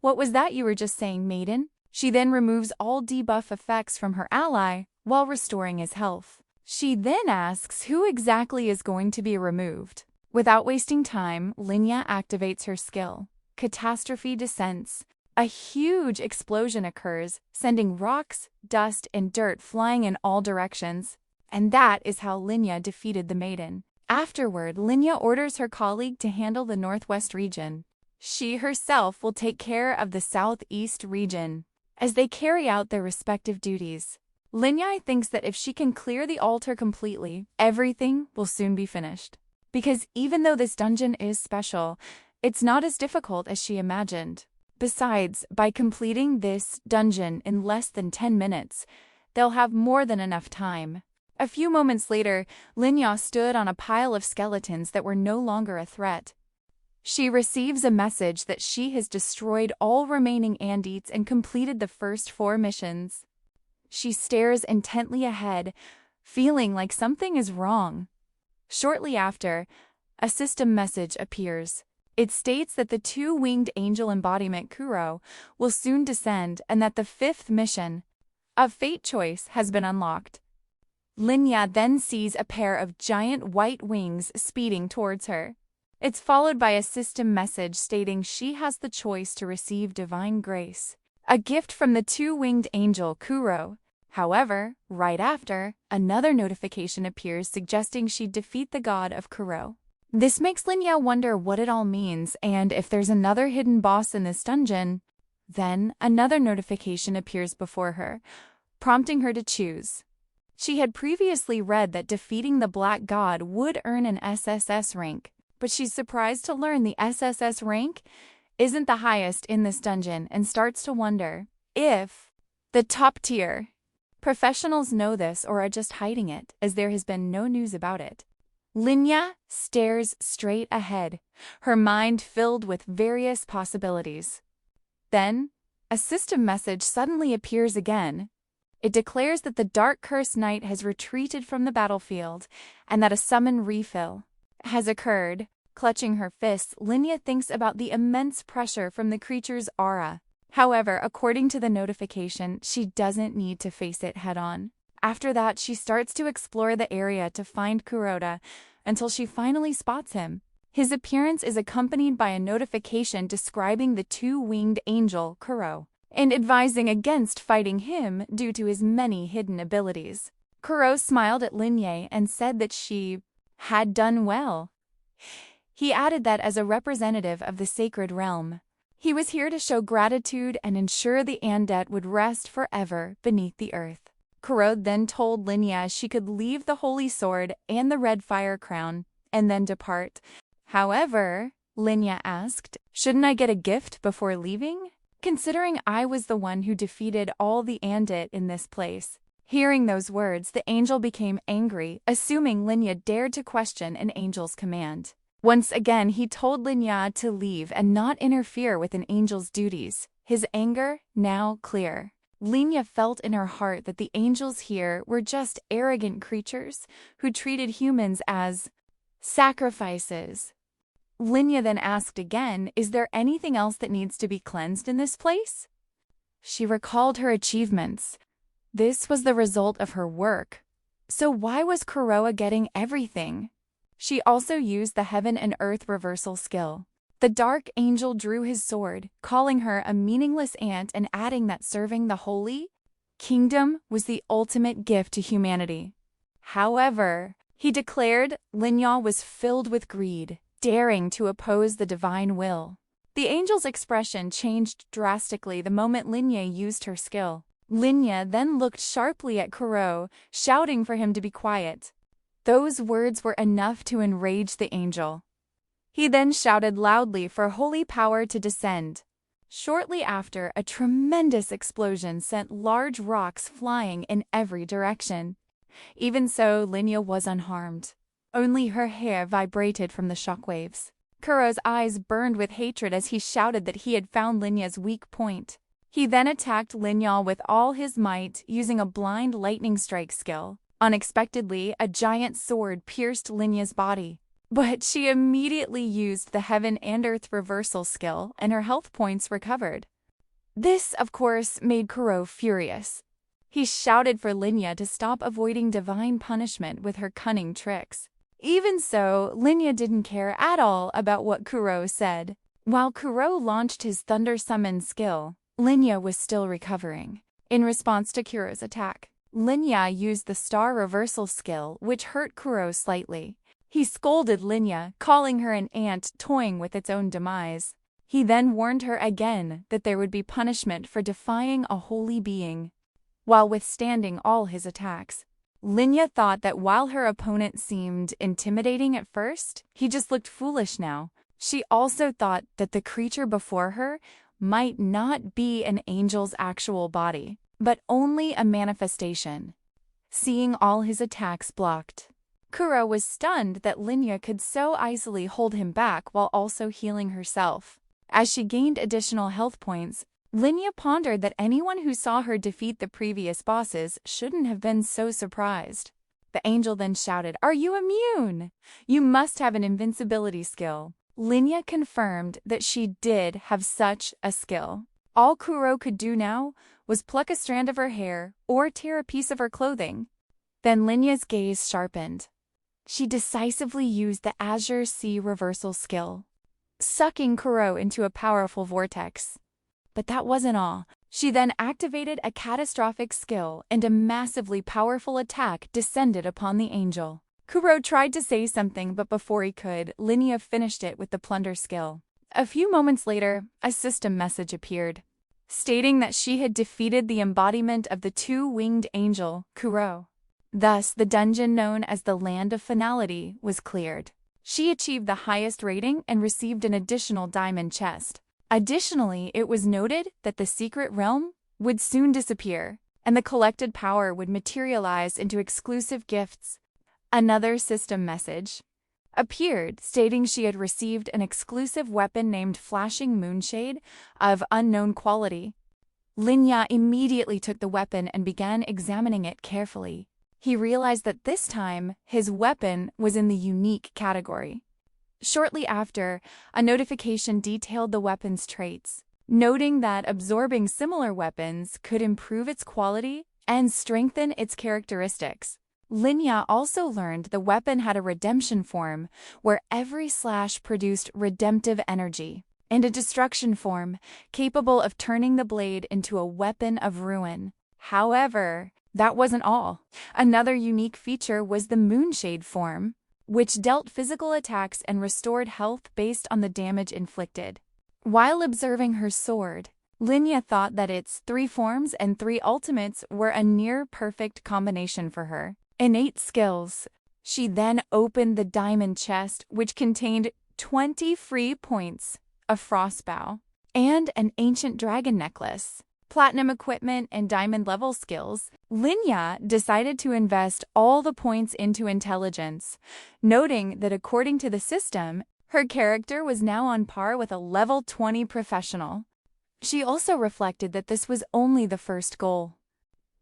"What was that you were just saying, maiden?" She then removes all debuff effects from her ally while restoring his health. She then asks who exactly is going to be removed. Without wasting time, Linya activates her skill. Catastrophe descends. A huge explosion occurs, sending rocks, dust, and dirt flying in all directions. And that is how Linya defeated the maiden. Afterward, Linya orders her colleague to handle the northwest region. She herself will take care of the southeast region. As they carry out their respective duties, Linya thinks that if she can clear the altar completely, everything will soon be finished. Because even though this dungeon is special, it's not as difficult as she imagined. Besides, by completing this dungeon in less than 10 minutes, they'll have more than enough time. A few moments later, Linya stood on a pile of skeletons that were no longer a threat. She receives a message that she has destroyed all remaining Andeats and completed the first 4 missions. She stares intently ahead, feeling like something is wrong. Shortly after, a system message appears. It states that the 2-winged angel embodiment Kuro will soon descend and that the 5th mission of Fate Choice has been unlocked. Linya then sees a pair of giant white wings speeding towards her. It's followed by a system message stating she has the choice to receive divine grace, a gift from the 2-winged angel Kuro. However, right after, another notification appears suggesting she defeat the god of Kuro. This makes Linya wonder what it all means and if there's another hidden boss in this dungeon. Then, another notification appears before her, prompting her to choose. She had previously read that defeating the Black God would earn an SSS rank, but she's surprised to learn the SSS rank isn't the highest in this dungeon and starts to wonder if the top tier professionals know this or are just hiding it, as there has been no news about it. Linya stares straight ahead, her mind filled with various possibilities. Then, a system message suddenly appears again. It declares that the Dark Curse Knight has retreated from the battlefield and that a summon refill has occurred. Clutching her fists, Linya thinks about the immense pressure from the creature's aura. However, according to the notification, she doesn't need to face it head-on. After that, she starts to explore the area to find Kuroda until she finally spots him. His appearance is accompanied by a notification describing the 2-winged angel Kuro and advising against fighting him due to his many hidden abilities. Kuro smiled at Linya and said that she had done well. He added that as a representative of the sacred realm, he was here to show gratitude and ensure the Andet would rest forever beneath the earth. Kuro then told Linya she could leave the Holy Sword and the Red Fire Crown and then depart. However, Linya asked, "Shouldn't I get a gift before leaving? Considering I was the one who defeated all the Andet in this place." Hearing those words, the angel became angry, assuming Linya dared to question an angel's command. Once again, he told Linya to leave and not interfere with an angel's duties, his anger now clear. Linya felt in her heart that the angels here were just arrogant creatures who treated humans as Sacrifices. Linya then asked again, is there anything else that needs to be cleansed in this place? She recalled her achievements. This was the result of her work. So why was Kuroa getting everything? She also used the Heaven and Earth reversal skill. The Dark Angel drew his sword, calling her a meaningless ant and adding that serving the Holy Kingdom was the ultimate gift to humanity. However, he declared Linya was filled with greed, daring to oppose the divine will. The angel's expression changed drastically the moment Linya used her skill. Linya then looked sharply at Kuroa, shouting for him to be quiet. Those words were enough to enrage the angel. He then shouted loudly for holy power to descend. Shortly after, a tremendous explosion sent large rocks flying in every direction. Even so, Linya was unharmed. Only her hair vibrated from the shockwaves. Kuro's eyes burned with hatred as he shouted that he had found Linya's weak point. He then attacked Linya with all his might, using a blind lightning strike skill. Unexpectedly, a giant sword pierced Linya's body. But she immediately used the Heaven and Earth reversal skill, and her health points recovered. This, of course, made Kuro furious. He shouted for Linya to stop avoiding divine punishment with her cunning tricks. Even so, Linya didn't care at all about what Kuro said. While Kuro launched his Thunder Summon skill, Linya was still recovering. In response to Kuro's attack, Linya used the Star Reversal skill, which hurt Kuro slightly. He scolded Linya, calling her an ant toying with its own demise. He then warned her again that there would be punishment for defying a holy being. While withstanding all his attacks, Linya thought that while her opponent seemed intimidating at first, he just looked foolish now. She also thought that the creature before her might not be an angel's actual body, but only a manifestation. Seeing all his attacks blocked, Kuro was stunned that Linya could so easily hold him back while also healing herself. As she gained additional health points, Linya pondered that anyone who saw her defeat the previous bosses shouldn't have been so surprised. The angel then shouted, "Are you immune? You must have an invincibility skill." Linya confirmed that she did have such a skill. All Kuro could do now was pluck a strand of her hair or tear a piece of her clothing. Then Linya's gaze sharpened. She decisively used the Azure Sea reversal skill, sucking Kuro into a powerful vortex. But that wasn't all. She then activated a catastrophic skill, and a massively powerful attack descended upon the angel. Kuro tried to say something, but before he could, Linya finished it with the plunder skill. A few moments later, a system message appeared, stating that she had defeated the embodiment of the two-winged angel, Kuro. Thus, the dungeon known as the Land of Finality was cleared. She achieved the highest rating and received an additional diamond chest. Additionally, it was noted that the secret realm would soon disappear, and the collected power would materialize into exclusive gifts. Another system message appeared stating she had received an exclusive weapon named Flashing Moonshade of unknown quality. Linya immediately took the weapon and began examining it carefully. He realized that this time, his weapon was in the unique category. Shortly after, a notification detailed the weapon's traits, noting that absorbing similar weapons could improve its quality and strengthen its characteristics. Linya also learned the weapon had a redemption form, where every slash produced redemptive energy, and a destruction form, capable of turning the blade into a weapon of ruin. However, that wasn't all. Another unique feature was the Moonshade form, which dealt physical attacks and restored health based on the damage inflicted. While observing her sword, Linya thought that its 3 forms and 3 ultimates were a near-perfect combination for her. Innate skills. She then opened the diamond chest, which contained 20 free points, a frostbow, and an ancient dragon necklace. Platinum equipment and diamond level skills. Linya decided to invest all the points into intelligence, noting that according to the system, her character was now on par with a level 20 professional. She also reflected that this was only the first goal.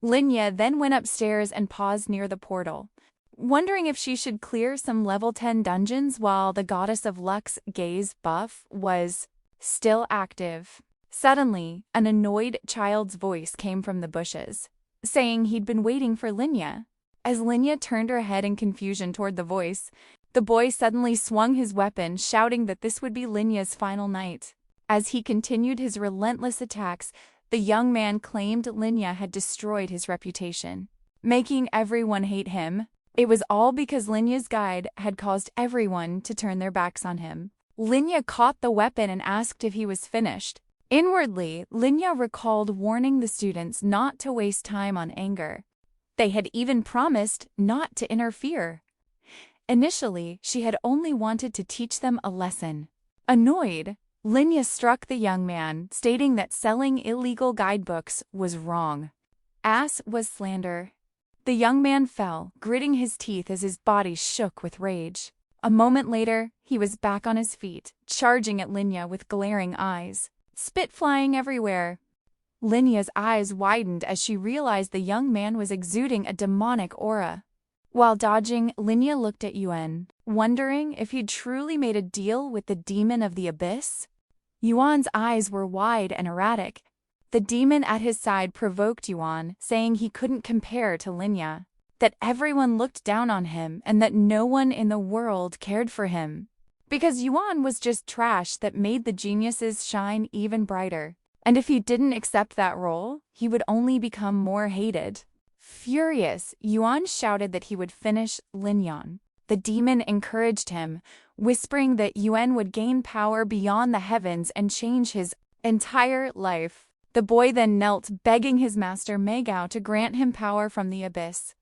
Linya then went upstairs and paused near the portal. wondering if she should clear some level 10 dungeons while the Goddess of Luck's gaze buff was still active. Suddenly, an annoyed child's voice came from the bushes, saying he'd been waiting for Linya. As Linya turned her head in confusion toward the voice, the boy suddenly swung his weapon, shouting that this would be Linya's final night. As he continued his relentless attacks, the young man claimed Linya had destroyed his reputation, making everyone hate him. It was all because Linya's guide had caused everyone to turn their backs on him. Linya caught the weapon and asked if he was finished. Inwardly, Linya recalled warning the students not to waste time on anger. They had even promised not to interfere. Initially, she had only wanted to teach them a lesson. Annoyed, Linya struck the young man, stating that selling illegal guidebooks was wrong. Ass was slander. The young man fell, gritting his teeth as his body shook with rage. A moment later, he was back on his feet, charging at Linya with glaring eyes, spit flying everywhere. Linya's eyes widened as she realized the young man was exuding a demonic aura. While dodging, Linya looked at Yuan, wondering if he'd truly made a deal with the demon of the abyss. Yuan's eyes were wide and erratic. The demon at his side provoked Yuan, saying he couldn't compare to Linya, that everyone looked down on him and that no one in the world cared for him. Because Yuan was just trash that made the geniuses shine even brighter. And if he didn't accept that role, he would only become more hated. Furious, Yuan shouted that he would finish Linyan. The demon encouraged him, whispering that Yuan would gain power beyond the heavens and change his entire life. The boy then knelt, begging his master Megao to grant him power from the abyss.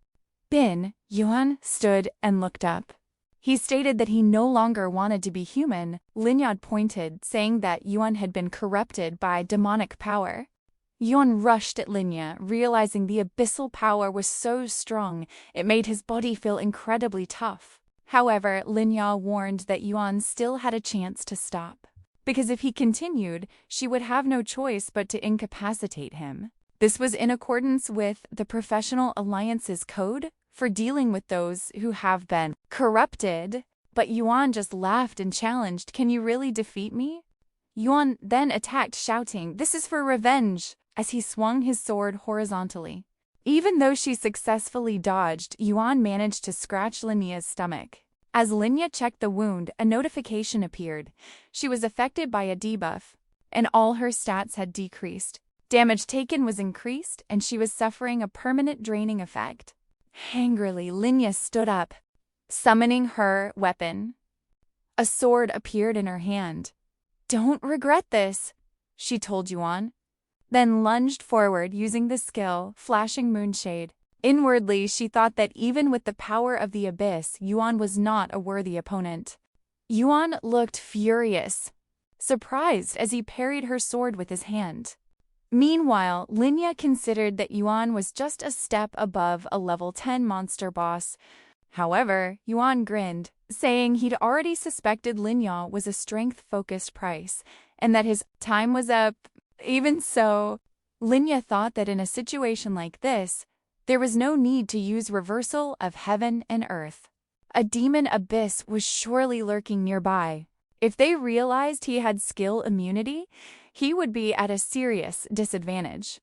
Yuan stood and looked up. He stated that he no longer wanted to be human. Linyad pointed, saying that Yuan had been corrupted by demonic power. Yuan rushed at Linya, realizing the abyssal power was so strong it made his body feel incredibly tough. However, Linya warned that Yuan still had a chance to stop, because if he continued, she would have no choice but to incapacitate him. This was in accordance with the Professional Alliance's code for dealing with those who have been corrupted. But Yuan just laughed and challenged, "Can you really defeat me?" Yuan then attacked, shouting, "This is for revenge," as he swung his sword horizontally. Even though she successfully dodged, Yuan managed to scratch Linya's stomach. As Linya checked the wound, a notification appeared. She was affected by a debuff, and all her stats had decreased. Damage taken was increased, and she was suffering a permanent draining effect. Angrily, Linya stood up, summoning her weapon. A sword appeared in her hand. "Don't regret this," she told Yuan, then lunged forward using the skill, Flashing Moonshade. Inwardly, she thought that even with the power of the abyss, Yuan was not a worthy opponent. Yuan looked furious, surprised as he parried her sword with his hand. Meanwhile, Linya considered that Yuan was just a step above a level 10 monster boss. However, Yuan grinned, saying he'd already suspected Linya was a strength-focused price, and that his time was up. Even so, Linya thought that in a situation like this, there was no need to use reversal of heaven and earth. A demon abyss was surely lurking nearby. If they realized he had skill immunity, he would be at a serious disadvantage.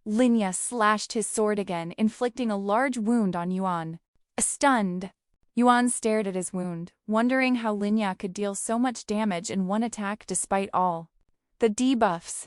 Linya slashed his sword again, inflicting a large wound on Yuan. Stunned, Yuan stared at his wound, wondering how Linya could deal so much damage in one attack despite all the debuffs.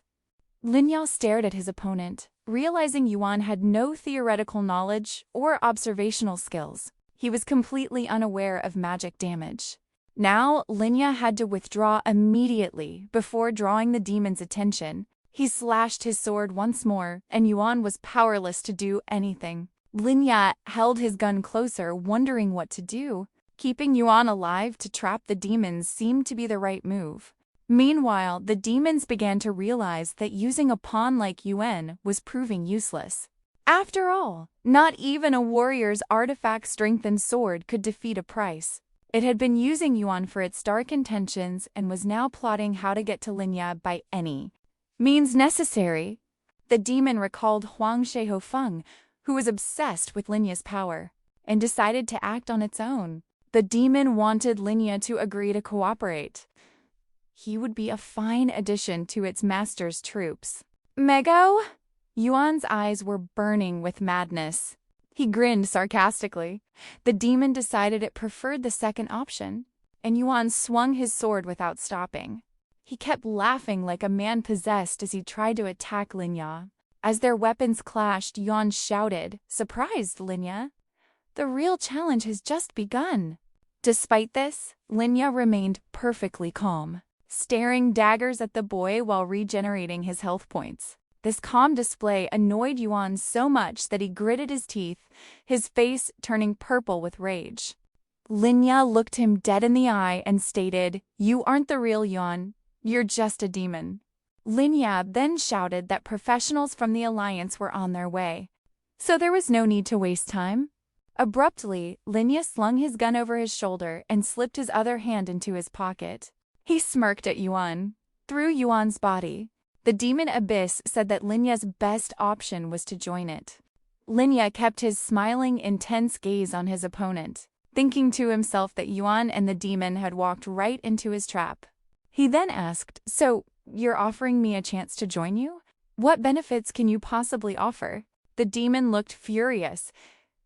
Linya stared at his opponent, realizing Yuan had no theoretical knowledge or observational skills. He was completely unaware of magic damage. Now, Linya had to withdraw immediately before drawing the demon's attention. He slashed his sword once more, and Yuan was powerless to do anything. Linya held his gun closer, wondering what to do. Keeping Yuan alive to trap the demons seemed to be the right move. Meanwhile, the demons began to realize that using a pawn like Yuan was proving useless. After all, not even a warrior's artifact-strengthened sword could defeat a price. It had been using Yuan for its dark intentions and was now plotting how to get to Linya by any means necessary. The demon recalled Huang Shehofeng, who was obsessed with Linya's power. and decided to act on its own. The demon wanted Linya to agree to cooperate. He would be a fine addition to its master's troops. Mego? Yuan's eyes were burning with madness. He grinned sarcastically. The demon decided it preferred the second option, and Yuan swung his sword without stopping. He kept laughing like a man possessed as he tried to attack Linya. As their weapons clashed, Yuan shouted, surprised Linya. The real challenge has just begun. Despite this, Linya remained perfectly calm, staring daggers at the boy while regenerating his health points. This calm display annoyed Yuan so much that he gritted his teeth, his face turning purple with rage. Linya looked him dead in the eye and stated, "You aren't the real Yuan, you're just a demon." Linya then shouted that professionals from the Alliance were on their way, so there was no need to waste time. Abruptly, Linya slung his gun over his shoulder and slipped his other hand into his pocket. He smirked at Yuan. Through Yuan's body, the demon abyss said that Linya's best option was to join it. Linya kept his smiling, intense gaze on his opponent, thinking to himself that Yuan and the demon had walked right into his trap. He then asked, "So, you're offering me a chance to join you? What benefits can you possibly offer?" The demon looked furious,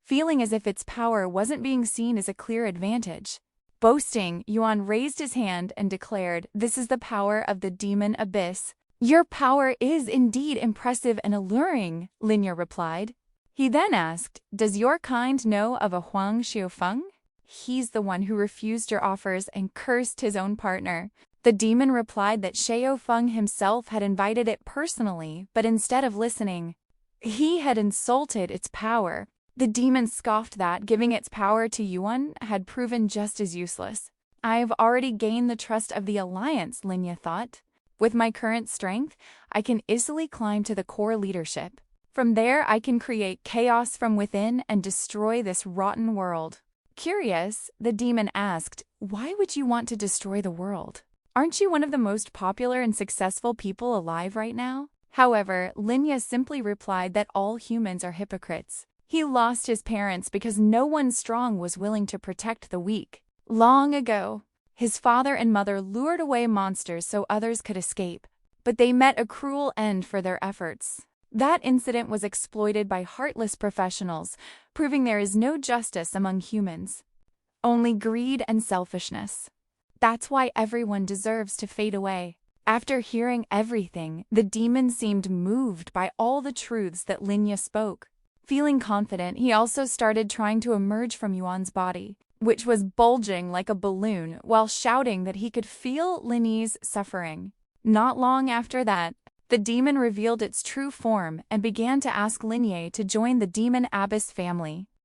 feeling as if its power wasn't being seen as a clear advantage. Boasting, Yuan raised his hand and declared, "This is the power of the demon abyss." "Your power is indeed impressive and alluring," Linya replied. He then asked, "Does your kind know of a Huang Xiufeng? He's the one who refused your offers and cursed his own partner." The demon replied that Xiufeng himself had invited it personally, but instead of listening, he had insulted its power. The demon scoffed that giving its power to Yuan had proven just as useless. "I have already gained the trust of the Alliance," Linya thought. "With my current strength, I can easily climb to the core leadership. From there, I can create chaos from within and destroy this rotten world." Curious, the demon asked, "Why would you want to destroy the world? Aren't you one of the most popular and successful people alive right now?" However, Linya simply replied that all humans are hypocrites. He lost his parents because no one strong was willing to protect the weak. Long ago, his father and mother lured away monsters so others could escape, but they met a cruel end for their efforts. That incident was exploited by heartless professionals, proving there is no justice among humans, only greed and selfishness. That's why everyone deserves to fade away. After hearing everything, the demon seemed moved by all the truths that Linya spoke. Feeling confident, he also started trying to emerge from Yuan's body, which was bulging like a balloon, while shouting that he could feel Linya's suffering. Not long after that, the demon revealed its true form and began to ask Linya to join the demon abyss family.